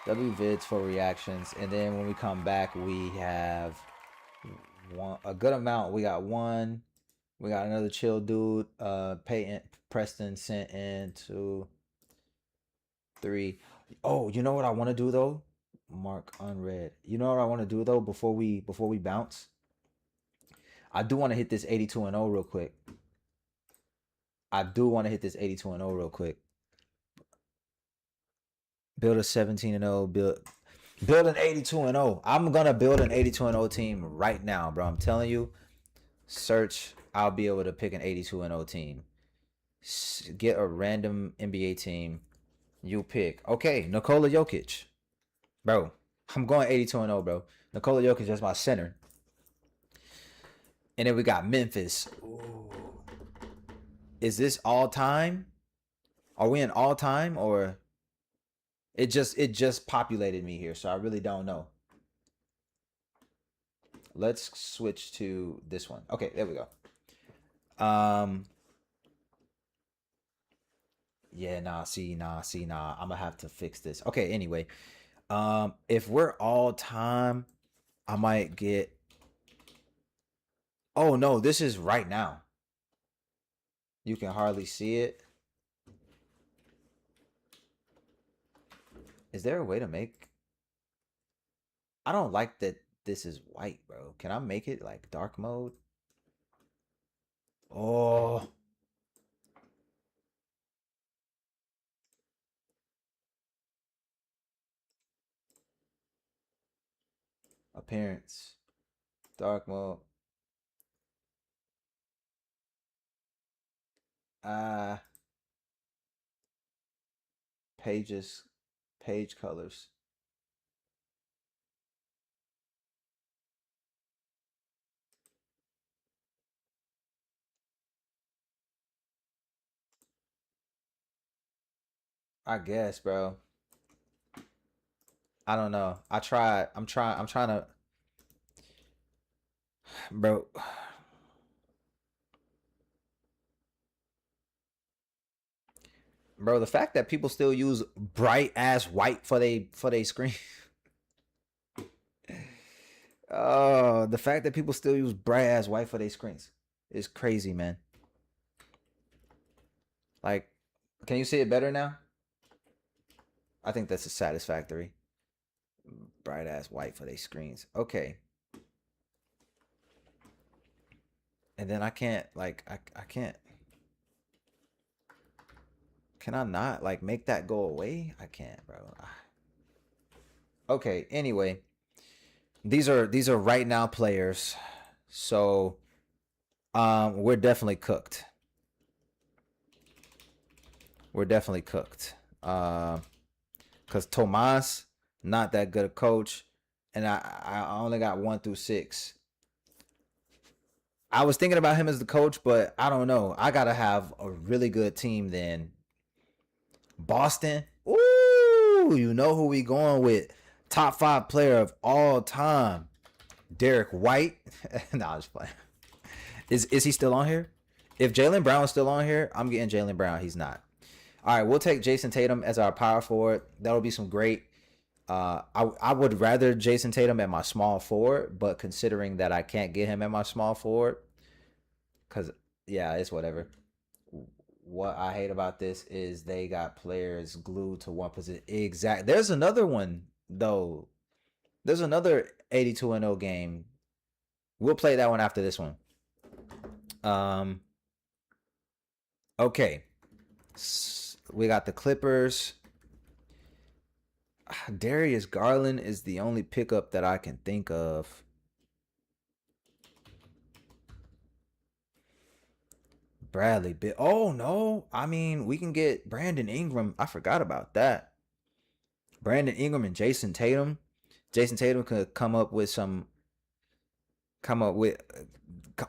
W Vids for reactions, and then when we come back, we have a good amount. We got one. We got another chill dude. Peyton Preston sent in 2, 3. Oh, you know what I want to do though? Mark unread. You know what I want to do though before we bounce? I do want to hit this 82-0 real quick. I do want to hit this 82-0 real quick. Build a 17-0. Build an 82-0. I'm gonna build an 82-0 team right now, bro. I'm telling you. Search. I'll be able to pick an 82-0 team. Get a random NBA team. You pick. Okay, Nikola Jokic. Bro, I'm going 82-0, bro. Nikola Jokic is my center. And then we got Memphis. Ooh. Is this all time? Are we in all time, or it just populated me here, so I really don't know. Let's switch to this one. Okay, there we go. Yeah, nah. I'm gonna have to fix this. Okay, anyway. If we're all time, I might get. Oh no, this is right now. You can hardly see it. Is there a way to make? I don't like that this is white, bro. Can I make it like dark mode? Oh. Appearance. Dark mode. Pages. Page colors. I guess, bro. I don't know. I tried. I'm trying to. Bro. Bro, the fact that people still use bright ass white for they screen. Oh, the fact that people still use bright ass white for their screens is crazy, man. Like, can you see it better now? I think that's a satisfactory. Bright ass white for their screens. Okay. And then I can't, like, I can't. Can I not, like, make that go away? I can't, bro. Okay, anyway. These are right now players. So, we're definitely cooked. We're definitely cooked. Because Tomas, not that good a coach. And I only got 1 through 6. I was thinking about him as the coach, but I don't know. I got to have a really good team then. Boston. Ooh, you know who we going with. Top 5 player of all time. Derek White. Nah, I'm just playing. Is he still on here? If Jaylen Brown is still on here, I'm getting Jaylen Brown. He's not. All right, we'll take Jason Tatum as our power forward. That'll be some great. I would rather Jason Tatum at my small forward, but considering that I can't get him at my small forward, because, yeah, it's whatever. What I hate about this is they got players glued to one position. Exact. There's another one, though. There's another 82-0 game. We'll play that one after this one. Okay. We got the Clippers. Darius Garland is the only pickup that I can think of. Bradley Bill. Oh, no. I mean, we can get Brandon Ingram. I forgot about that. Brandon Ingram and Jason Tatum. Jason Tatum could come up with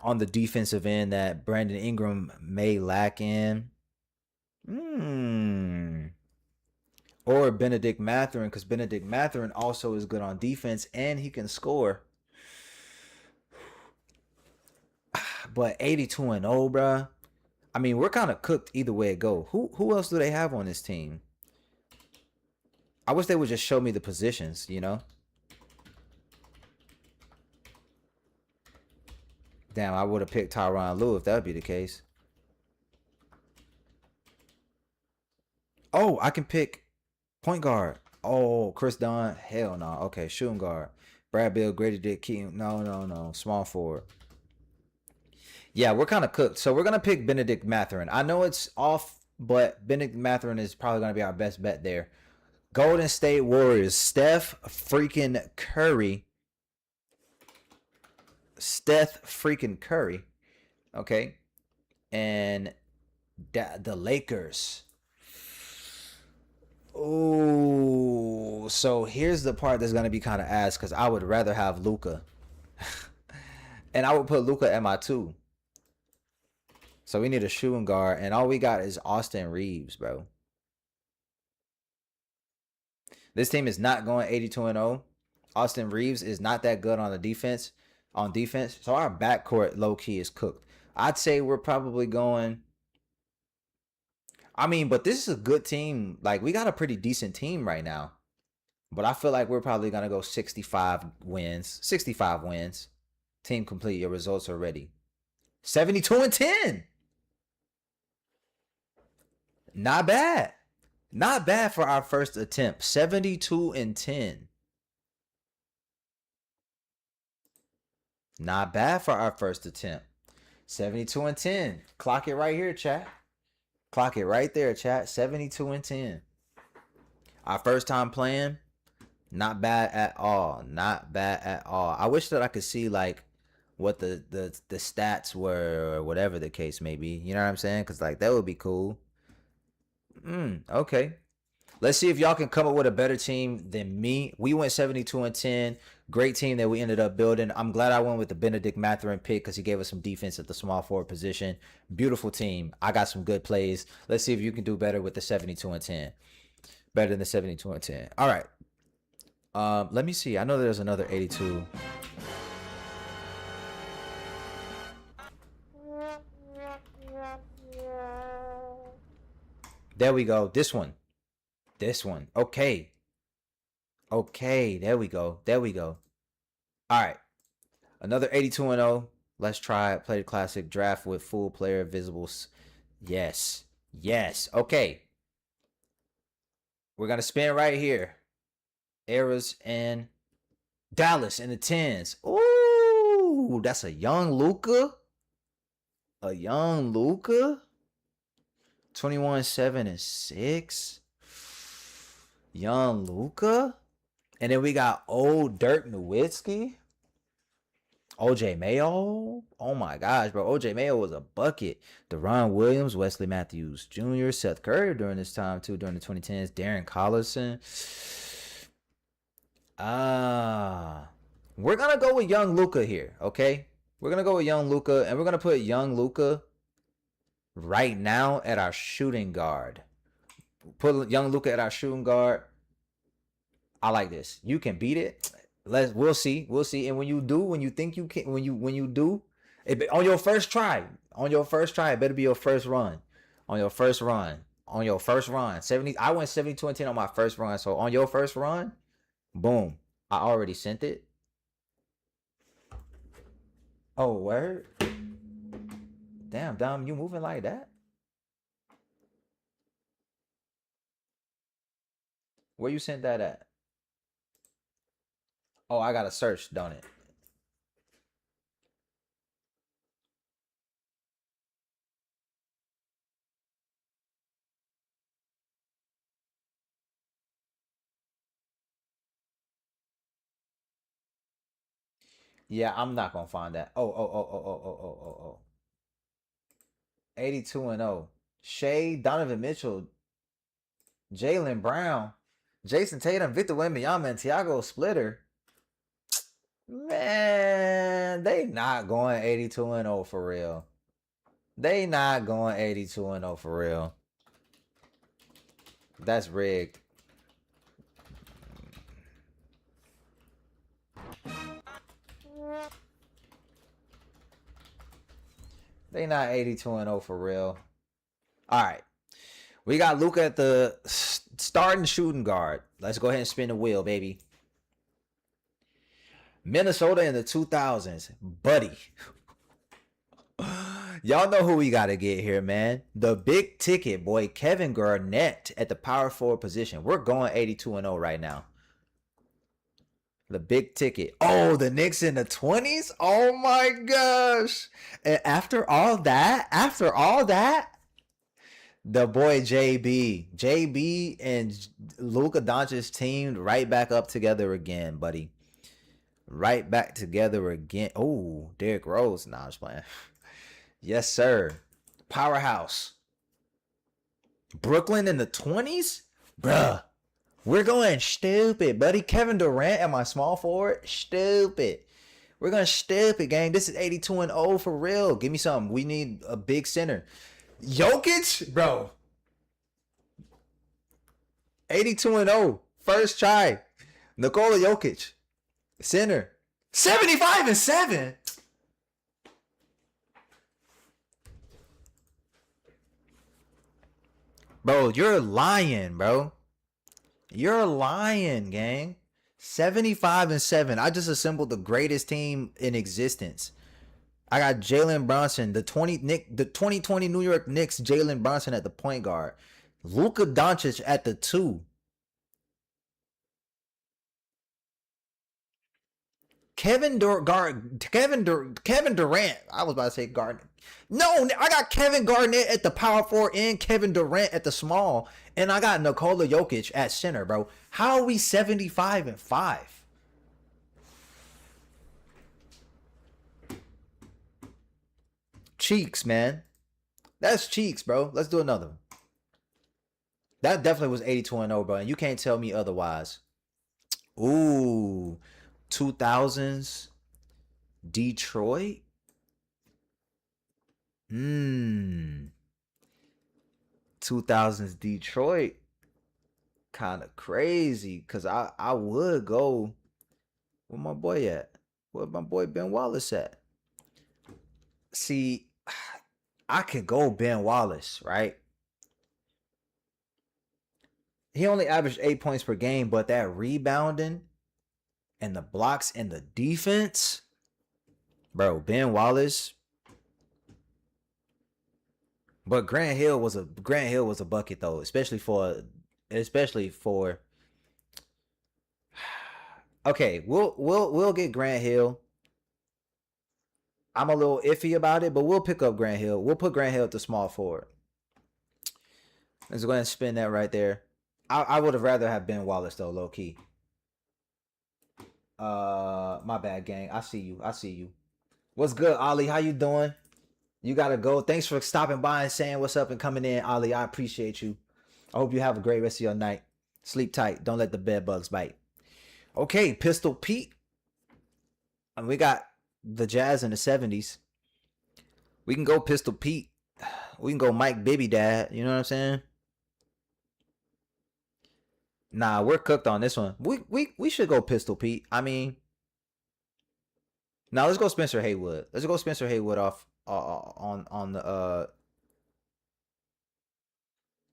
on the defensive end that Brandon Ingram may lack in. Or Benedict Mathurin, because Benedict Mathurin also is good on defense and he can score. But 82-0, bruh. I mean, we're kind of cooked either way it go. Who else do they have on this team? I wish they would just show me the positions, you know? Damn, I would have picked Tyronn Lue if that would be the case. Oh, I can pick point guard. Oh, Chris Dunn. Hell no. Okay, shooting guard. Brad Bill, Grady Dick, Keaton. No. Small forward. Yeah, we're kind of cooked. So we're going to pick Benedict Mathurin. I know it's off, but Benedict Mathurin is probably going to be our best bet there. Golden State Warriors. Steph freaking Curry. Okay. And the Lakers. Oh, so here's the part that's going to be kind of ass because I would rather have Luka. And I would put Luka at my 2. So we need a shooting guard, and all we got is Austin Reeves, bro. This team is not going 82-0. Austin Reeves is not that good on the defense. So our backcourt low key is cooked. I'd say we're probably going. I mean, but this is a good team. Like, we got a pretty decent team right now. But I feel like we're probably gonna go 65 wins. 65 wins. Team complete. Your results are ready. 72-10. Not bad. Not bad for our first attempt. 72-10. Not bad for our first attempt. 72-10. Clock it right here, chat. Clock it right there, chat. 72-10. Our first time playing. Not bad at all. Not bad at all. I wish that I could see like what the stats were or whatever the case may be. You know what I'm saying? Because like that would be cool. Okay. Let's see if y'all can come up with a better team than me. We went 72-10. Great team that we ended up building. I'm glad I went with the Benedict Mathurin pick because he gave us some defense at the small forward position. Beautiful team. I got some good plays. Let's see if you can do better with the 72-10. Better than the 72-10. All right. Let me see. I know there's another 82. There we go. This one. Okay. There we go. All right. Another 82-0. Let's try it. Play the classic draft with full player visibles. Yes. Okay. We're going to spin right here. Eras and Dallas in the 10s. Ooh, that's a young Luka. 21-7-6. Young Luka. And then we got old Dirk Nowitzki. OJ Mayo. Oh my gosh, bro. OJ Mayo was a bucket. Deron Williams, Wesley Matthews Jr., Seth Curry during this time too, during the 2010s. Darren Collison. We're going to go with young Luka here, okay? We're going to go with young Luka, and we're going to put young Luka right now at our shooting guard. Put young Luka at our shooting guard. I like this. You can beat it. We'll see. And when you do, when you think you can, when you do, on your first try, it better be your first run. On your first run. 70. I went 72-10 on my first run. So on your first run, boom. I already sent it. Oh, word? Damn, Dom, you moving like that? Where you sent that at? Oh, I gotta search, don't it? Yeah, I'm not gonna find that. Oh. 82-0. Shea, Donovan Mitchell, Jaylen Brown, Jason Tatum, Victor Wembanyama, and Thiago Splitter. Man, they not going 82-0 for real. They not going 82-0 for real. That's rigged. They not 82-0 for real. All right. We got Luka at the starting shooting guard. Let's go ahead and spin the wheel, baby. Minnesota in the 2000s. Buddy. Y'all know who we got to get here, man. The big ticket boy, Kevin Garnett at the power forward position. We're going 82-0 right now. The big ticket. Oh, the Knicks in the 20s? Oh my gosh. And after all that, the boy JB and Luka Doncic teamed right back up together again, buddy. Right back together again. Oh, Derrick Rose. Nah, I'm just playing. Yes, sir. Powerhouse. Brooklyn in the 20s? Bruh. We're going stupid, buddy. Kevin Durant at my small forward? Stupid. We're going stupid, gang. This is 82-0 for real. Give me something. We need a big center. Jokic? Bro. 82-0. First try. Nikola Jokic. Center. 75-7. Bro, you're lying, bro. You're lying, gang. 75-7. I just assembled the greatest team in existence. I got Jalen Brunson, the 2020 New York Knicks, Jalen Brunson at the point guard. Luka Doncic at the 2. Kevin Durant. I was about to say Garnett. No, I got Kevin Garnett at the power forward and Kevin Durant at the small. And I got Nikola Jokic at center, bro. How are we 75-5? Cheeks, man. That's cheeks, bro. Let's do another one. That definitely was 82-0, bro. And you can't tell me otherwise. Ooh. 2000s Detroit. 2000s Detroit. Kind of crazy. Because I would go. Where my boy at? Where my boy Ben Wallace at? See, I could go Ben Wallace, right? He only averaged 8 points per game, but that rebounding and the blocks and the defense, bro, Ben Wallace. But Grant Hill was a bucket though, especially for okay, we'll get Grant Hill. I'm a little iffy about it, but we'll pick up Grant Hill. We'll put Grant Hill at the small forward. Let's go ahead and spin that right there. I would have rather have Ben Wallace though, low key. My bad, gang. I see you. What's good, Ali? How you doing? You gotta go. Thanks for stopping by and saying what's up and coming in, Ali. I appreciate you. I hope you have a great rest of your night. Sleep tight. Don't let the bed bugs bite. Okay, Pistol Pete. And we got the Jazz in the 70s. We can go Pistol Pete. We can go Mike Bibby Dad. You know what I'm saying? Nah, we're cooked on this one. We should go Pistol Pete. I mean, now let's go Spencer Haywood. Let's go Spencer Haywood off on the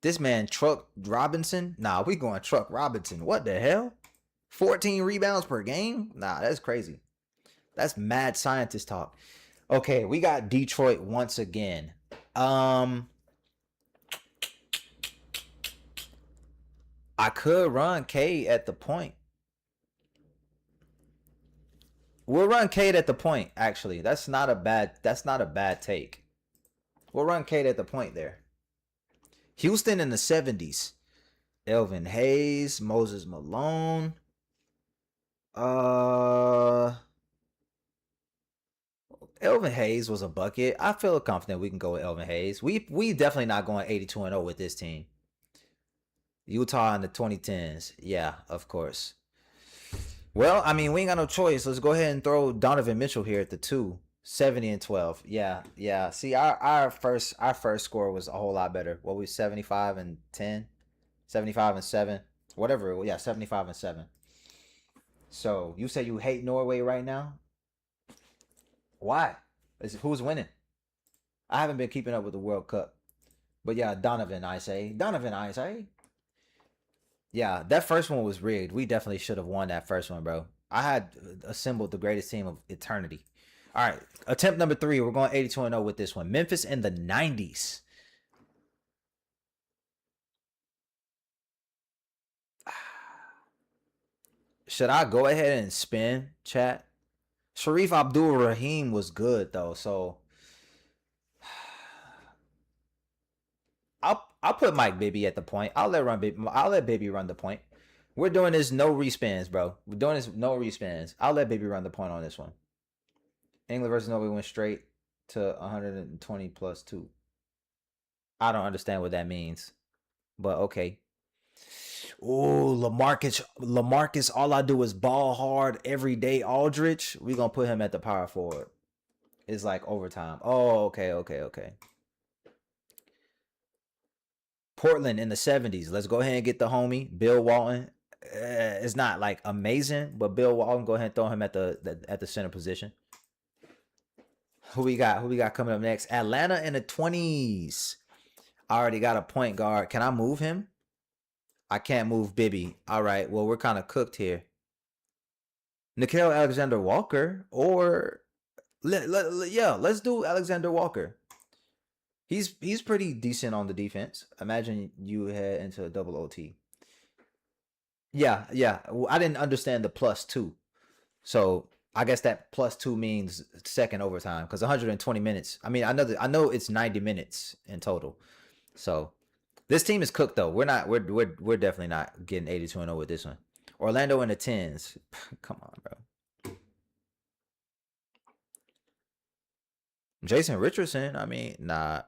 this man Truck Robinson. Nah, we going Truck Robinson. What the hell? 14 rebounds per game? Nah, that's crazy. That's mad scientist talk. Okay, we got Detroit once again. I could run Cade at the point. We'll run Cade at the point, actually. That's not a bad take. We'll run Cade at the point there. Houston in the 70s. Elvin Hayes, Moses Malone. Elvin Hayes was a bucket. I feel confident we can go with Elvin Hayes. We definitely not going 82-0 with this team. Utah in the 2010s. Yeah, of course. Well, I mean, we ain't got no choice. Let's go ahead and throw Donovan Mitchell here at the 2. 70 and 12. Yeah, yeah. See, our first score was a whole lot better. What we 75 and 10, 75 and 7, whatever. Yeah, 75 and 7. So you say you hate Norway right now? Why? Who's winning? I haven't been keeping up with the World Cup, but yeah, Donovan, I say. Donovan, I say. Yeah, that first one was rigged. We definitely should have won that first one, bro. I had assembled the greatest team of eternity. All right, attempt number 3. We're going 82-0 with this one. Memphis in the 90s. Should I go ahead and spin, chat? Sharif Abdul Rahim was good though, so I'll put Mike Bibby at the point. I'll let Bibby run the point. We're doing this no respins, bro. We're doing this no respins. I'll let Bibby run the point on this one. England versus Norway went straight to 120 plus 2. I don't understand what that means, but okay. Oh, Lamarcus, all I do is ball hard every day. Aldridge, we gonna put him at the power forward. It's like overtime. Oh, okay. Portland in the 70s. Let's go ahead and get the homie Bill Walton. It's not like amazing, but Bill Walton, go ahead and throw him at the center position. Who we got coming up next? Atlanta in the 20s. I already got a point guard. Can I move him? I can't move Bibby. All right. Well, we're kind of cooked here. Nickeil Alexander-Walker, or let's do Alexander Walker. He's pretty decent on the defense. Imagine you head into a double OT. Yeah. I didn't understand the +2, so I guess that +2 means second overtime because 120 minutes. I mean, I know it's 90 minutes in total. So this team is cooked though. We're definitely not getting 82-0 with this one. Orlando in the 10s. Come on, bro. Jason Richardson. I mean, nah.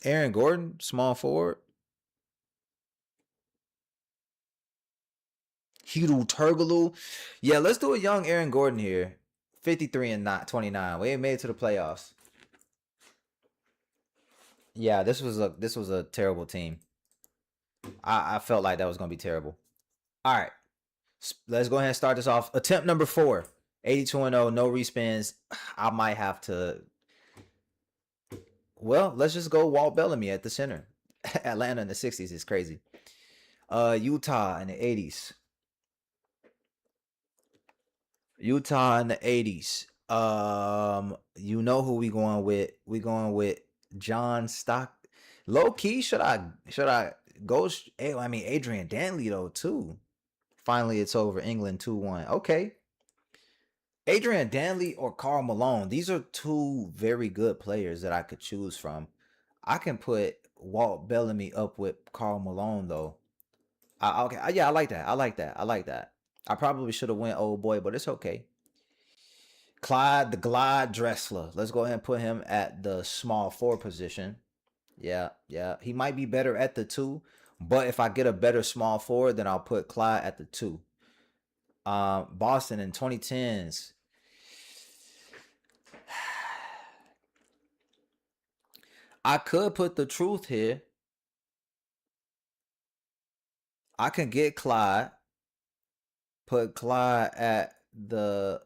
Aaron Gordon, small forward. Hidul Turgulu. Yeah, let's do a young Aaron Gordon here. 53 and 29. We ain't made it to the playoffs. Yeah, this was a terrible team. I felt like that was gonna be terrible. All right, let's go ahead and start this off. Attempt number 4. 82-0, no respins. I might have to. Well, let's just go Walt Bellamy at the center. Atlanta in the 60s is crazy. Utah in the 80s. Utah in the 80s. You know who we going with? We going with John Stock. Low key, should I go? I mean, Adrian Dantley though too. Finally, it's over. England 2-1. Okay. Adrian Dantley or Karl Malone. These are two very good players that I could choose from. I can put Walt Bellamy up with Karl Malone though. Okay. Yeah, I like that. I probably should have went old boy, but it's okay. Clyde the Glide Dressler. Let's go ahead and put him at the small 4 position. Yeah. He might be better at the 2, but if I get a better small 4, then I'll put Clyde at the 2. Boston in 2010s. I could put the truth here. I can get Clyde. Put Clyde at the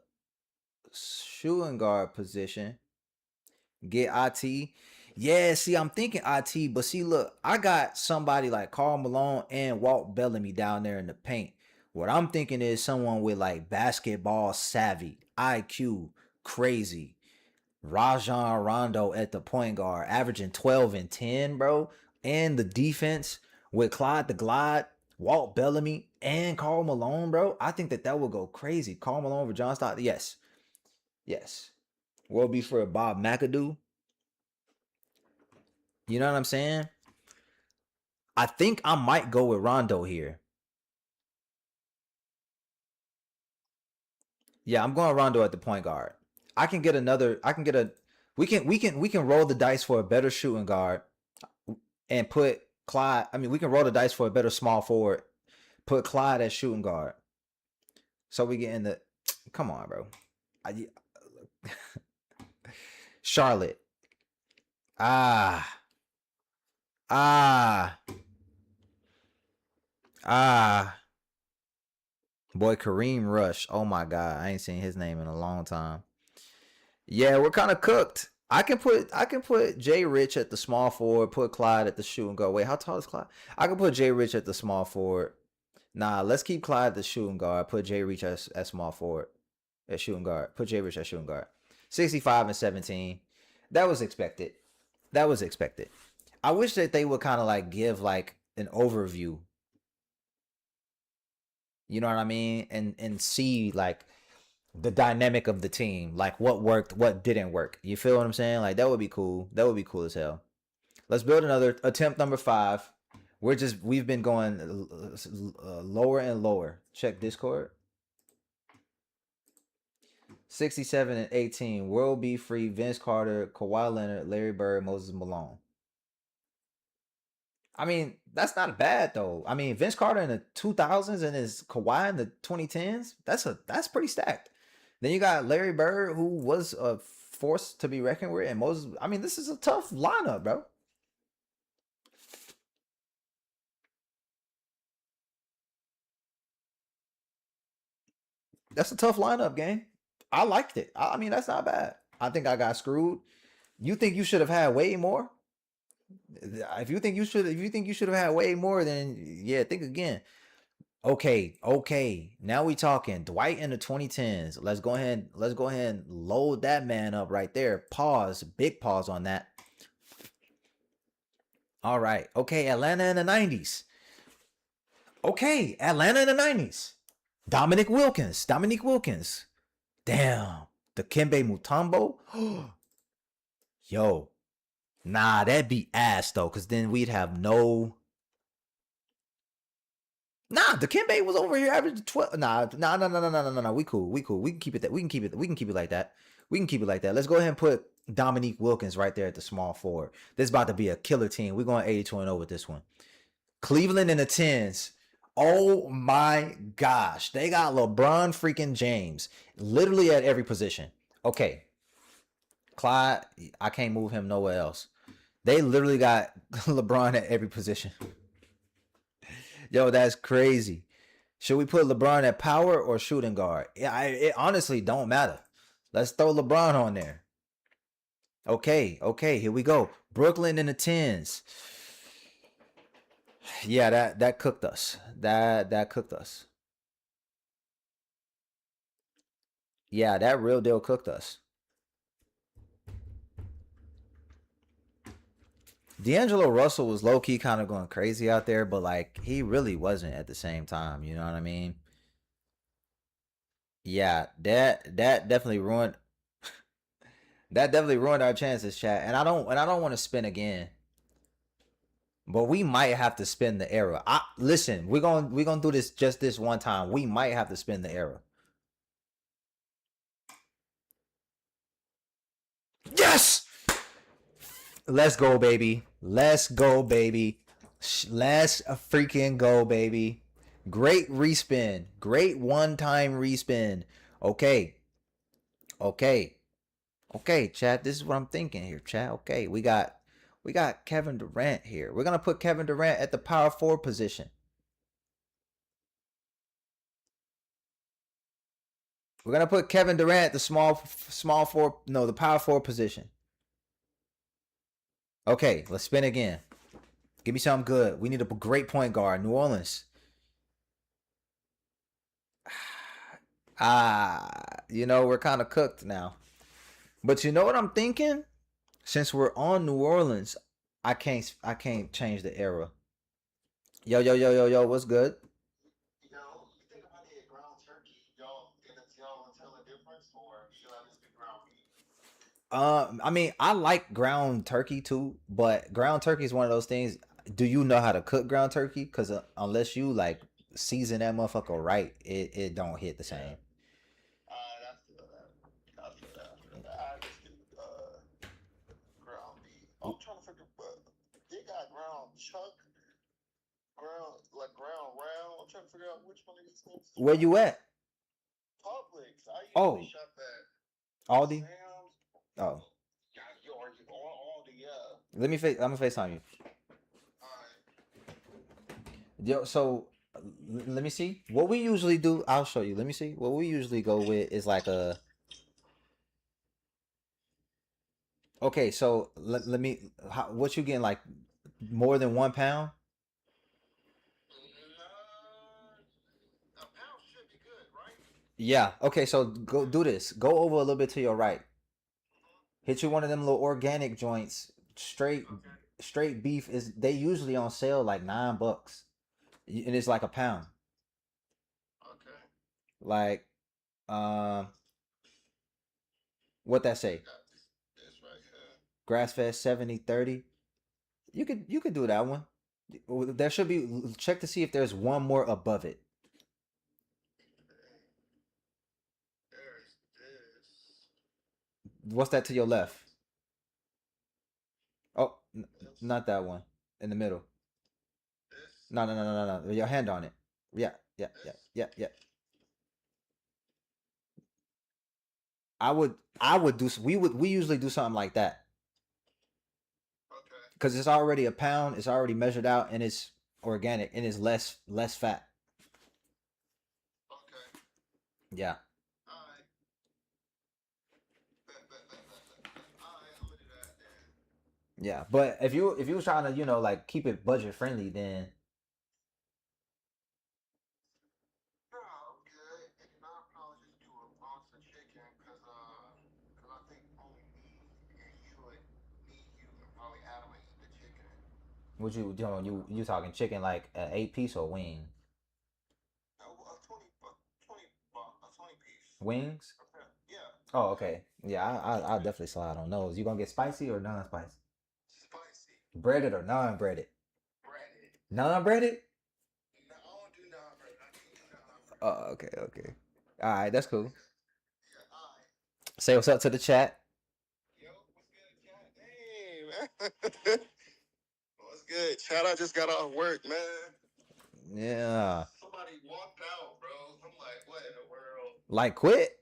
shooting guard position. Get IT. Yeah, see, I'm thinking IT, but see, look, I got somebody like Karl Malone and Walt Bellamy down there in the paint. What I'm thinking is someone with like basketball savvy, IQ, crazy. Rajon Rondo at the point guard, averaging 12 and 10, bro. And the defense with Clyde the Glide, Walt Bellamy, and Karl Malone, bro. I think that would go crazy. Karl Malone over John Stockton. Yes. World Beef for Bob McAdoo. You know what I'm saying? I think I might go with Rondo here. Yeah, I'm going Rondo at the point guard. We can roll the dice for a better shooting guard and put Clyde. I mean, we can roll the dice for a better small forward. Put Clyde as shooting guard. So we get in the. Come on, bro. Charlotte. Ah. Ah. Ah. Boy, Kareem Rush. Oh my God. I ain't seen his name in a long time. Yeah, we're kind of cooked. I can put Jay Rich at the small forward, put Clyde at the shooting guard. Wait, how tall is Clyde? I can put Jay Rich at the small forward. Nah, let's keep Clyde at the shooting guard. Put Jay Rich at small forward. At shooting guard. Put Jay Rich at shooting guard. 65 and 17. That was expected. That was expected. I wish that they would kind of like give like an overview. You know what I mean? And see like the dynamic of the team, like what worked, what didn't work. You feel what I'm saying? Like that would be cool. That would be cool as hell. Let's build another attempt number 5. We've been going lower and lower. Check Discord. 67 and 18. World B. Free, Vince Carter, Kawhi Leonard, Larry Bird, Moses Malone. I mean, that's not bad though. I mean, Vince Carter in the 2000s and his Kawhi in the 2010s. That's pretty stacked. Then you got Larry Bird, who was a force to be reckoned with, and Moses. I mean, this is a tough lineup, bro. That's a tough lineup, gang. I liked it. I mean, that's not bad. I think I got screwed. You think you should have had way more? If you think you should have had way more, then yeah, think again. Okay. Now we talking Dwight in the 2010s. Let's go ahead and load that man up right there. Pause. Big pause on that. All right. Okay, Atlanta in the 90s. Okay, Atlanta in the 90s. Dominique Wilkins. Damn. Dikembe Mutombo. Yo. Nah, that'd be ass though, because then we'd have no. Nah, Dikembe was over here averaging 12. Nah. We cool. We can keep it that. We can keep it like that. Let's go ahead and put Dominique Wilkins right there at the small forward. This is about to be a killer team. We're going 82-0 with this one. Cleveland in the 10s. Oh my gosh. They got LeBron freaking James literally at every position. Okay. Clyde, I can't move him nowhere else. They literally got LeBron at every position. Yo, that's crazy. Should we put LeBron at power or shooting guard? Yeah, it honestly don't matter. Let's throw LeBron on there. Okay, here we go. Brooklyn in the 10s. Yeah, that cooked us. That cooked us. Yeah, that real deal cooked us. D'Angelo Russell was low-key kind of going crazy out there, but like he really wasn't at the same time, you know what I mean? Yeah, that definitely ruined our chances, chat. And I don't want to spin again. But we might have to spin the era. Listen, we're gonna do this just this one time. We might have to spin the era. Yes! Let's go, baby. Let's freaking go, baby. Great respin. Great one-time respin. Okay, chat. This is what I'm thinking here, chat. Okay, we got Kevin Durant here. We're gonna put Kevin Durant at the power forward position. We're gonna put Kevin Durant at the small forward. No, the power forward position. Okay, let's spin again. Give me something good. We need a great point guard. New Orleans. We're kind of cooked now. But you know what I'm thinking? Since we're on New Orleans, I can't change the era. Yo, what's good? I mean, I like ground turkey too, but ground turkey is one of those things. Do you know how to cook ground turkey? Because unless you like season that motherfucker right, it don't hit the same. I'm trying to figure, they got ground chuck, ground round. I'm trying to figure out which one of these things. Where you at? Oh, Aldi. Oh, let me face. I'm gonna FaceTime you. Yo, so let me see. What we usually do, I'll show you. Let me see. What we usually go with is like a. Okay, so let me. What you getting like more than 1 pound? Yeah. Okay, so go do this. Go over a little bit to your right. Hit you one of them little organic joints. Straight beef is they usually on sale like $9, and it's like a pound. Like, um, what that say? Grass fed 70/30. You could do that one. There should be check to see if there's one more above it. What's that to your left? Oh, not that one. In the middle. No, no, no, no, no, no. Your hand on it. Yeah, yeah, yeah, yeah, yeah. I would do. We usually do something like that because it's already a pound. It's already measured out and it's organic and it's less fat. Yeah. Yeah, but if you was trying to like keep it budget friendly, then would you talking chicken like an 8 piece or wing? Wings? Oh, okay. Yeah, I'll definitely slide on those. You gonna get spicy or non-spicy? Breaded or non-breaded? Non-breaded? Oh, okay, okay. All right, that's cool. Say what's up to the chat. What's good? Chad, I just got off work, man. Yeah. Somebody walked out, bro. I'm like, what in the world? Like quit?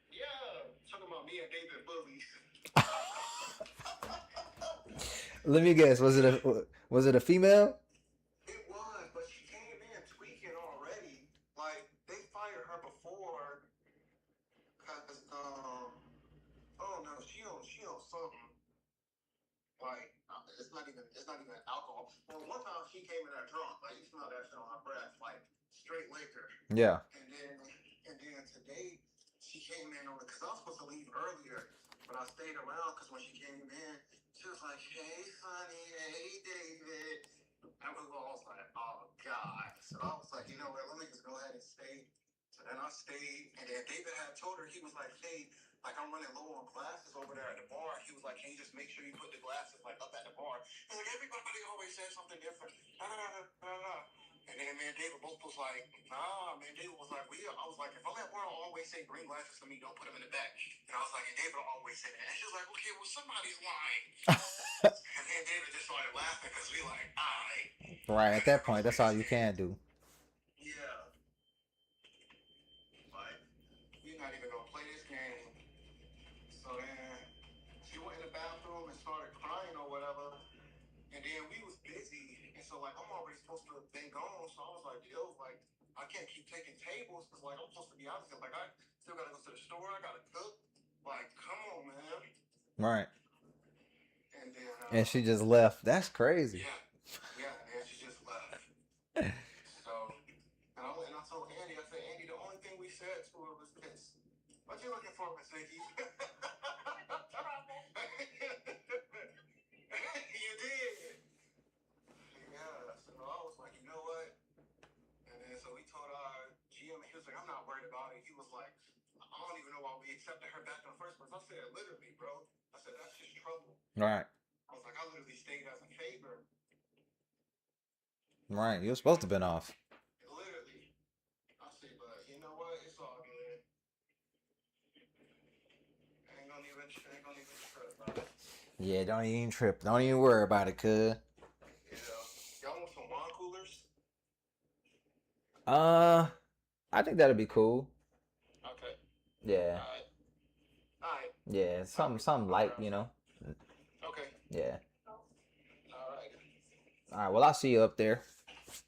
Yeah, talking about me and David bullies. Let me guess. Was it a female? It was, but she came in tweaking already. Like they fired her before, cause oh no, she on something. Like it's not even alcohol. Well, one time she came in there drunk, like you smell that shit on her breath, like straight liquor. Yeah. And then today she came in on it because I was supposed to leave earlier, but I stayed around because when she came in, she was like, "Hey, honey, hey, David." I was like, "Oh God!" So I was like, "You know what? Let me just go ahead and stay." So then I stayed, and then David had told her he was like, "Hey, like I'm running low on glasses over there at the bar." He was like, "Can you just make sure you put the glasses like up at the bar?" He's like, "Everybody always says something different." And then me and David both was like, "Nah, man." David was like, I was like, "If I'm at bar, I'll always say bring glasses to me. Don't put them in the back." And I was like, and David will always say that. And she was like, "Okay, well somebody's lying." And then David just started laughing because we like, "All right." Right. At that point, that's all you can do. Yeah. Like, we're not even gonna play this game. So then she went in the bathroom and started crying or whatever. And then we was busy. And so like I'm already supposed to have been gone. So I was like, yo, like I can't keep taking tables because like I'm supposed to be out here. Like I still gotta go to the store, I gotta cook. Like, come on, man. Right. And then And she just left. That's crazy. yeah, and then she just left. So and I went and I told Andy, I said, Andy, the only thing we said to her was this. What you looking for, Miss Vicky? You did. Yeah. So I was like, you know what? And then so we told our GM, and he was like, I'm not worried about it. He was like, I don't even know why we accepted her back in the first place. I said, literally, bro. I said, that's just trouble. Right. I was like, I literally stayed as a favor. Right. You're supposed to been off. Literally. I said, but you know what? It's all good. Ain't gonna even trip about it. Yeah, don't even trip. Don't even worry about it, cuz. Yeah. Y'all want some wine coolers? Uh, I think that'd be cool. Okay. Yeah. Alright. Yeah. Something light, you know. Okay. Yeah. Alright. All right. Well, I'll see you up there.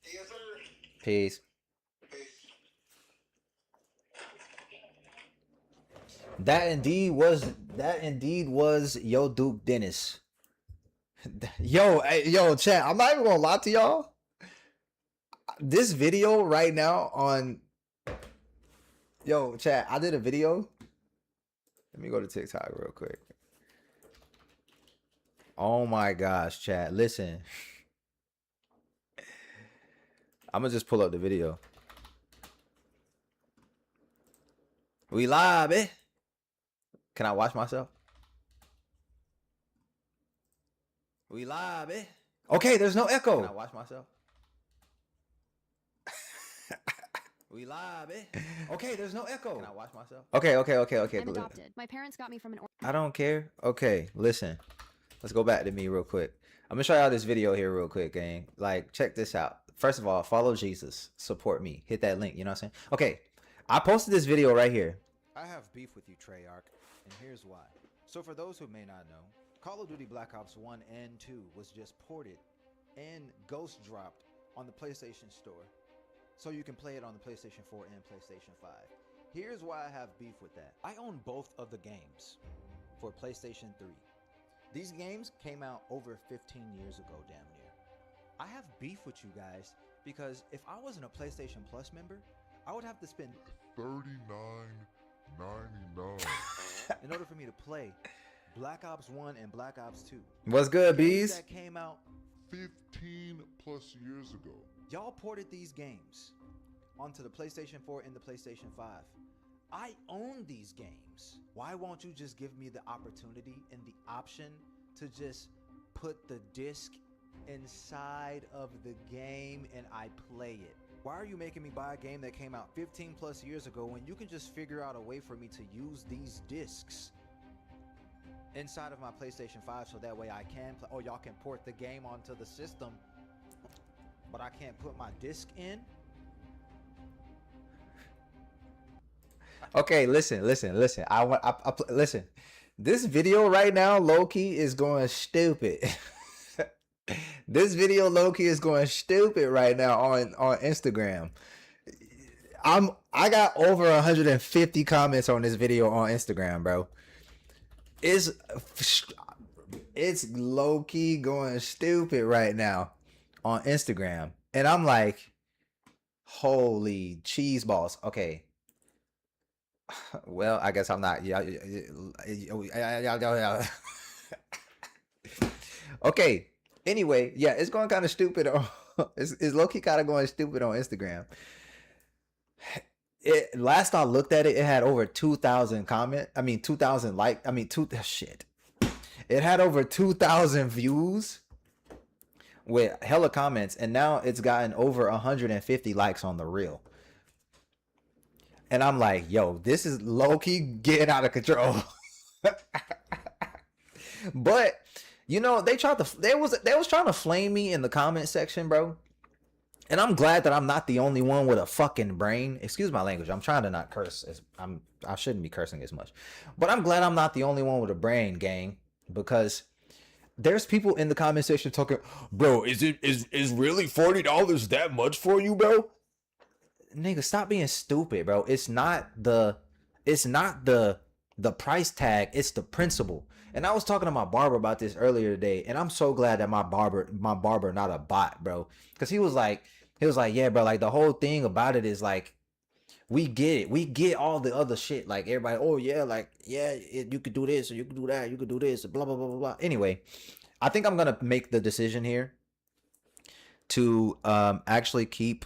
Yes, sir. Peace. That indeed was Yo Duke Dennis. Yo, chat. I'm not even gonna lie to y'all. This video right now on chat. I did a video. Let me go to TikTok real quick. Oh my gosh, chat. Listen. I'm gonna just pull up the video. We live, eh? Can I watch myself? We live, eh? Okay, there's no echo. Can I watch myself? We live, eh? Okay, there's no echo. Can I watch myself? Okay. I'm adopted. My parents got me from an I don't care. Okay, listen. Let's go back to me real quick. I'm gonna show y'all this video here real quick, gang. Like, check this out. First of all, follow Jesus. Support me. Hit that link. You know what I'm saying? Okay, I posted this video right here. I have beef with you, Treyarch, and here's why. So for those who may not know, Call of Duty Black Ops 1 and 2 was just ported and ghost dropped on the PlayStation Store, so you can play it on the PlayStation 4 and PlayStation 5. Here's why I have beef with that. I own both of the games for PlayStation 3. These games came out over 15 years ago, damn near. I have beef with you guys because if I wasn't a PlayStation Plus member, I would have to spend $39.99 in order for me to play Black Ops 1 and Black Ops 2. What's good, bees? That came out 15 plus years ago. Y'all ported these games onto the PlayStation 4 and the PlayStation 5. I own these games. Why won't you just give me the opportunity and the option to just put the disc inside of the game and I play it? Why are you making me buy a game that came out 15 plus years ago when you can just figure out a way for me to use these discs inside of my PlayStation 5 so that way I can play? Oh, y'all can port the game onto the system, but I can't put my disc in? Okay, listen. Listen. This video right now, low-key, is going stupid. This video, low-key, is going stupid right now on Instagram. I got over 150 comments on this video on Instagram, bro. It's low-key going stupid right now on Instagram. And I'm like, holy cheese balls. Okay. Well, I guess I'm not. Yeah. Okay. Anyway, yeah, it's going kind of stupid. It's low-key kind of going stupid on Instagram. Last I looked at it, it had over 2,000 comment. I mean, 2,000 like. I mean, shit. It had over 2,000 views with hella comments, and now it's gotten over 150 likes on the reel. And I'm like, yo, this is low-key getting out of control. But you know, they was trying to flame me in the comment section, bro. And I'm glad that I'm not the only one with a fucking brain. Excuse my language. I'm trying to not curse. I shouldn't be cursing as much. But I'm glad I'm not the only one with a brain, gang, because there's people in the comment section talking, bro, is really $40 that much for you, bro? Nigga, stop being stupid, bro. It's not the price tag, it's the principle. And I was talking to my barber about this earlier today, and I'm so glad that my barber not a bot, bro. Cause he was like, yeah, bro, like the whole thing about it is like, we get it. We get all the other shit. Like everybody, oh yeah, like, yeah, you could do this or you could do that, you could do this, blah, blah, blah, blah, blah. Anyway, I think I'm gonna make the decision here to actually keep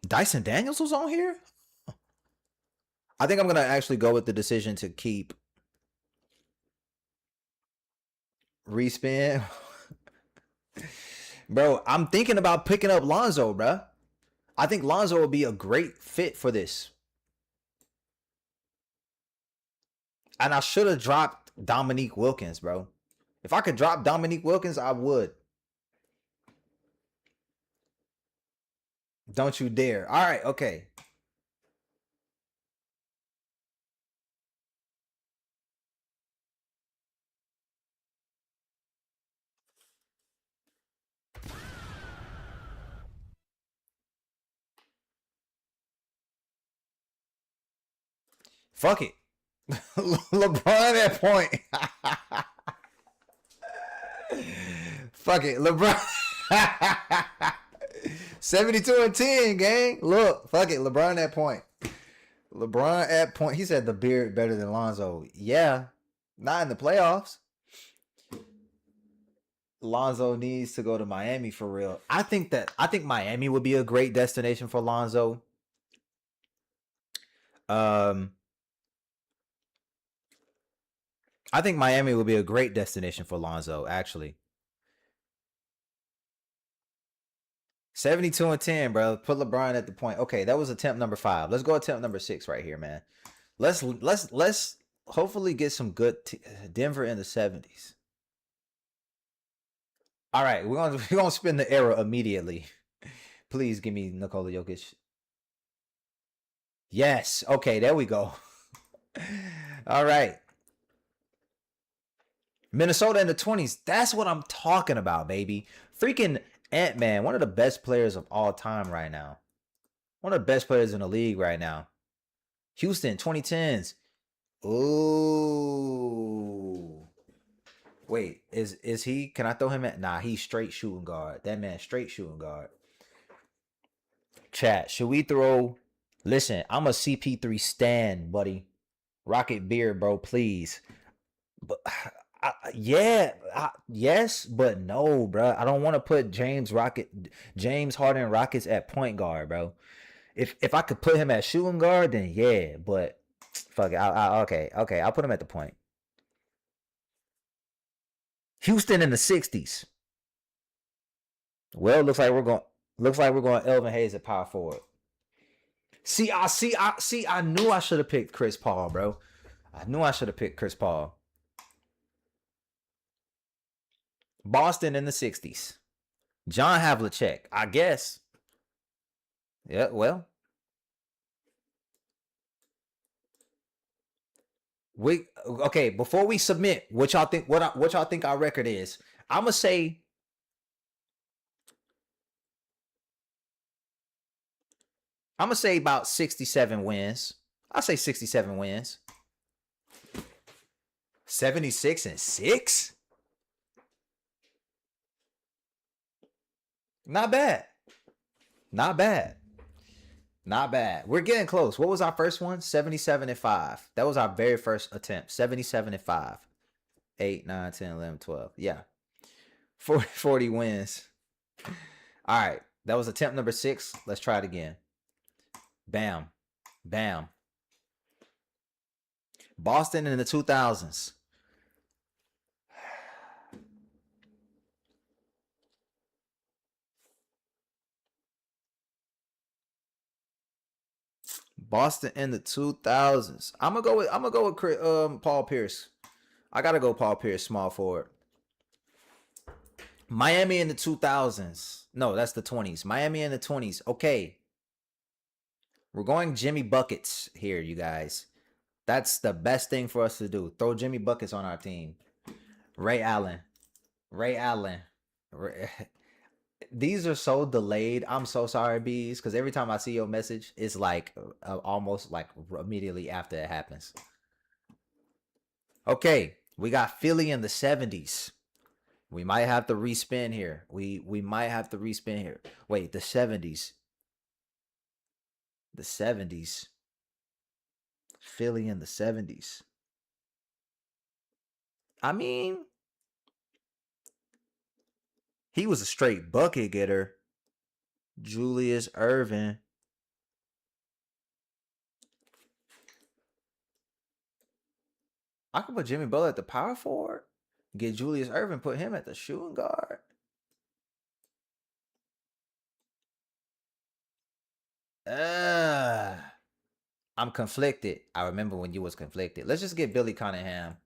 Dyson Daniels was on here. I think I'm gonna actually go with the decision to keep Respin. Bro, I'm thinking about picking up Lonzo, bro. I think Lonzo will be a great fit for this. And I should have dropped Dominique Wilkins, bro. If I could drop Dominique Wilkins, I would. Don't you dare. All right, okay. Fuck it. LeBron at point. Fuck it. LeBron. 72-10, gang. Look, fuck it. LeBron at point. LeBron at point. He said the beard better than Lonzo. Yeah. Not in the playoffs. Lonzo needs to go to Miami for real. I think Miami would be a great destination for Lonzo. I think Miami would be a great destination for Lonzo, actually. 72-10, bro. Put LeBron at the point. Okay, that was attempt number 5. Let's go attempt number 6 right here, man. Let's hopefully get some good Denver in the 70s. All right, we're gonna spin the arrow immediately. Please give me Nikola Jokic. Yes. Okay, there we go. All right. Minnesota in the 20s. That's what I'm talking about, baby. Freaking Ant-Man, one of the best players of all time right now. One of the best players in the league right now. Houston, 2010s. Ooh. Wait, is he? Can I throw him at? Nah, he's straight shooting guard. That man straight shooting guard. Chat, should we throw? Listen, I'm a CP3 stan, buddy. Rocket beer, bro, please. But yes, but no, bro. I don't want to put James Harden Rockets at point guard, bro. If I could put him at shooting guard, then yeah. But fuck it. Okay. I'll put him at the point. Houston in the 60s. Well, looks like we're going Elvin Hayes at power forward. I knew I should have picked Chris Paul, bro. I knew I should have picked Chris Paul. Boston in the 60s. John Havlicek, I guess. Yeah, well. Okay, before we submit, what y'all think our record is? I'm gonna say about 67 wins. I'll say 67 wins. 76-6? Not bad. We're getting close. What was our first one? 77-5. That was our very first attempt. 77-5. 8, 9, 10, 11, 12. Yeah. 40 wins. All right. That was attempt number 6. Let's try it again. Bam. Boston in the 2000s. Boston in the 2000s. I'm gonna go with Paul Pierce. I gotta go Paul Pierce, small forward. Miami in the 2000s. No, that's the 20s. Miami in the 20s. Okay. We're going Jimmy Buckets here, you guys. That's the best thing for us to do. Throw Jimmy Buckets on our team. Ray Allen. These are so delayed. I'm so sorry, Bees, because every time I see your message, it's like almost like immediately after it happens. Okay, we got Philly in the 70s. We might have to respin here. We might have to respin here. Wait, the 70s. The 70s. Philly in the 70s. I mean, he was a straight bucket getter. Julius Erving. I could put Jimmy Butler at the power forward. Get Julius Erving, put him at the shooting guard. I'm conflicted. I remember when you was conflicted. Let's just get Billy Cunningham.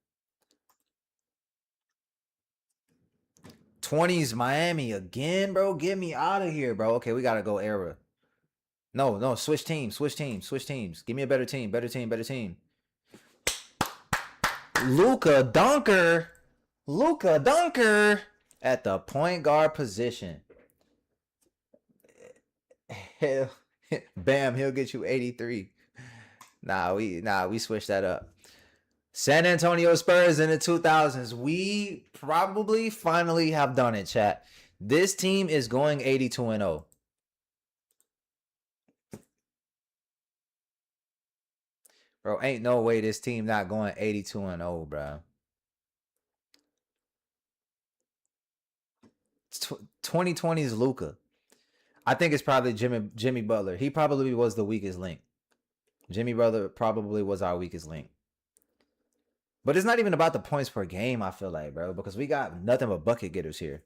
20s Miami again, bro. Get me out of here, bro. Okay, we gotta go era. No, switch teams. Give me a better team. Luka Dunker at the point guard position. Hell, bam, he'll get you 83. we switched that up. San Antonio Spurs in the 2000s. We probably finally have done it, chat. This team is going 82-0. Bro, ain't no way this team not going 82-0, bro. 2020's Luka. I think it's probably Jimmy Butler. He probably was the weakest link. Jimmy Butler probably was our weakest link. But it's not even about the points per game, I feel like, bro, because we got nothing but bucket getters here.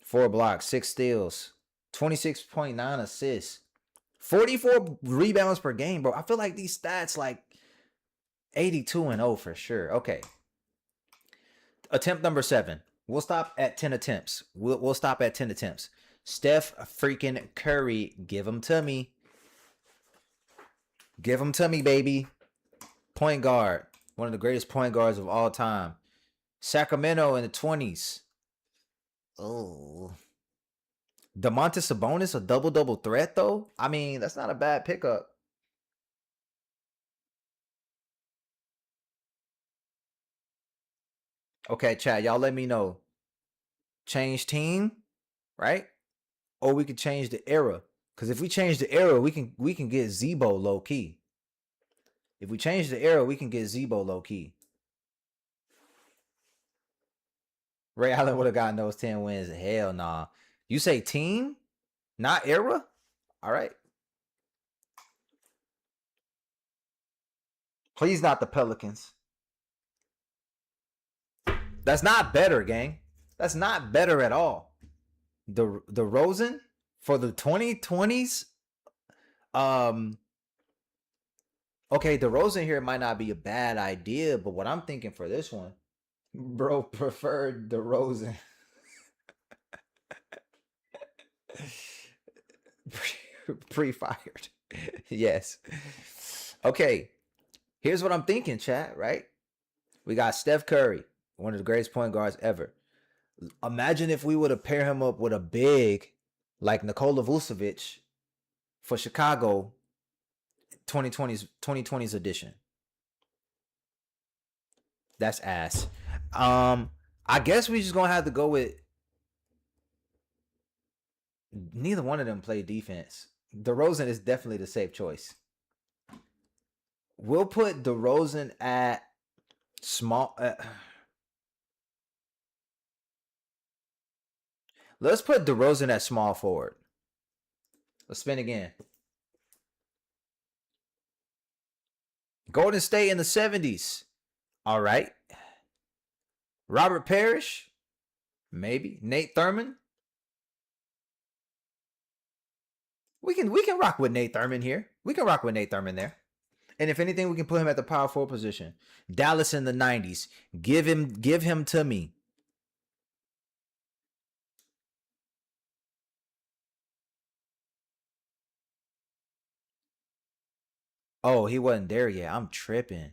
4 blocks, 6 steals, 26.9 assists, 44 rebounds per game, bro. I feel like these stats like 82-0 for sure. Okay. Attempt number 7. We'll stop at 10 attempts. We'll stop at 10 attempts. Steph freaking Curry, give them to me. Give them to me, baby. Point guard. One of the greatest point guards of all time. Sacramento in the 20s. Oh. Domantas Sabonis, a double-double threat, though? I mean, that's not a bad pickup. Okay, chat, y'all let me know. Change team, right? Or we could change the era. Because if we change the era, we can get Zebo low-key. If we change the era, we can get Zebo low-key. Ray Allen would have gotten those 10 wins. Hell nah. You say team, not era? All right. Please not the Pelicans. That's not better, gang. That's not better at all. The Rosen for the 2020s. Okay, the Rosen here might not be a bad idea, but what I'm thinking for this one, bro, preferred the Rosen. Pre-fired. Yes. Okay. Here's what I'm thinking, chat, right? We got Steph Curry, one of the greatest point guards ever. Imagine if we would have paired him up with a big like Nikola Vucevic for Chicago 2020's edition. That's ass. I guess we just gonna have to go with neither one of them play defense. DeRozan is definitely the safe choice. We'll put DeRozan at small. Let's put DeRozan at small forward. Let's spin again. Golden State in the 70s. All right. Robert Parrish. Maybe. Nate Thurman. We can rock with Nate Thurman here. We can rock with Nate Thurman there. And if anything, we can put him at the power forward position. Dallas in the 90s. Give him to me. Oh, he wasn't there yet. I'm tripping.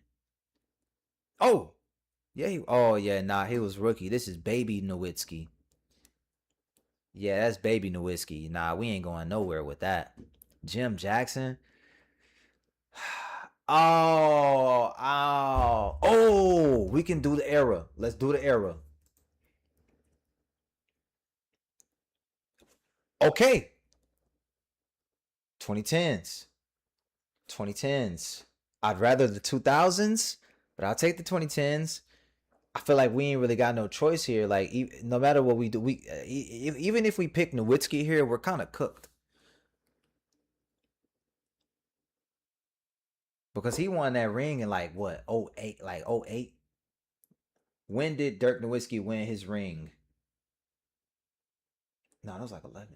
Oh, yeah. He was rookie. This is baby Nowitzki. Yeah, that's baby Nowitzki. Nah, we ain't going nowhere with that. Jim Jackson. Oh, we can do the era. Let's do the era. Okay. 2010s. I'd rather the 2000s, but I'll take the 2010s. I feel like we ain't really got no choice here. Like, no matter what we do, even if we pick Nowitzki here, we're kind of cooked. Because he won that ring in like what, 08? Like 08? When did Dirk Nowitzki win his ring? No, that was like 11.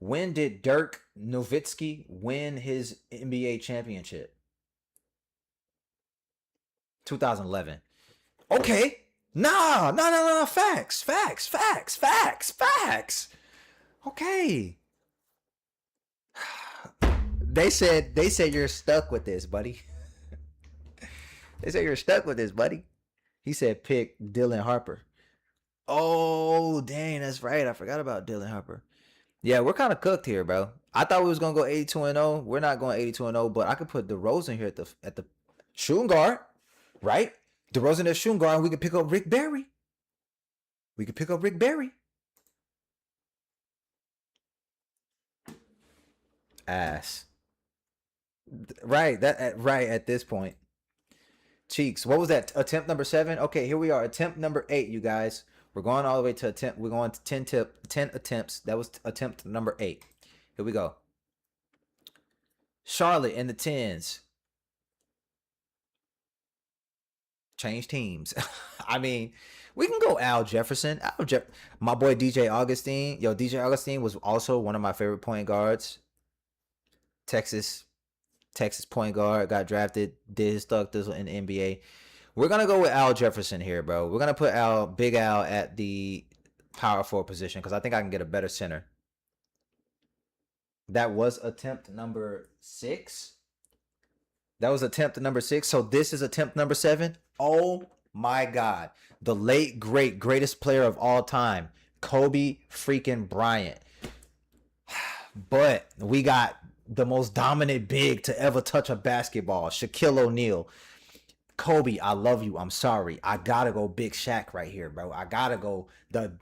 When did Dirk Nowitzki win his NBA championship? 2011. Okay. No. Facts. Okay. They said you're stuck with this, buddy. They said you're stuck with this, buddy. He said pick Dylan Harper. Oh, dang, that's right. I forgot about Dylan Harper. Yeah, we're kind of cooked here, bro. I thought we was gonna go 82-0. We're not going 82-0, but I could put DeRozan here at the shooting guard, right? DeRozan at shooting guard, and we could pick up Rick Barry. We could pick up Rick Barry. Ass. Right, right at this point. Cheeks. What was that? Attempt number 7? Okay, here we are. Attempt number 8, you guys. We're going all the way to attempt. We're going to 10 attempts. That was attempt number 8. Here we go. Charlotte in the 10s. Change teams. I mean, we can go Al Jefferson. My boy DJ Augustine. Yo, DJ Augustine was also one of my favorite point guards. Texas point guard, got drafted, did his stuff in the NBA. We're gonna go with Al Jefferson here, bro. We're gonna put Big Al at the power forward position because I think I can get a better center. That was attempt number 6. That was attempt number 6. So this is attempt number 7. Oh my God. The late, greatest player of all time, Kobe freaking Bryant. But we got the most dominant big to ever touch a basketball, Shaquille O'Neal. Kobe, I love you. I'm sorry. I gotta go Big Shaq right here, bro. I gotta go the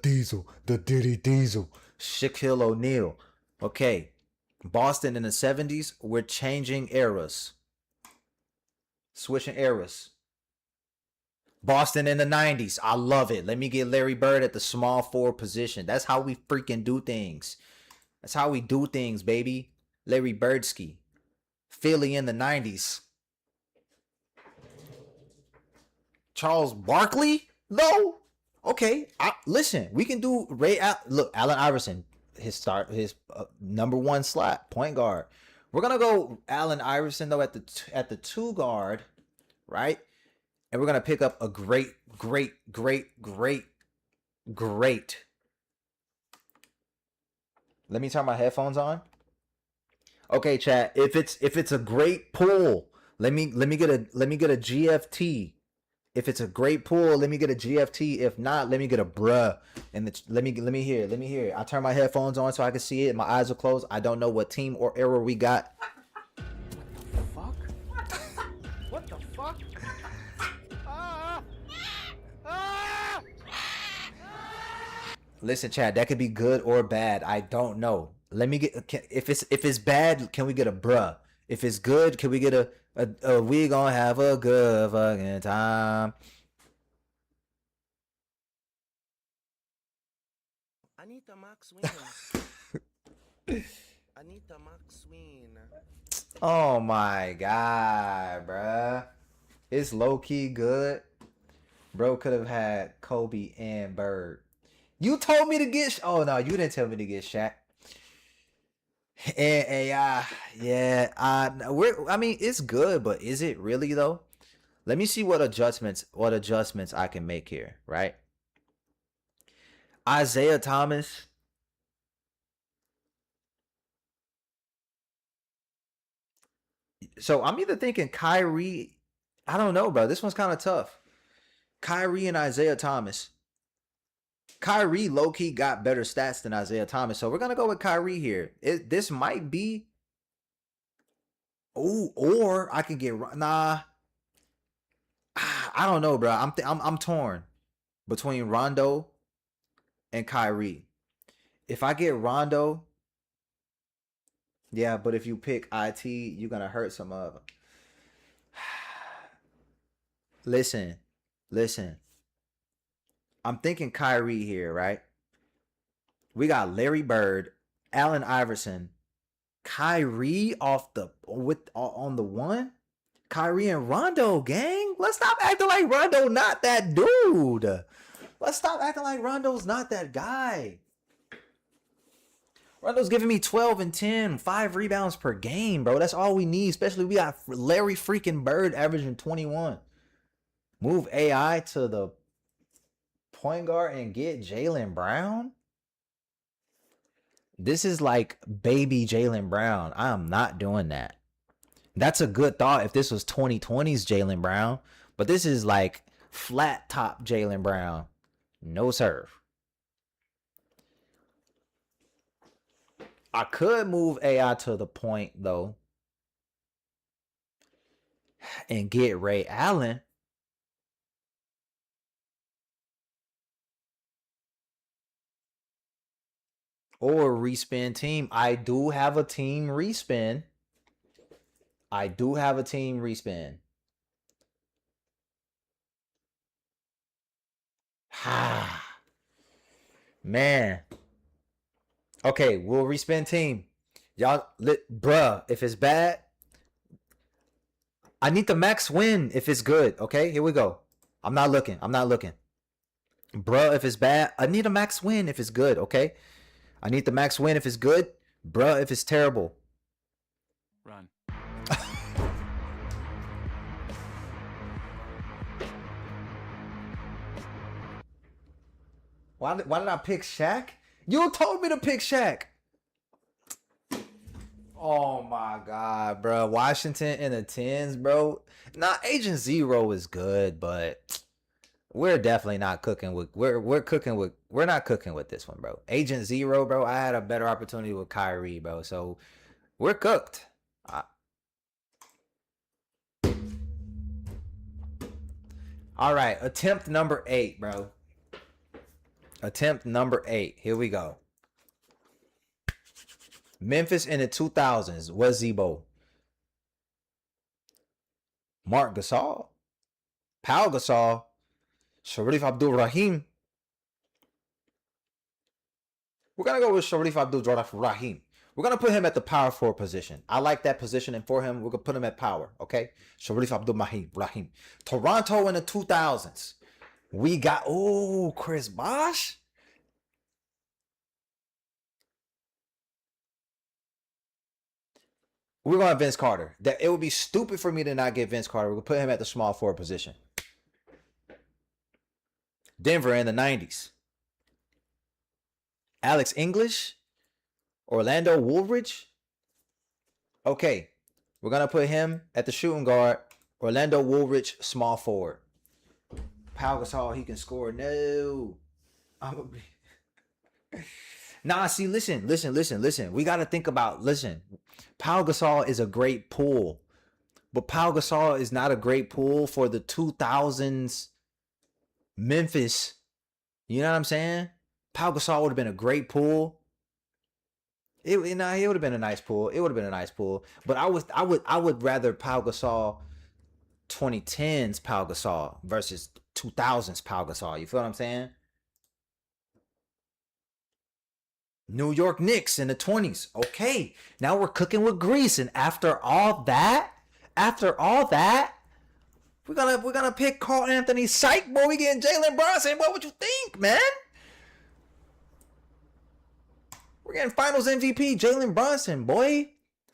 Diesel, the Diddy Diesel, Shaquille O'Neal. Okay, Boston in the 70s, we're changing eras. Switching eras. Boston in the 90s, I love it. Let me get Larry Bird at the small forward position. That's how we freaking do things. That's how we do things, baby. Larry Birdsky. Philly in the 90s. Charles Barkley? No. Okay. Listen, we can do look, Allen Iverson. His number 1 slot, point guard. We're gonna go Allen Iverson though at the 2 guard, right? And we're gonna pick up a great. Let me turn my headphones on. Okay, chat. If it's a great pull, let me get a GFT. If it's a great pull, let me get a GFT. If not, let me get a bruh. And let me hear it. I turn my headphones on so I can see it. My eyes are closed. I don't know what team or era we got. What the fuck? Listen, Chad, that could be good or bad. I don't know. Let me get if it's bad, can we get a bruh? If it's good, can we get a we gonna have a good fucking time? Anita McSween. Anita McSween. Oh my God, bruh. It's low key good. Bro could have had Kobe and Bird. You told me to get. Oh no, you didn't tell me to get Shaq. And AI, yeah. I mean, it's good, but is it really though? Let me see what adjustments I can make here, right? Isaiah Thomas. So I'm either thinking Kyrie. I don't know, bro. This one's kind of tough. Kyrie and Isaiah Thomas. Kyrie low-key got better stats than Isaiah Thomas, so we're gonna go with Kyrie here. This might be. Oh, or I could get nah. I don't know, bro. I'm torn between Rondo and Kyrie. If I get Rondo, yeah, but if you pick IT, you're gonna hurt some of them. Listen. I'm thinking Kyrie here, right? We got Larry Bird, Allen Iverson, Kyrie on the 1. Kyrie and Rondo, gang. Let's stop acting like Rondo not that dude. Let's stop acting like Rondo's not that guy. Rondo's giving me 12 and 10, 5 rebounds per game, bro. That's all we need, especially we got Larry freaking Bird averaging 21. Move AI to the point guard and get Jaylen Brown? This is like baby Jaylen Brown. I am not doing that. That's a good thought if this was 2020's Jaylen Brown, but this is like flat top Jaylen Brown. No serve. I could move AI to the point though and get Ray Allen. Or respin team. I do have a team respin. I do have a team respin. Ha. Man. Okay, we'll respin team. Y'all, bruh, if it's bad, I need the max win if it's good. Okay, here we go. I'm not looking. I'm not looking. Bruh, if it's bad, I need a max win if it's good. Okay, I need the max win if it's good. Bruh, if it's terrible. Run. Why did I pick Shaq? You told me to pick Shaq. Oh my god, bro. Washington in the 10s, bro. Nah, Agent Zero is good, but we're definitely not cooking with we're not cooking with this one, bro. Agent Zero, bro. I had a better opportunity with Kyrie, bro. So we're cooked. All right, attempt number 8, bro. Attempt number 8. Here we go. Memphis in the 2000s. Was Zebo? Mark Gasol? Pau Gasol? Sharif Abdul-Rahim? We're going to go with Sharif Abdul-Rahim. We're going to put him at the power forward position. I like that position, and for him, we're going to put him at power, okay? Sharif Abdul-Rahim. Toronto in the 2000s. We got, Chris Bosh? We're going to Vince Carter. That it would be stupid for me to not get Vince Carter. We'll put him at the small forward position. Denver in the 90s. Alex English? Orlando Woolridge? Okay. We're going to put him at the shooting guard. Orlando Woolridge, small forward. Pau Gasol, he can score. No. I'm going to be... Nah, see, listen. We got to think about, Pau Gasol is a great pool, but Pau Gasol is not a great pool for the 2000s Memphis. You know what I'm saying? Pau Gasol would have been a great pool. It would have been a nice pool. It would have been a nice pool, but I would rather Pau Gasol 2010s Pau Gasol versus 2000s Pau Gasol. You feel what I'm saying? New York Knicks in the 20s. Okay, now we're cooking with grease, and after all that, we're gonna pick Carl Anthony. Psych, boy, we getting Jalen Brunson. What would you think, man? We're getting Finals MVP Jalen Brunson, boy.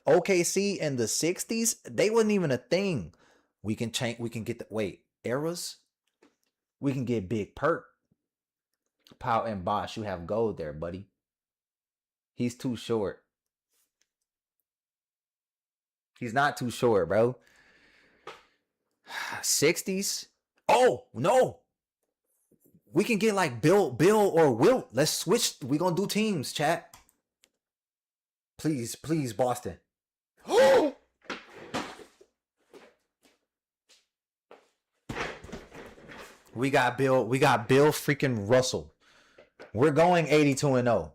OKC in the 60s, they wasn't even a thing. We can change. We can get eras. We can get Big Perk. Powell and Bosh, you have gold there, buddy. He's too short. He's not too short, bro. 60s. Oh, no. We can get like Bill or Wilt. Let's switch. We're going to do teams, chat. Please, Boston. We got Bill freaking Russell. We're going 82-0.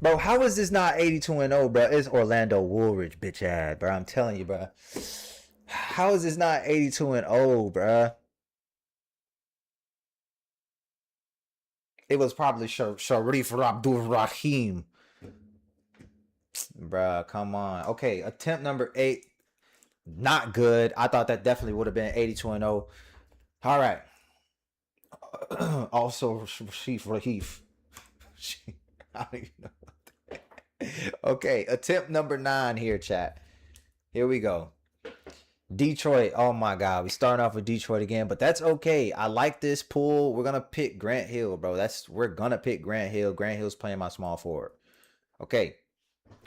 Bro, how is this not 82-0, bro? It's Orlando Woolridge, bitch ass, bro. I'm telling you, bro. How is this not 82-0, bro? It was probably Sharif Abdul-Rahim. Bruh, come on. Okay, attempt number 8. Not good. I thought that definitely would have been 82-0. All right. Also, Sharif Rahif. I don't even know. Okay, attempt number 9 here, chat. Here we go. Detroit. Oh my God, we starting off with Detroit again, but that's okay. I like this pool. We're gonna pick Grant Hill, bro. We're gonna pick Grant Hill. Grant Hill's playing my small forward. Okay,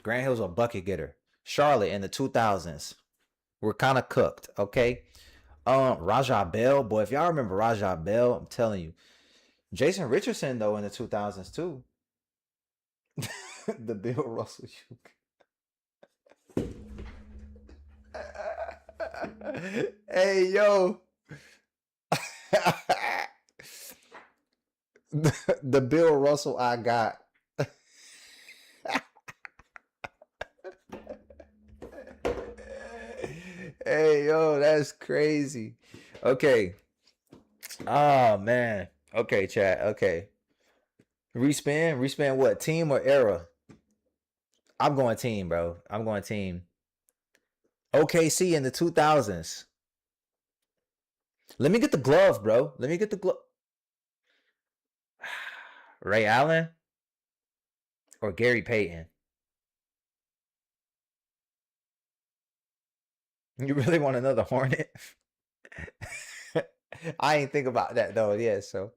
Grant Hill's a bucket getter. Charlotte in the 2000s. We're kind of cooked. Okay, Rajah Bell, boy, if y'all remember Rajah Bell, I'm telling you. Jason Richardson though in the 2000s too. The Bill Russell Hey yo. The Bill Russell I got. Hey yo, that's crazy. Okay. Oh man. Okay, chat. Okay. Respin what? Team or era? I'm going team, bro. I'm going team. OKC in the 2000s. Let me get the glove, bro. Let me get the glove. Ray Allen or Gary Payton? You really want another Hornet? I ain't think about that though. Yeah, so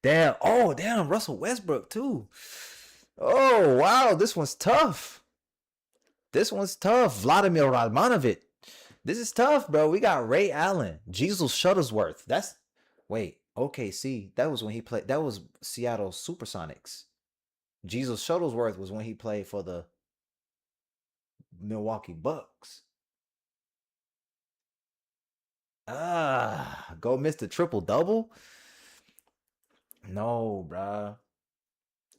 damn. Oh, damn. Russell Westbrook too. Oh, wow. This one's tough. This one's tough. Vladimir Radmanovic. This is tough, bro. We got Ray Allen, Jesus Shuttlesworth. That's wait. OKC. That was when he played. That was Seattle Supersonics. Jesus Shuttlesworth was when he played for the Milwaukee Bucks. Go Mr. Triple Double? No, bruh.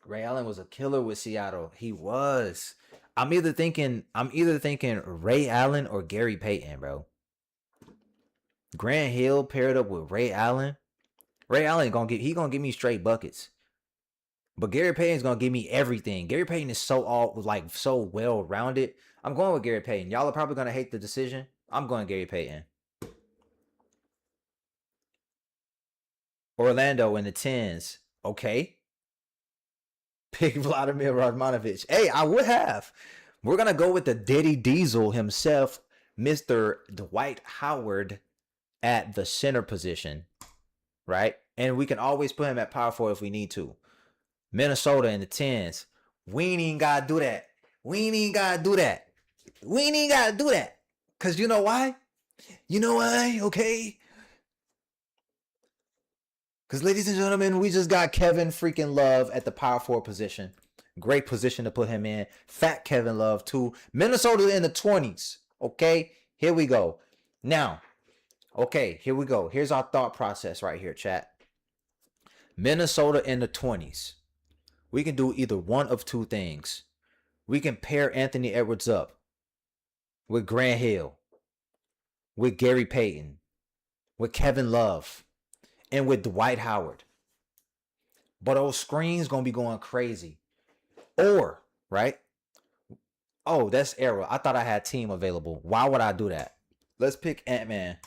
Ray Allen was a killer with Seattle. He was. I'm either thinking Ray Allen or Gary Payton, bro. Grant Hill paired up with Ray Allen. Ray Allen gonna give me straight buckets. But Gary Payton's gonna give me everything. Gary Payton is so well rounded. I'm going with Gary Payton. Y'all are probably gonna hate the decision. I'm going Gary Payton. Orlando in the 10s. Okay. Pick Vladimir Radmanovic. Hey, I would have. We're gonna go with the Diddy Diesel himself, Mr. Dwight Howard, at the center position, right? And we can always put him at power forward if we need to. Minnesota in the 10s. We ain't even gotta do that. We ain't even gotta do that. We ain't even gotta do that. Cause you know why? You know why? Okay. Because, ladies and gentlemen, we just got Kevin freaking Love at the power forward position. Great position to put him in. Fat Kevin Love, too. Minnesota in the 20s. Okay, here we go. Now, okay, here we go. Here's our thought process right here, chat. Minnesota in the 20s. We can do either one of two things. We can pair Anthony Edwards up with Grant Hill, with Gary Payton, with Kevin Love, and with Dwight Howard. But those screens gonna be going crazy. Or, right? Oh, that's era. I thought I had team available. Why would I do that? Let's pick Ant-Man.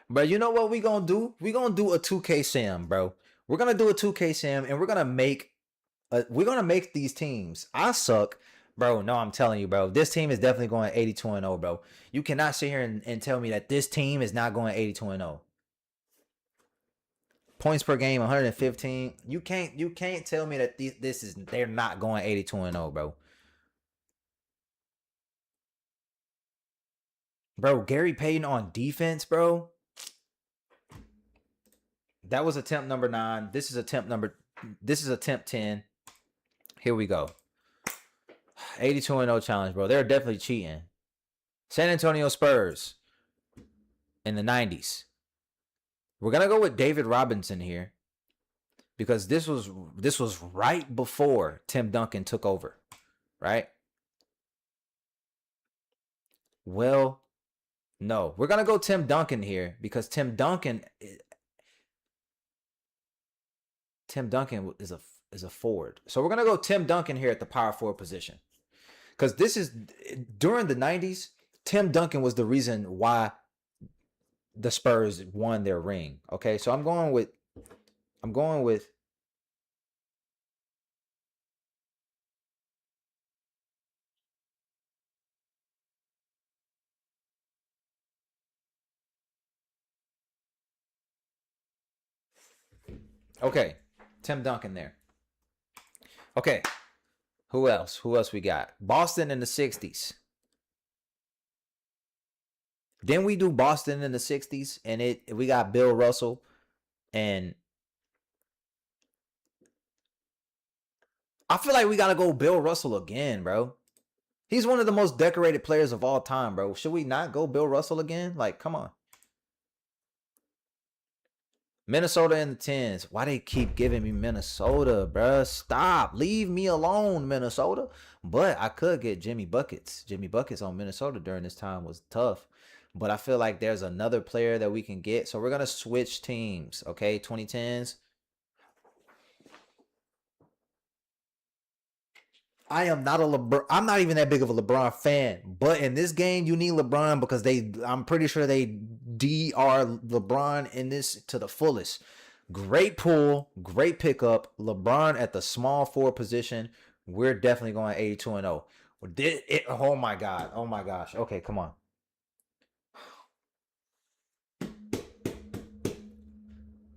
But you know what we gonna do? We gonna do a 2K Sim, bro. We're gonna do a 2K Sim, and we're gonna make these teams. I suck. Bro, no, I'm telling you, bro. This team is definitely going 82-0, bro. You cannot sit here and tell me that this team is not going 82-0. Points per game, 115. You can't tell me that they're not going 82-0, bro. Bro, Gary Payton on defense, bro. That was attempt number 9. This is attempt 10. Here we go. 82-0 challenge, bro. They're definitely cheating. San Antonio Spurs in the 90s. We're gonna go with David Robinson here because this was right before Tim Duncan took over, right? Well, no, we're gonna go Tim Duncan here because Tim Duncan is a forward, so we're gonna go Tim Duncan here at the power forward position because this is during the 90s. Tim Duncan was the reason why the Spurs won their ring. Okay, so I'm going with okay, Tim Duncan there. Okay, Who else? Who else we got? Boston in the 60s. Didn't we do Boston in the 60s? And we got Bill Russell and I feel like we gotta go Bill Russell again, bro. He's one of the most decorated players of all time, bro. Should we not go Bill Russell again? Like, come on. Minnesota in the 10s. Why they keep giving me Minnesota, bruh? Stop. Leave me alone, Minnesota. But I could get Jimmy Buckets. Jimmy Buckets on Minnesota during this time was tough. But I feel like there's another player that we can get. So we're going to switch teams, okay? 2010s. I am not a LeBron. I'm not even that big of a LeBron fan. But in this game, you need LeBron because I'm pretty sure they DR LeBron in this to the fullest. Great pull, great pickup. LeBron at the small forward position. We're definitely going 82-0. Oh my God. Oh my gosh. Okay, come on.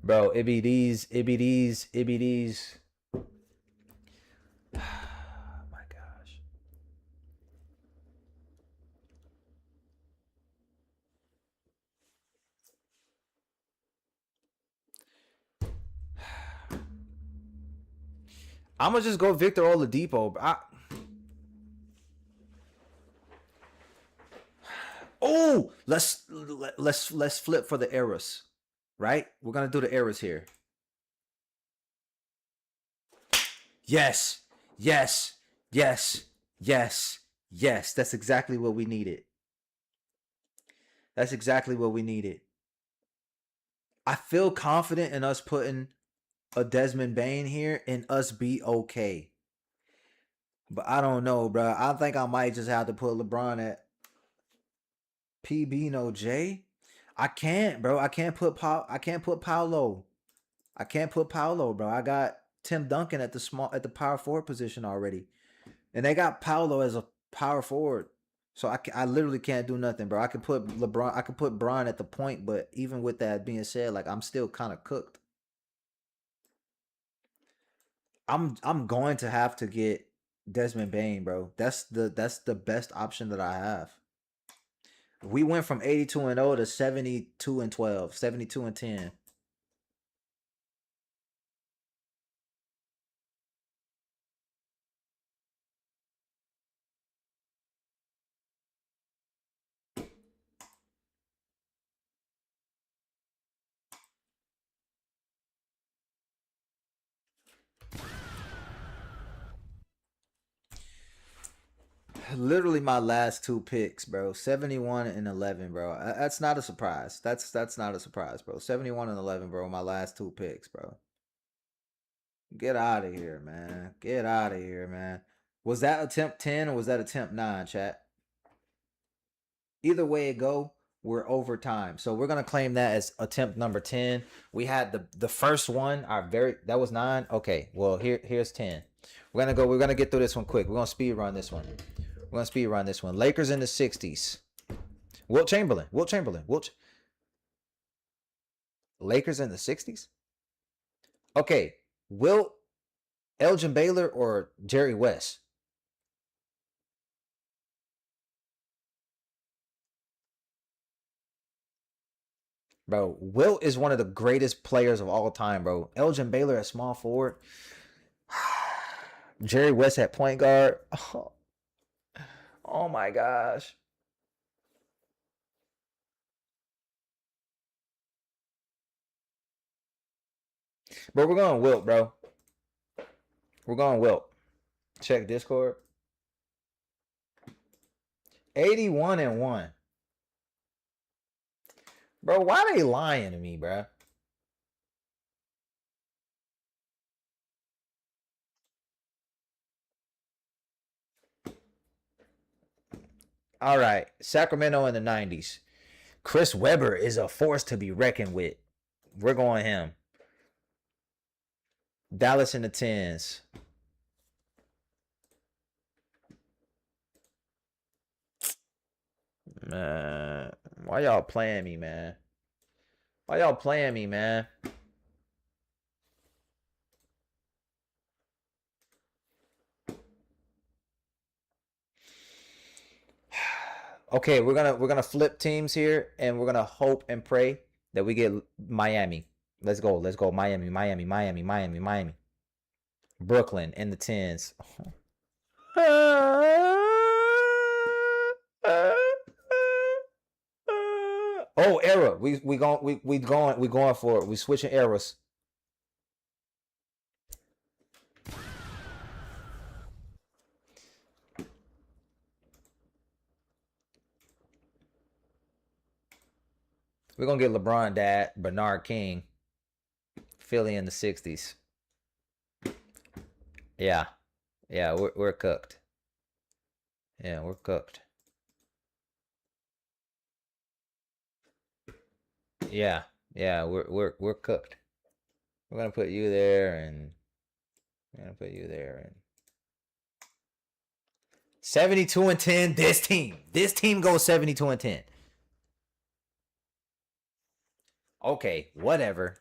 Bro, it be these. I'm gonna just go Victor Oladipo. Let's flip for the errors, right? We're gonna do the errors here. Yes. That's exactly what we needed. I feel confident in us putting a Desmond Bain here and us be okay. But I don't know, bro. I think I might just have to put LeBron at PB no J. I can't, bro. I can't put Paolo. I can't put Paolo, bro. I got Tim Duncan at the power forward position already. And they got Paolo as a power forward. So I literally can't do nothing, bro. I could put LeBron, I could put Bron at the point, but even with that being said, like I'm still kind of cooked. I'm going to have to get Desmond Bain, bro. That's the best option that I have. We went from 82-0 to 72-12, 72-10. Literally my last two picks, bro. 71 and 11, bro. That's not a surprise. That's not a surprise, bro. 71 and 11, bro. My last two picks, bro. Get out of here, man. Get out of here, man. Was that attempt 10 or was that attempt 9, chat? Either way it go, we're over time. So we're gonna claim that as attempt number 10. We had the first one, that was 9. Okay, well here's 10. We're gonna get through this one quick. We're gonna speed run this one. Lakers in the 60s. Wilt Chamberlain. Lakers in the 60s? Okay. Wilt, Elgin Baylor, or Jerry West? Bro, Wilt is one of the greatest players of all time, bro. Elgin Baylor at small forward. Jerry West at point guard. Oh my gosh. But we're going Wilt, bro. We're going Wilt. Check Discord. 81-1. Bro, why they lying to me, bro? All right. Sacramento in the 90s. Chris Webber is a force to be reckoned with. We're going him. Dallas in the 10s. Man, why y'all playing me, man? Okay, we're gonna flip teams here, and we're gonna hope and pray that we get Miami. Let's go. Let's go. Miami, Miami, Miami, Miami, Miami. Brooklyn in the tens. Oh, era. We going for it. We switching eras. We're gonna get LeBron dad, Bernard King, Philly in the 60s. Yeah. Yeah, we're cooked. Yeah, we're cooked. Yeah. Yeah, we're cooked. We're gonna put you there, and we're gonna put you there, and 72 and 10. This team goes 72 and 10. Okay, whatever.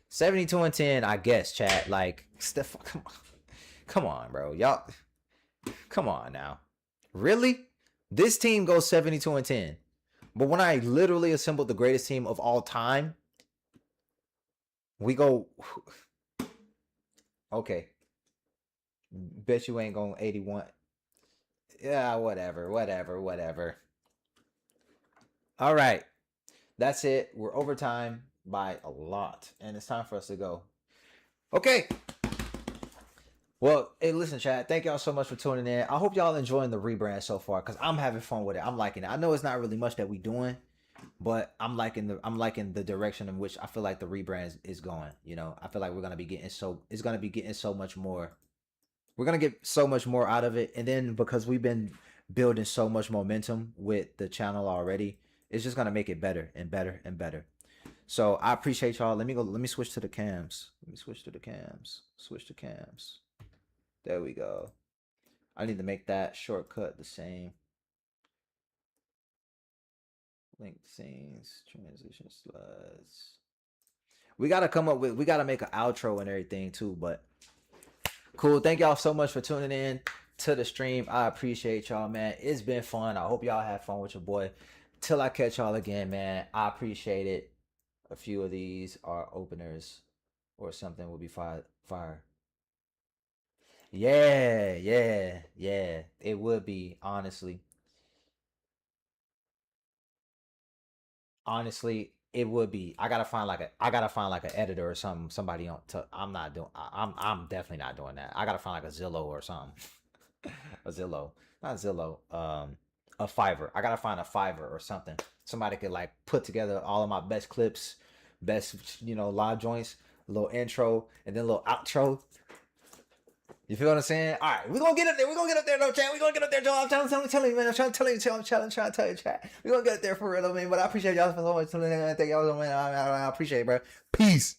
72 and 10, I guess, chat. Like, Steph, come on, bro. Y'all, come on now. Really? This team goes 72 and 10. But when I literally assembled the greatest team of all time, we go... Okay. Bet you ain't going 81. Yeah, whatever. All right. That's it. We're overtime by a lot, and it's time for us to go. Okay. Well, hey, listen, chat. Thank y'all so much for tuning in. I hope y'all enjoying the rebrand so far, because I'm having fun with it. I'm liking it. I know it's not really much that we doing, but I'm liking the direction in which I feel like the rebrand is going. You know, I feel like we're gonna be getting so much more. We're gonna get so much more out of it, and then because we've been building so much momentum with the channel already, it's just gonna make it better and better and better. So I appreciate y'all. Let me switch to the cams. Switch to cams. There we go. I need to make that shortcut the same. Link scenes, transition slides. We gotta make an outro and everything too, but cool. Thank y'all so much for tuning in to the stream. I appreciate y'all, man. It's been fun. I hope y'all have fun with your boy. Till I catch y'all again, man. I appreciate it. A few of these are openers or something will be fire. Yeah. It would be, honestly. Honestly, it would be. I gotta find like an editor or something. Somebody on. I'm definitely not doing that. I gotta find like a Zillow or something. A Zillow, not Zillow. A Fiverr. I gotta find a Fiverr or something. Somebody could like put together all of my best clips, best live joints, a little intro, and then a little outro. You feel what I'm saying? All right, we're gonna get up there. No chat. We're gonna get up there, Joe. I'm telling you, man. I'm trying to tell you, chat. We're gonna get up there for real, man. But I appreciate y'all so much. Thank y'all, man. I appreciate it, bro. Peace.